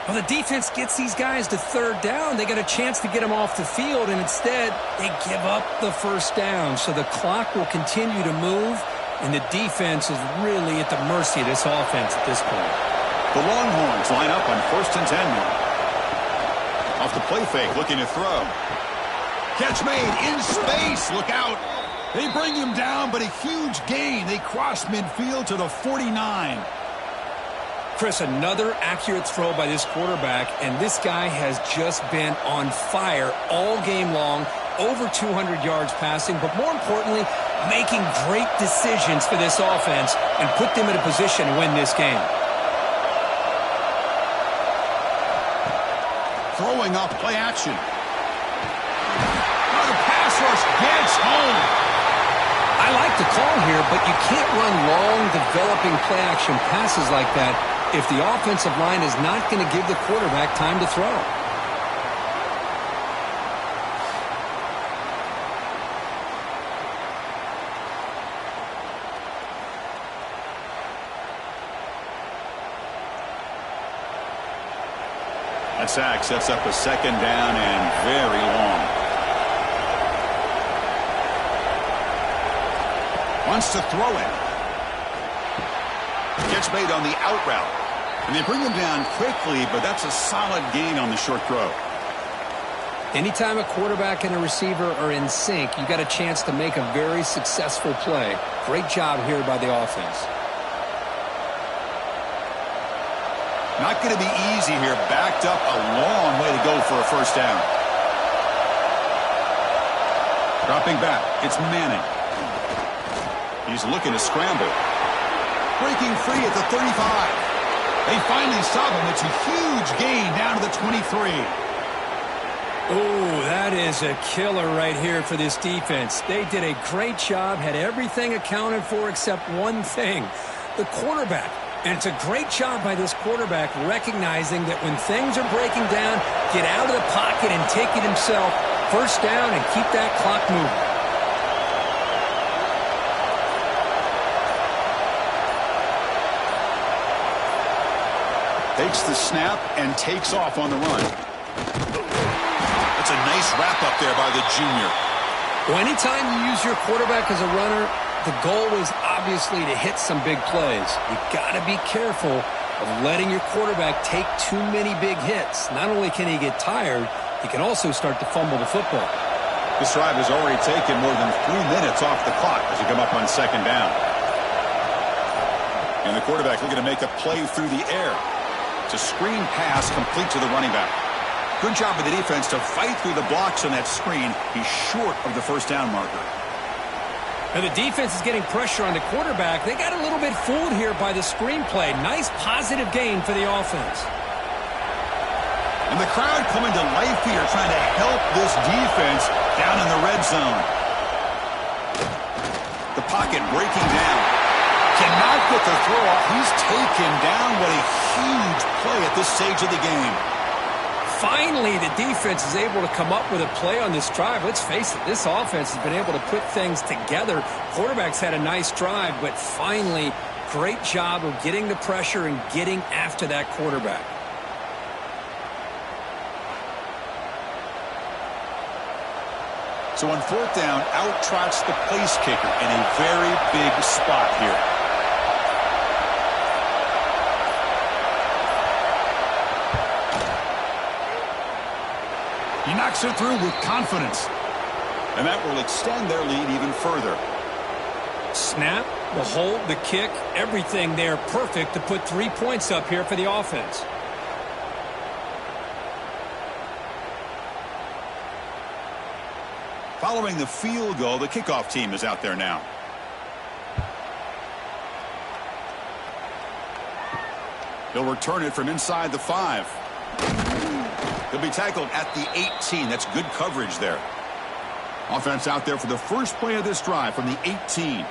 Well, the defense gets these guys to third down. They got a chance to get them off the field, and instead they give up the first down. So the clock will continue to move, and the defense is really at the mercy of this offense at this point. The Longhorns line up on 1st and 10 now. Off the play fake, looking to throw. Catch made in space. Look out. They bring him down, but a huge gain. They cross midfield to the 49. Chris, another accurate throw by this quarterback, and this guy has just been on fire all game long. Over 200 yards passing, but more importantly, making great decisions for this offense and put them in a position to win this game. Throwing off play action. Oh, the pass rush gets home. I like the call here, but you can't run long, developing play-action passes like that if the offensive line is not going to give the quarterback time to throw. That sack sets up a second down and very long. Wants to throw it. Gets made on the out route. And they bring him down quickly, but that's a solid gain on the short throw. Anytime a quarterback and a receiver are in sync, you got a chance to make a very successful play. Great job here by the offense. Not going to be easy here. Backed up a long way to go for a first down. Dropping back. It's Manning. He's looking to scramble. Breaking free at the 35. They finally stop him. It's a huge gain down to the 23. Oh, that is a killer right here for this defense. They did a great job, had everything accounted for except one thing, the quarterback. And it's a great job by this quarterback recognizing that when things are breaking down, get out of the pocket and take it himself. First down and keep that clock moving. Takes the snap and takes off on the run. It's a nice wrap-up there by the junior. Well, anytime you use your quarterback as a runner, the goal is obviously to hit some big plays. You've got to be careful of letting your quarterback take too many big hits. Not only can he get tired, he can also start to fumble the football. This drive has already taken more than 3 minutes off the clock as you come up on second down. And the quarterback looking to make a play through the air. It's a screen pass complete to the running back. Good job of the defense to fight through the blocks on that screen. He's short of the first down marker. And the defense is getting pressure on the quarterback. They got a little bit fooled here by the screenplay. Nice positive gain for the offense. And the crowd coming to life here trying to help this defense down in the red zone. The pocket breaking down. Cannot get the throw off. He's taken down. What a huge play at this stage of the game. Finally, the defense is able to come up with a play on this drive. Let's face it, this offense has been able to put things together. Quarterback's had a nice drive, but finally, great job of getting the pressure and getting after that quarterback. So on fourth down, out trots the place kicker in a very big spot here. He knocks it through with confidence. And that will extend their lead even further. Snap, the hold, the kick, everything there perfect to put 3 points up here for the offense. Following the field goal, the kickoff team is out there now. He'll return it from inside the 5. He'll be tackled at the 18. That's good coverage there. Offense out there for the first play of this drive from the 18.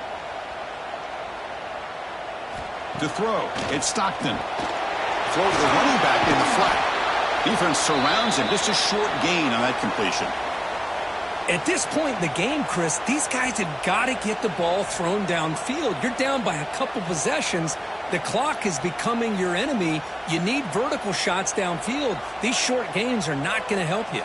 To throw, it's Stockton. Throw to the running back in the flat. Defense surrounds him. Just a short gain on that completion. At this point in the game, Chris, these guys have got to get the ball thrown downfield. You're down by a couple possessions. The clock is becoming your enemy. You need vertical shots downfield. These short gains are not going to help you.